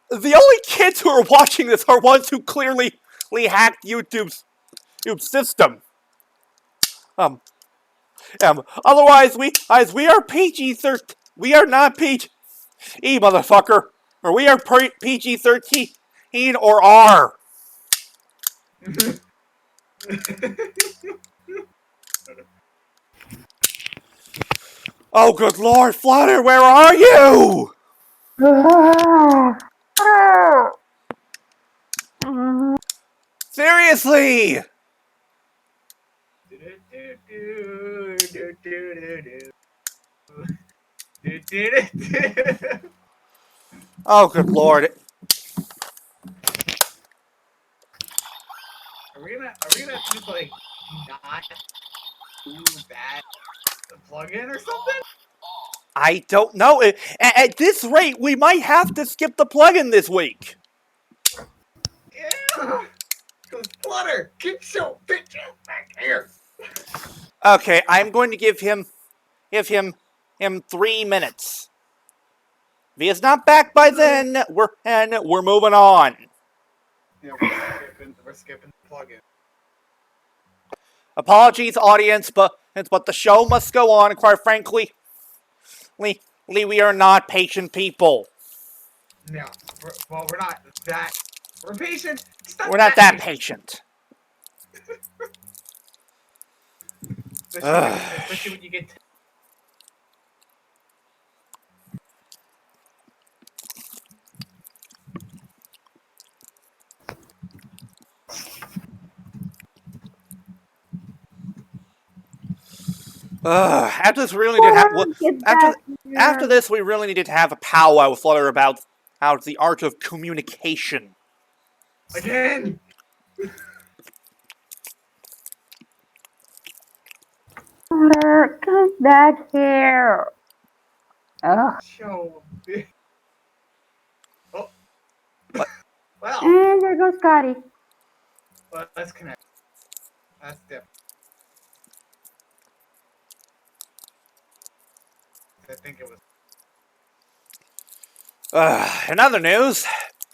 The only kids who are watching this are ones who clearly hacked YouTube's system. Otherwise, we are PG-13. We are not PG, motherfucker, or we are PG-13 or R. Oh, good lord, Flutter, where are you? Seriously! Oh, good lord. Are we gonna just like not do that plug-in or something? I don't know. At this rate, we might have to skip the plugin this week. Yeah. Cause Flutter, get your bitch ass back here. Okay, I'm going to give him 3 minutes. If he is not back by then, we're moving on. Yeah, we're skipping the plug-in. Apologies, audience, but the show must go on. And quite frankly, we are not patient people. No, we're not that. We're patient. We're not that patient. Especially when you get. After this, we really did have after this, we really needed to have a powwow with Flutter about the art of communication. Again! Flutter, come back here. Ugh. Show. Oh. Well, And there goes Scotty. let's connect. That's different. I think it was. In other news,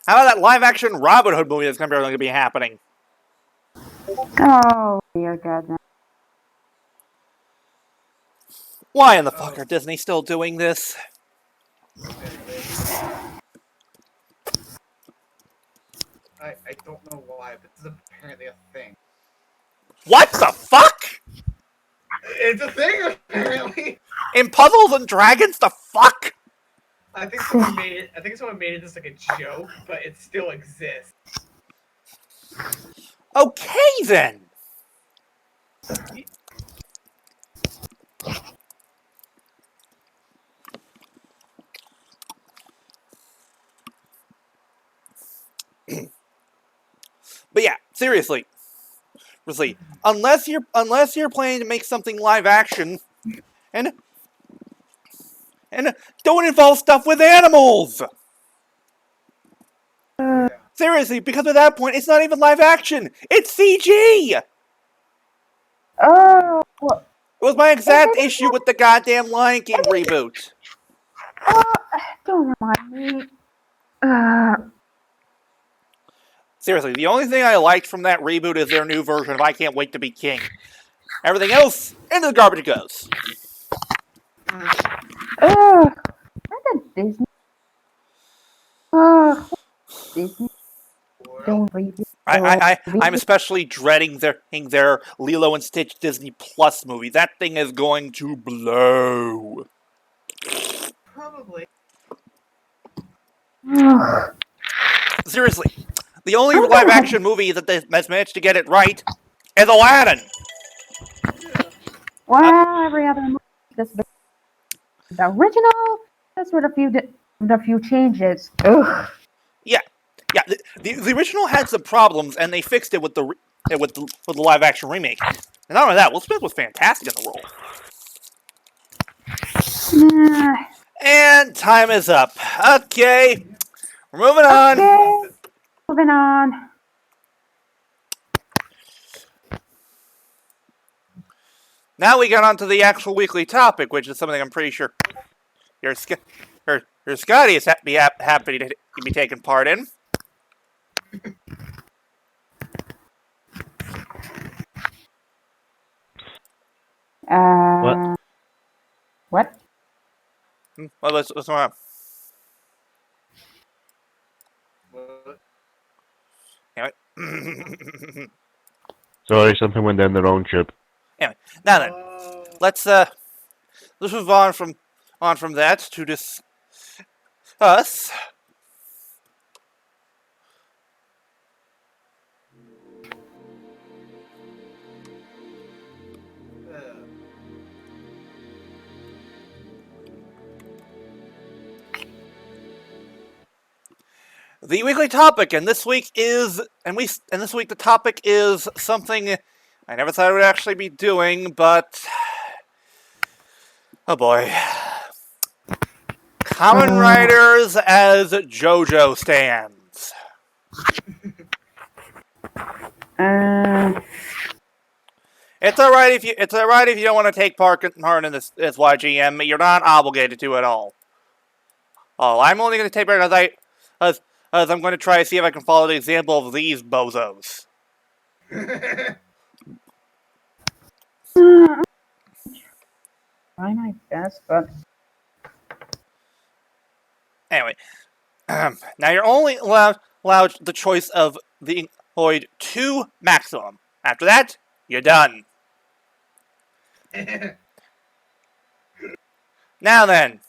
how about that live-action Robin Hood movie that's going to be happening? Oh, dear God. Why in the fuck are Disney still doing this? I don't know why, but this is apparently a thing. What the fuck? It's a thing, apparently! In Puzzles and Dragons, the fuck? I think someone made it just like a joke, but it still exists. Okay, then. But yeah, seriously, unless you're planning to make something live action, and don't involve stuff with animals. Seriously, because at that point, it's not even live action; it's CG. Oh, It was my exact issue with the goddamn Lion King reboot. don't remind me. Seriously, the only thing I liked from that reboot is their new version of I Can't Wait to Be King. Everything else, into the garbage it goes. That's a Disney. Disney. Don't read it. I'm especially dreading their Lilo and Stitch Disney Plus movie. That thing is going to blow. Probably. Seriously, the only live-action movie that's managed to get it right is Aladdin. Well, every other movie, the original, that's with a few changes. Ugh. Yeah. The original had some problems, and they fixed it with the live-action remake. And not only that, Will Smith was fantastic in the role. And time is up. Okay, we're moving on. Okay, moving on. Now we get on to the actual weekly topic, which is something I'm pretty sure your Scotty is happy to be taking part in. What? Well, what's going on? Anyway. Sorry, something went down the wrong tube. Anyway, now then, let's move on from that to discuss the weekly topic, and this week the topic is something I never thought I would actually be doing, but oh boy. Kamen Riders as JoJo Stands. It's alright if you don't want to take part in this YGM. You're not obligated to at all. Oh, I'm only going to take part because I'm going to try to see if I can follow the example of these bozos. Try my best, but Anyway, Now you're only allowed the choice of the employed 2 maximum. After that, you're done. Now then,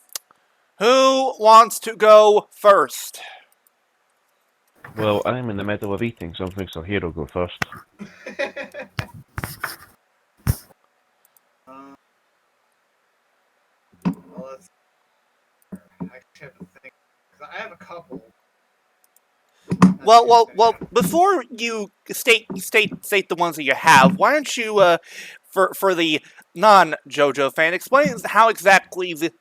who wants to go first? Well, I'm in the middle of eating something, so Hiiro go first. Well, let's. I actually have to think. 'Cause I have a couple. Well. Before you state the ones that you have, why don't you, for the non-JoJo fan, explain how exactly the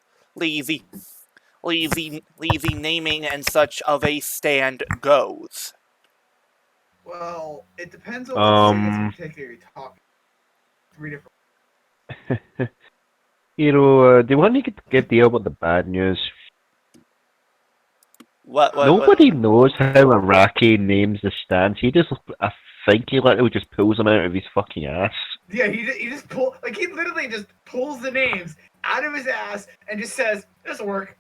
naming and such of a stand goes. Well, it depends on what series in particular you're talking. 3 different. Hiiro, do you want me to get deal with the bad news? Nobody knows how Araki names the stands. I think he literally just pulls them out of his fucking ass. Yeah, he just he literally just pulls the names out of his ass and just says, "This'll work."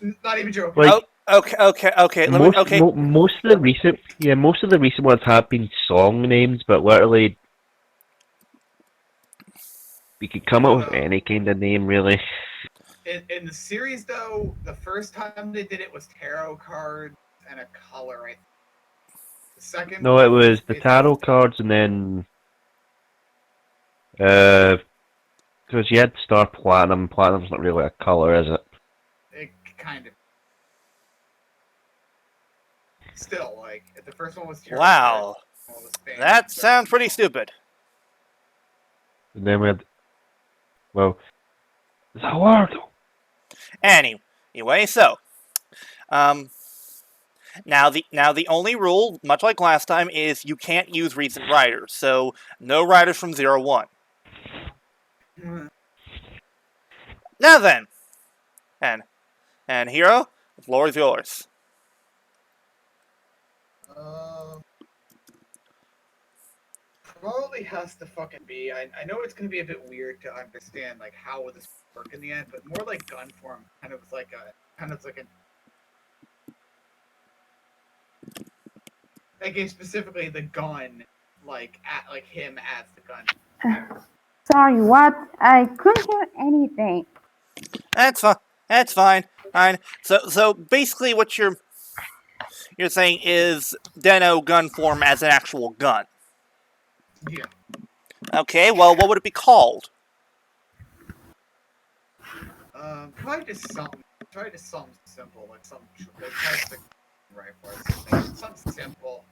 Not even joking. Like, okay. Most of the recent ones have been song names, but literally, we could come up with any kind of name, really. In the series, though, the first time they did it was tarot cards and a color. Right? The second. No, it was the tarot cards, and then because you had Star Platinum. Platinum's not really a color, is it? It kind of. Still, like the first one was tarot. Wow, that sounds pretty stupid. And then we had, it's hard. Anyway, so, now the only rule, much like last time, is you can't use recent riders. So no riders from 01. Now then, and Hiiro, the floor is yours. Probably has to fucking be. I know it's gonna be a bit weird to understand like how will this work in the end, but more like gun form, kind of like specifically the gun, like him as the gun. Sorry, what? I couldn't hear anything. That's fine. Fine. So basically, what you're saying is Deno gun form as an actual gun. Yeah. Okay. Well, what would it be called? Probably just something simple, like some type of rifle or something. Something simple.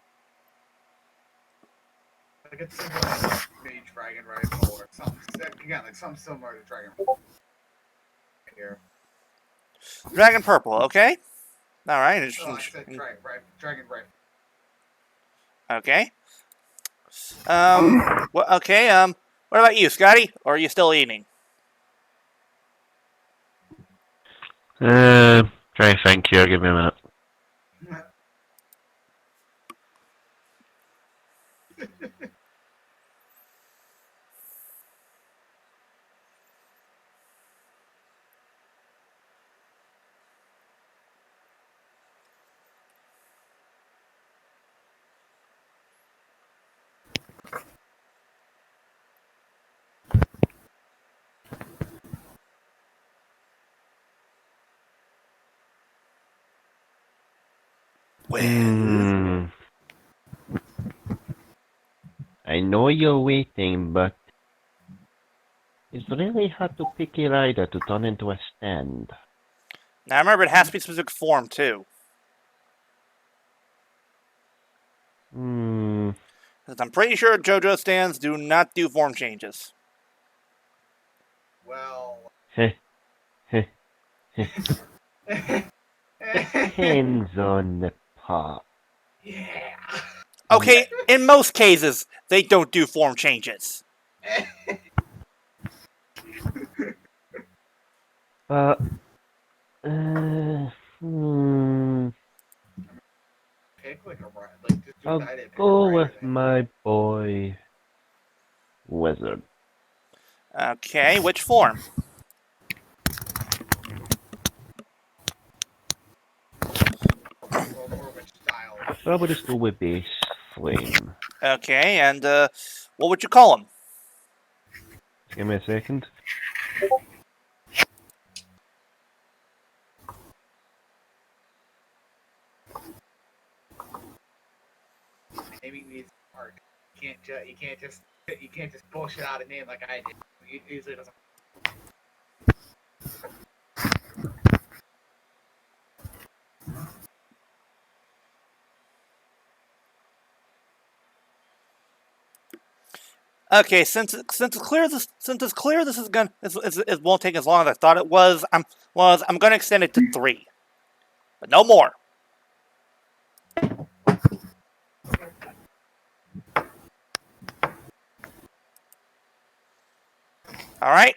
Like a simple mage dragon rifle or something. Again, like something similar to dragon rifle. Here. Dragon purple. Okay. All right. I said dragon rifle. Okay. Okay. What about you, Scotty? Or are you still eating? Try to think here. Give me a minute. I know you're waiting, but it's really hard to pick a rider to turn into a stand. Now remember, it has to be specific form too. Because I'm pretty sure JoJo Stands do not do form changes. Well. Depends on the part. Yeah. Okay, in most cases, they don't do form changes. I'll go with my boy, Wizard. Okay, which form? style. I would just go with base flame. Okay, and what would you call him? Give me a second. Naming needs art. You can't just bullshit out a name like I did. It usually doesn't. Okay, since it's clear this is gonna it won't take as long as I thought it was. I'm gonna extend it to 3, but no more. All right.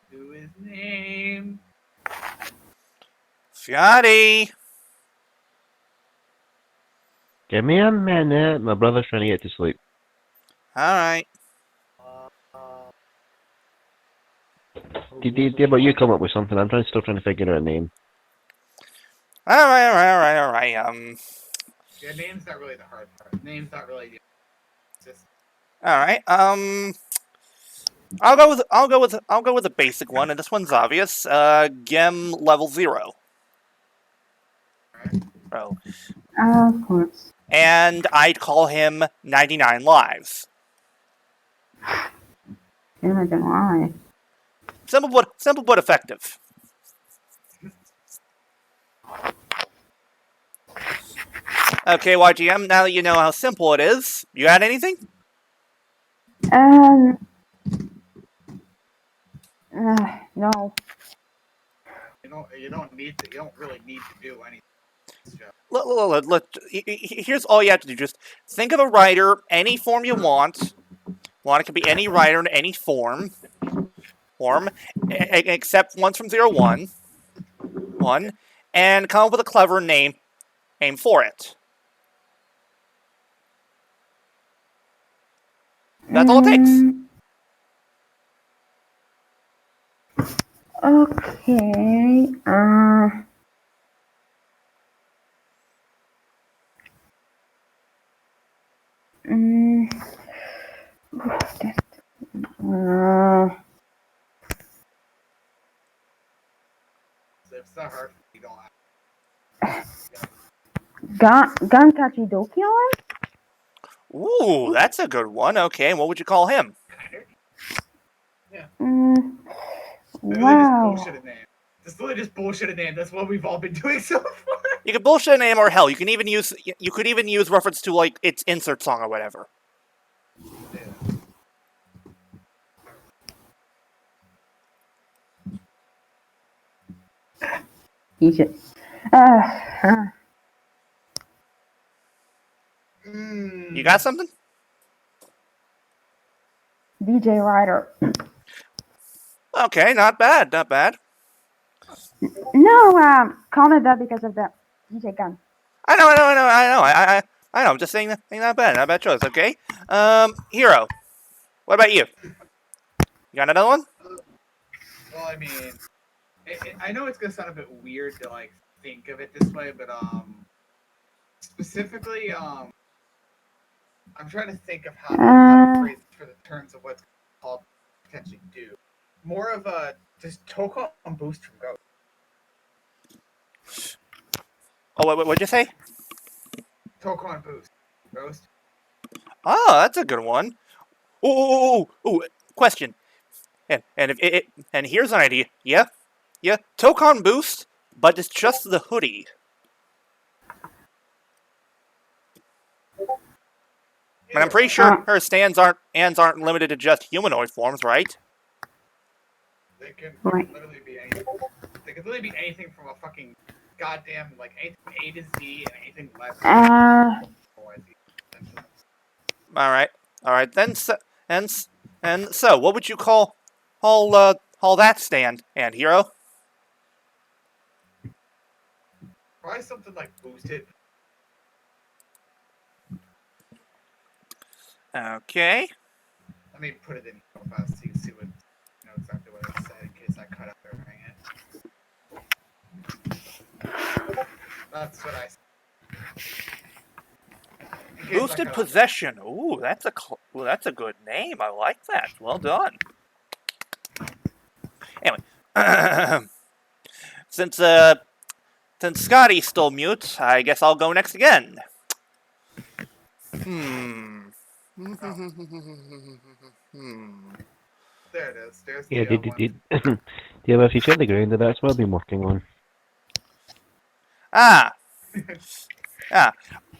Do his name. Scotty. Give me a minute. My brother's trying to get to sleep. All right. DLBot, you come up with something. I'm still trying to figure out a name. All right. Yeah, name's not really the hard part. Name's not really. It's just. All right. I'll go with a basic one, and this one's obvious. Gem level 0. Oh. Of course. And I'd call him 99 lives. I'm not gonna lie. Simple but effective. Okay, YGM, now that you know how simple it is, you got anything? No. You don't really need to do anything. Here's all you have to do. Just think of a writer, any form you want. It could be any writer in any form, except ones from 1, and come up with a clever name for it. That's all it takes. Okay. It's not hard. You don't have. Gankachi Dokyon? Ooh, that's a good one. Okay, and what would you call him? Yeah. Wow. Just bullshit a name. It's literally just bullshit a name. That's what we've all been doing so far. You could bullshit a name, or hell, you could even use reference to like its insert song or whatever. You got something? DJ Ryder. Okay, not bad. No, call it that because of the DJ gun. I know. I'm just saying that ain't not bad choice. Okay. Hiiro, what about you? You got another one? Well, I mean, I know it's gonna sound a bit weird to like think of it this way, but specifically, I'm trying to think of how to phrase it for the terms of what's called potentially do. More of a just Toku on boost from Ghost. Oh, what'd you say? Toku on boost. Ghost. Oh, that's a good one. Ooh, question. And here's an idea. Yeah. Tokon boost, but it's just the hoodie. And I'm pretty sure her stands aren't limited to just humanoid forms, right? They can literally be anything. They could literally be anything from a fucking goddamn like anything from A to Z and anything less. All right. Then so what would you call that stand and Hiiro? Probably something like boosted. Okay. Let me put it in real fast so you can see what know exactly what I said in case I cut out. That's what I said. In case I Boosted cut off. Possession. Ooh, that's a good name. I like that. Well done. Anyway, since Scotty's still mute, I guess I'll go next again. There it is. There's Yeah, the did one. yeah, if you check the ground, that's what I've been working on. Ah,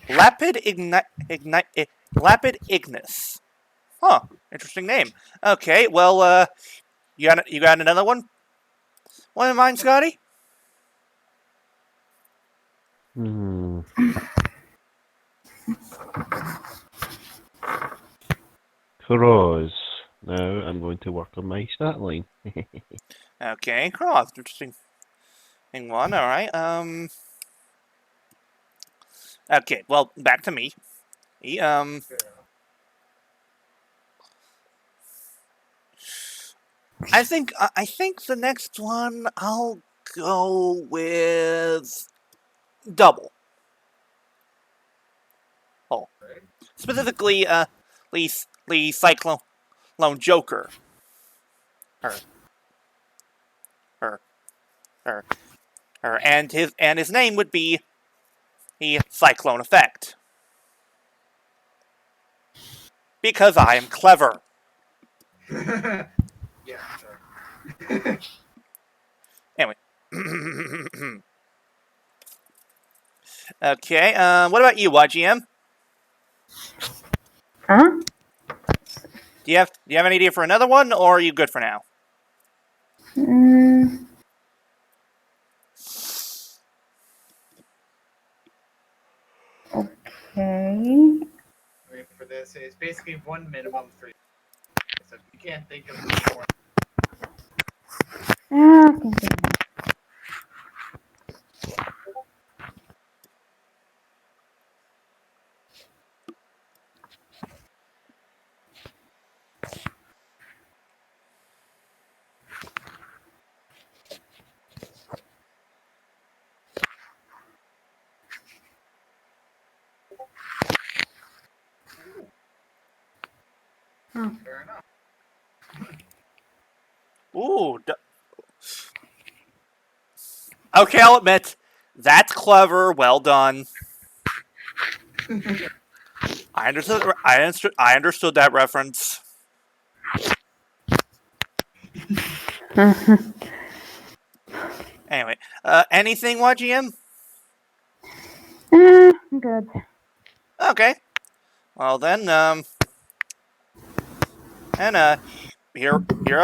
Lapid Lapid Ignis. Huh, interesting name. Okay, well, you got another one? One in mind, Scotty? Cross. Now I'm going to work on my stat line. Okay, Cross. Interesting. One. All right. Okay. Well, back to me. I think the next one I'll go with Double. Oh, specifically, Lee Cyclone Joker. And his name would be the Cyclone Effect. Because I am clever. Yeah, sure. Anyway. Okay, what about you, YGM? Huh? Do you have an idea for another one, or are you good for now? Okay. For this, it's basically one minimum 3. So if you can't think of any more. I think Fair enough. Ooh. Okay, I'll admit, that's clever. Well done. I understood that reference. Anyway, anything, YGM? good. Okay. Well then, Hiiro,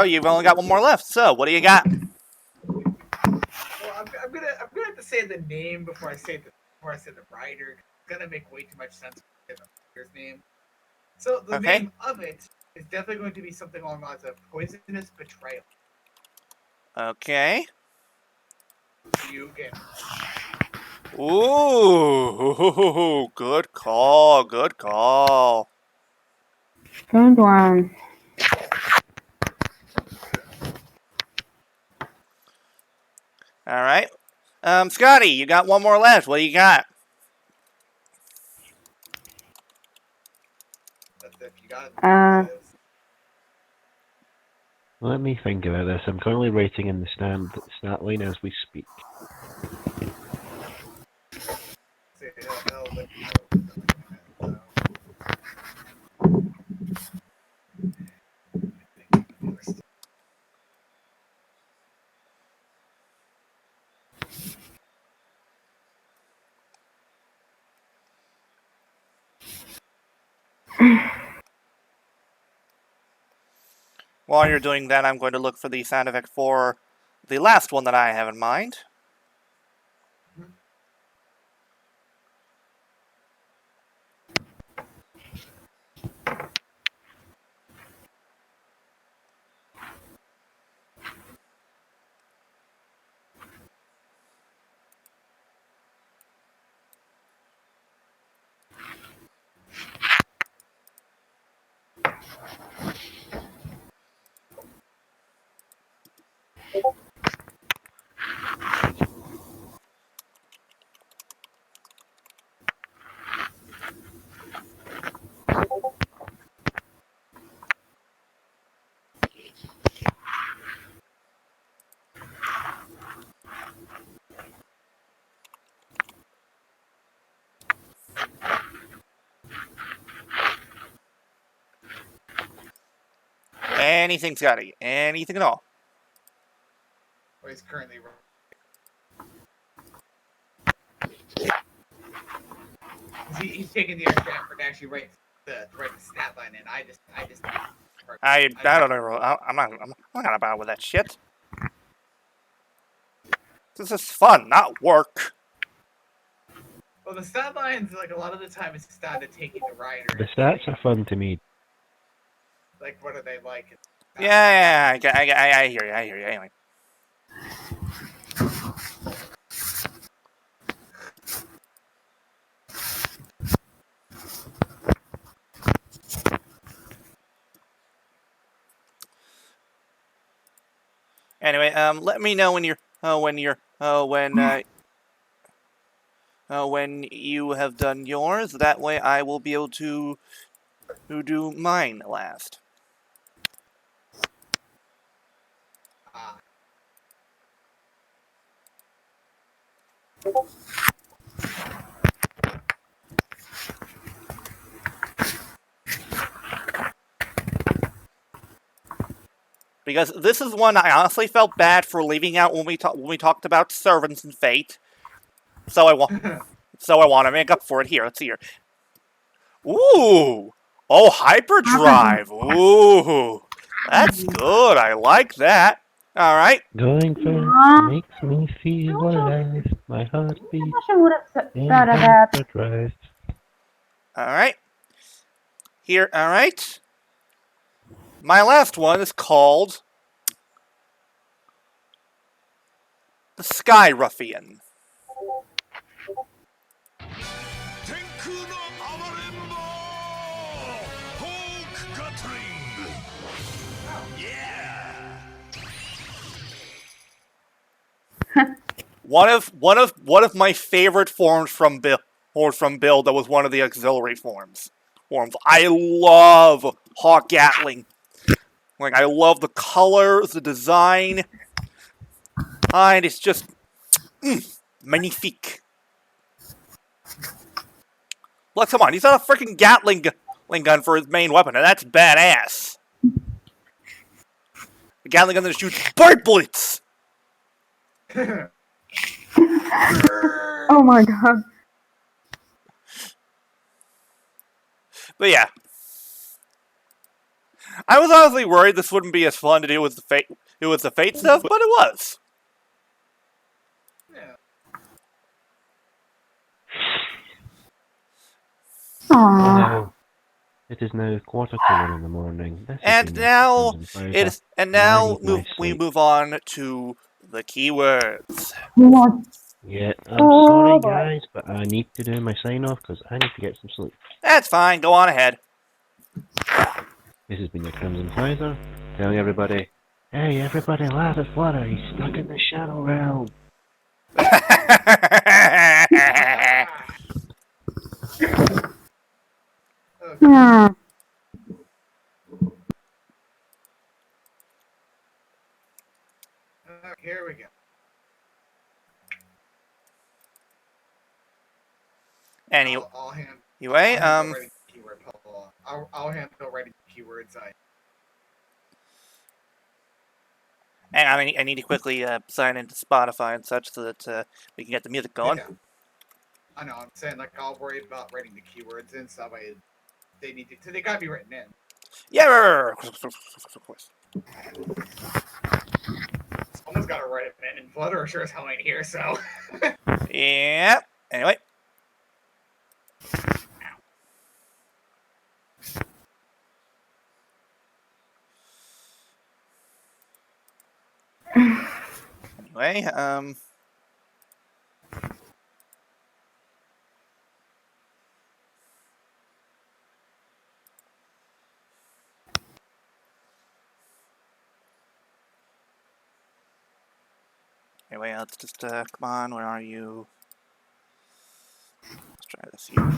you've only got one more left. So, what do you got? Well, I'm gonna have to say the name before I say the writer. It's gonna make way too much sense for the writer's name. So the name of it is definitely going to be something along the lines of Poisonous Betrayal. Okay. You get. Ooh, good call. Good call. Good one. All right. Scotty, you got one more left. What do you got? That's if you got it. Let me think about this. I'm currently writing in the stat line as we speak. While you're doing that, I'm going to look for the sound effect for the last one that I have in mind. Anything, Scotty. Anything at all. Or he's currently. He's taking the extra effort to actually write the stat line in. I just. I don't know. I'm not gonna bother with that shit. This is fun, not work. Well, the stat lines, like, a lot of the time, it's started taking the rider. The stats are fun to me. Like, what are they like? Yeah, I hear you. I hear you. Anyway. Anyway, let me know when when you have done yours. That way, I will be able to do mine last. Because this is one I honestly felt bad for leaving out when we talked about servants and fate. So I want to make up for it here. Let's see here. Ooh, oh, hyperdrive. Ooh, that's good. I like that. All right. Going fast makes me feel alive. My heart beats in hyperdrive. All right. Here. All right. My last one is called the Sky Ruffian. One of my favorite forms from Bill that was one of the auxiliary forms. I love Hawk Gatling. Like, I love the colors, the design, and it's just magnifique. Look, come on, he's got a freaking Gatling gun for his main weapon, and that's badass. The Gatling gun that shoots bird bullets. Oh my god. But yeah, I was honestly worried this wouldn't be as fun to do with the fate stuff, but it was. Yeah. Aww. No, it is now 1:45 in the morning. This has And been now Crimson Fighter. we move on to the keywords. Yeah, I'm sorry guys, but I need to do my sign off because I need to get some sleep. That's fine. Go on ahead. This has been your Crimson Fighter, telling everybody, hey everybody laugh at Flutter, he's stuck in the shadow realm. Hmm. Here we go. Anyway, I'll handle writing keyword puzzle. I'll handle writing keywords. and I need to quickly sign into Spotify and such so that we can get the music going. Yeah. I know. I'm saying, like, I'll worry about writing the keywords in, so they gotta be written in. Yeah, of course. Someone's gotta write it in, and Flutter sure as hell ain't here, so. Yeah. Anyway. Anyway, Anyway, let's just, come on, where are you? Let's try this here.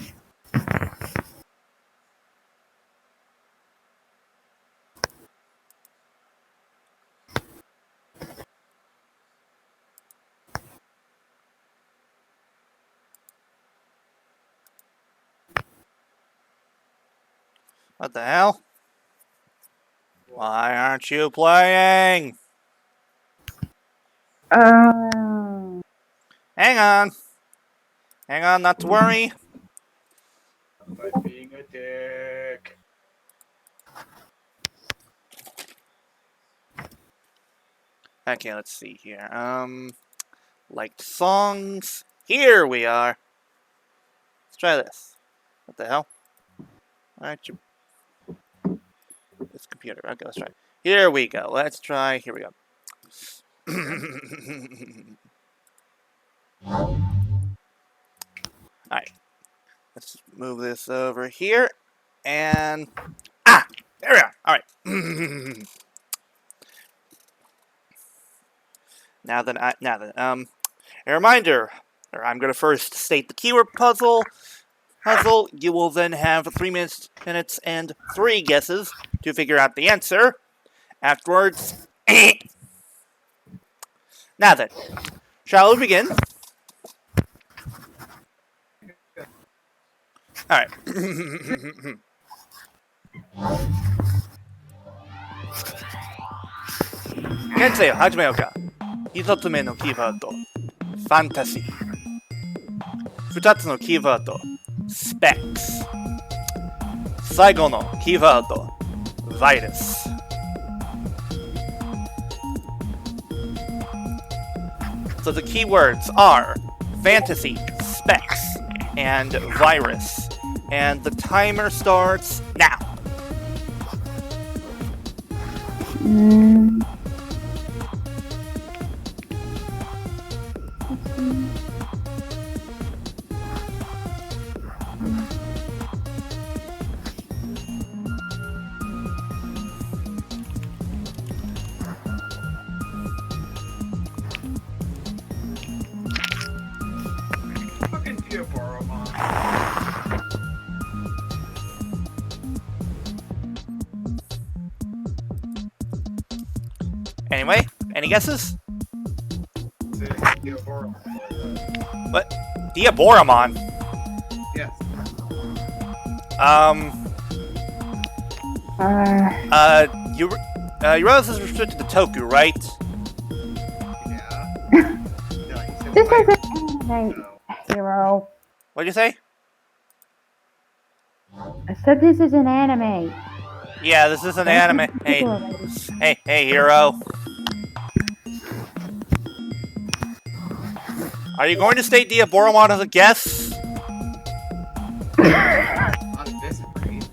What the hell? Why aren't you playing? Oh. Hang on. Hang on, not to worry. By being a dick. Okay, let's see here. Liked songs. Here we are. Let's try this. What the hell? Aren't you? This computer. Okay, let's try. Here we go. Let's try. Here we go. Alright. Let's move this over here. And. Ah! There we are. Alright. Now then, a reminder. I'm going to first state the keyword puzzle. You will then have 3 minutes and 3 guesses to figure out the answer. Afterwards, now then, shall we begin? Alright. Kensei, hajimeo ka. 1つ目のキーワード、ファンタジー。2つのキーワード、specs。最後のキーワード、virus。So the keywords are fantasy, specs, and virus. And the timer starts now. Fucking Diaboromon. Anyway, any guesses? Diaboromon. What? Diaboromon? Yes. You realize this is restricted to Toku, right? Yeah. No, he said This wait. is an anime, Hero. What'd you say? I said this is an anime. Yeah, this is an anime. Hey, Hiiro. Are you going to state Diaboromon as a guess? On this rate.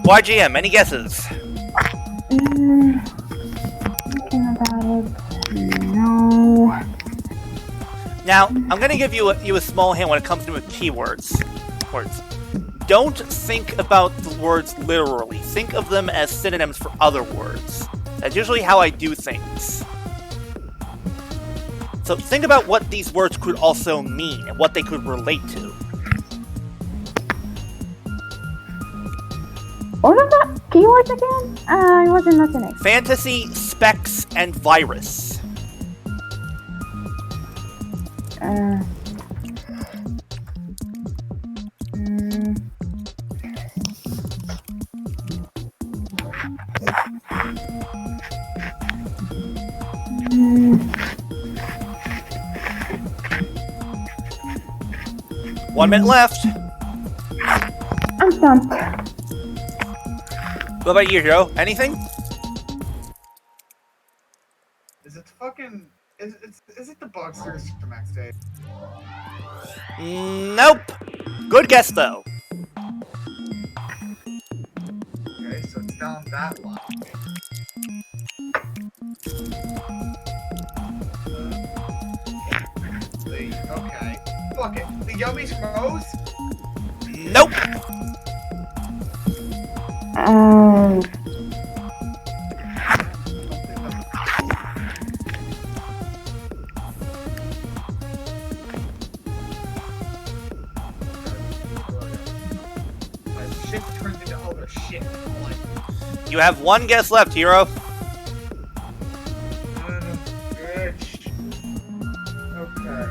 YGM, any guesses? Thinking about it. No. Now, I'm going to give you a small hint when it comes to keywords. Don't think about the words literally. Think of them as synonyms for other words. That's usually how I do things. So think about what these words could also mean and what they could relate to. What are the keywords again? I wasn't listening. Fantasy, specs, and virus. One minute left. I'm stumped. What about you, Hiro? Anything? Is it fucking... Is it the Bugsters from Max Day? Nope. Good guess, though. Okay, so it's down that line. Okay. Fuck it. The Yummies from O's? Nope. Shit turns into other shit. Like, You have one guess left, Hiro. bitch. Okay.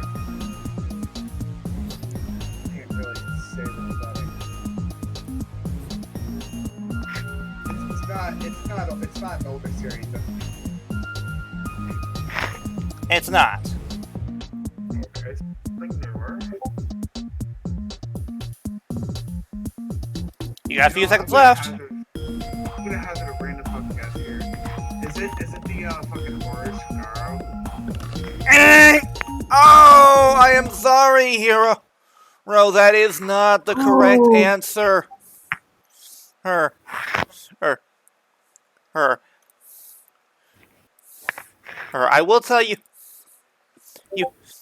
Can't really say this about it. It's not an older series. It's not. Okay, it's something newer. You got a few seconds I'm gonna left. I'm gonna hazard a random fucking guess here. Is it the fucking horror Shigaro? Oh, I am sorry, Hiiro. That is not the correct Oh. answer. Her. I will tell you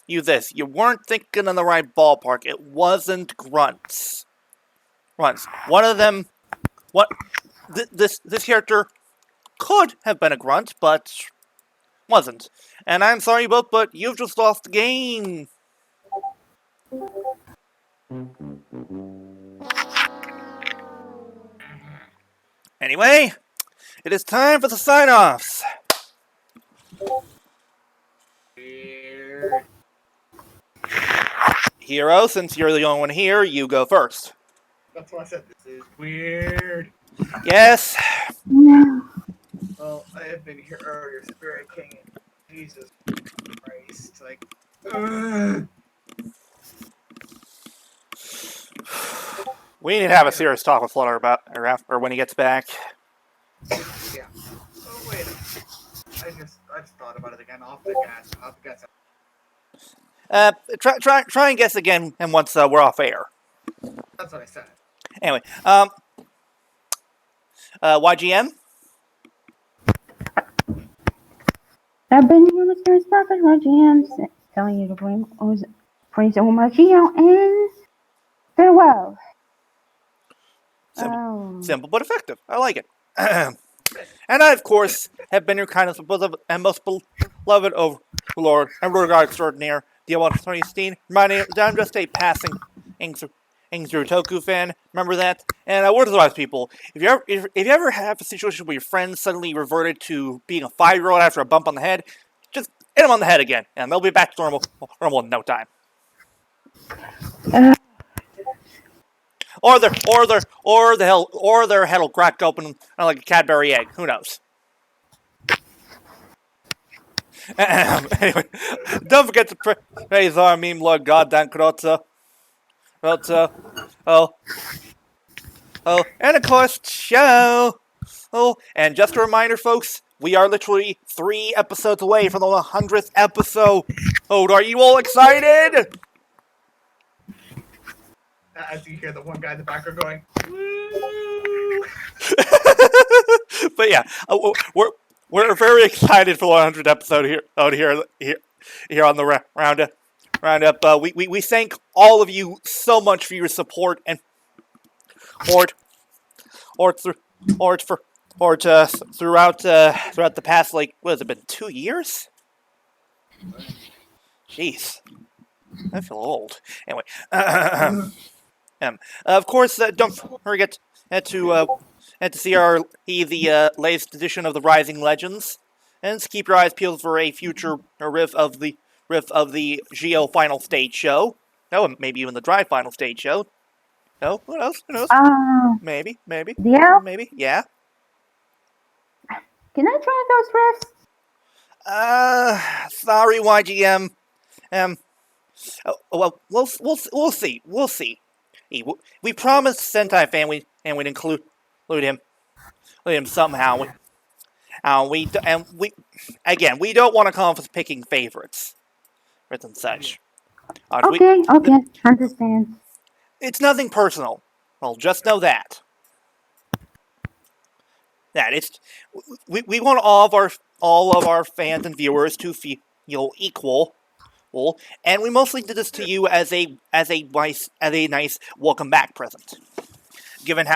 this. You weren't thinking in the right ballpark. It wasn't grunts. One of them. This character could have been a grunt, but wasn't. And I'm sorry, but you've just lost the game. Anyway, it is time for the sign-offs. Weird. Hiiro, since you're the only one here, you go first. That's why I said this is weird. Yes. No. Well, I have been here earlier, Spirit King, and Jesus Christ, like, ugh. We need to have a serious talk with Flutter about, or when he gets back. Yeah. Oh wait, I just thought about it again. Off the gas. Try and guess again, and once we're off air. That's what I said. Anyway, YGM. I've been here with Spirit's Prophet, YGM, telling you to praise Omagio and farewell. Simple but effective. I like it. And I, of course, have been your kindest and most beloved overlord and regard extraordinaire, DLBot 2016. Reminding you that I'm just a passing through Toku fan. Remember that? And word to the wise people: if you ever have a situation where your friend suddenly reverted to being a 5-year-old after a bump on the head, just hit them on the head again, and they'll be back to normal in no time. Or their head'll crack open like a Cadbury egg. Who knows? Anyway, don't forget to praise our meme lord goddamn Krotza. And of course, show. And just a reminder, folks, we are literally 3 episodes away from the 100th episode. Are you all excited? As you hear the one guy in the background going, woo! But yeah, we're very excited for the 100th episode here on the Roundup. We thank all of you so much for your support and throughout the past, like, what has it been, 2 years? Jeez, I feel old. Anyway, of course, don't forget to see the latest edition of the Rising Legends, and keep your eyes peeled for a future riff of the Geo Final Stage show. No, maybe even the Drive Final Stage show. No, who knows? Maybe. Yeah. Maybe, yeah. Can I try those riffs? Sorry, YGM. Well, we'll see. We promised Sentai fan we'd include him somehow. We don't want to call him picking favorites and such. Okay, understand. It's nothing personal. Well, just know that. We want all of our fans and viewers to feel equal. And we mostly did this to you as a nice welcome back present. Given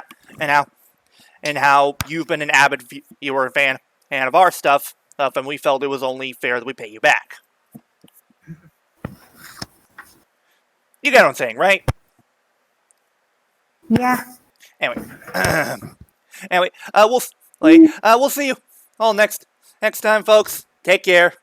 how you've been an avid viewer and fan of our stuff, and we felt it was only fair that we pay you back. You get what I'm saying, right? Yeah. Anyway, we'll see you all next time, folks. Take care.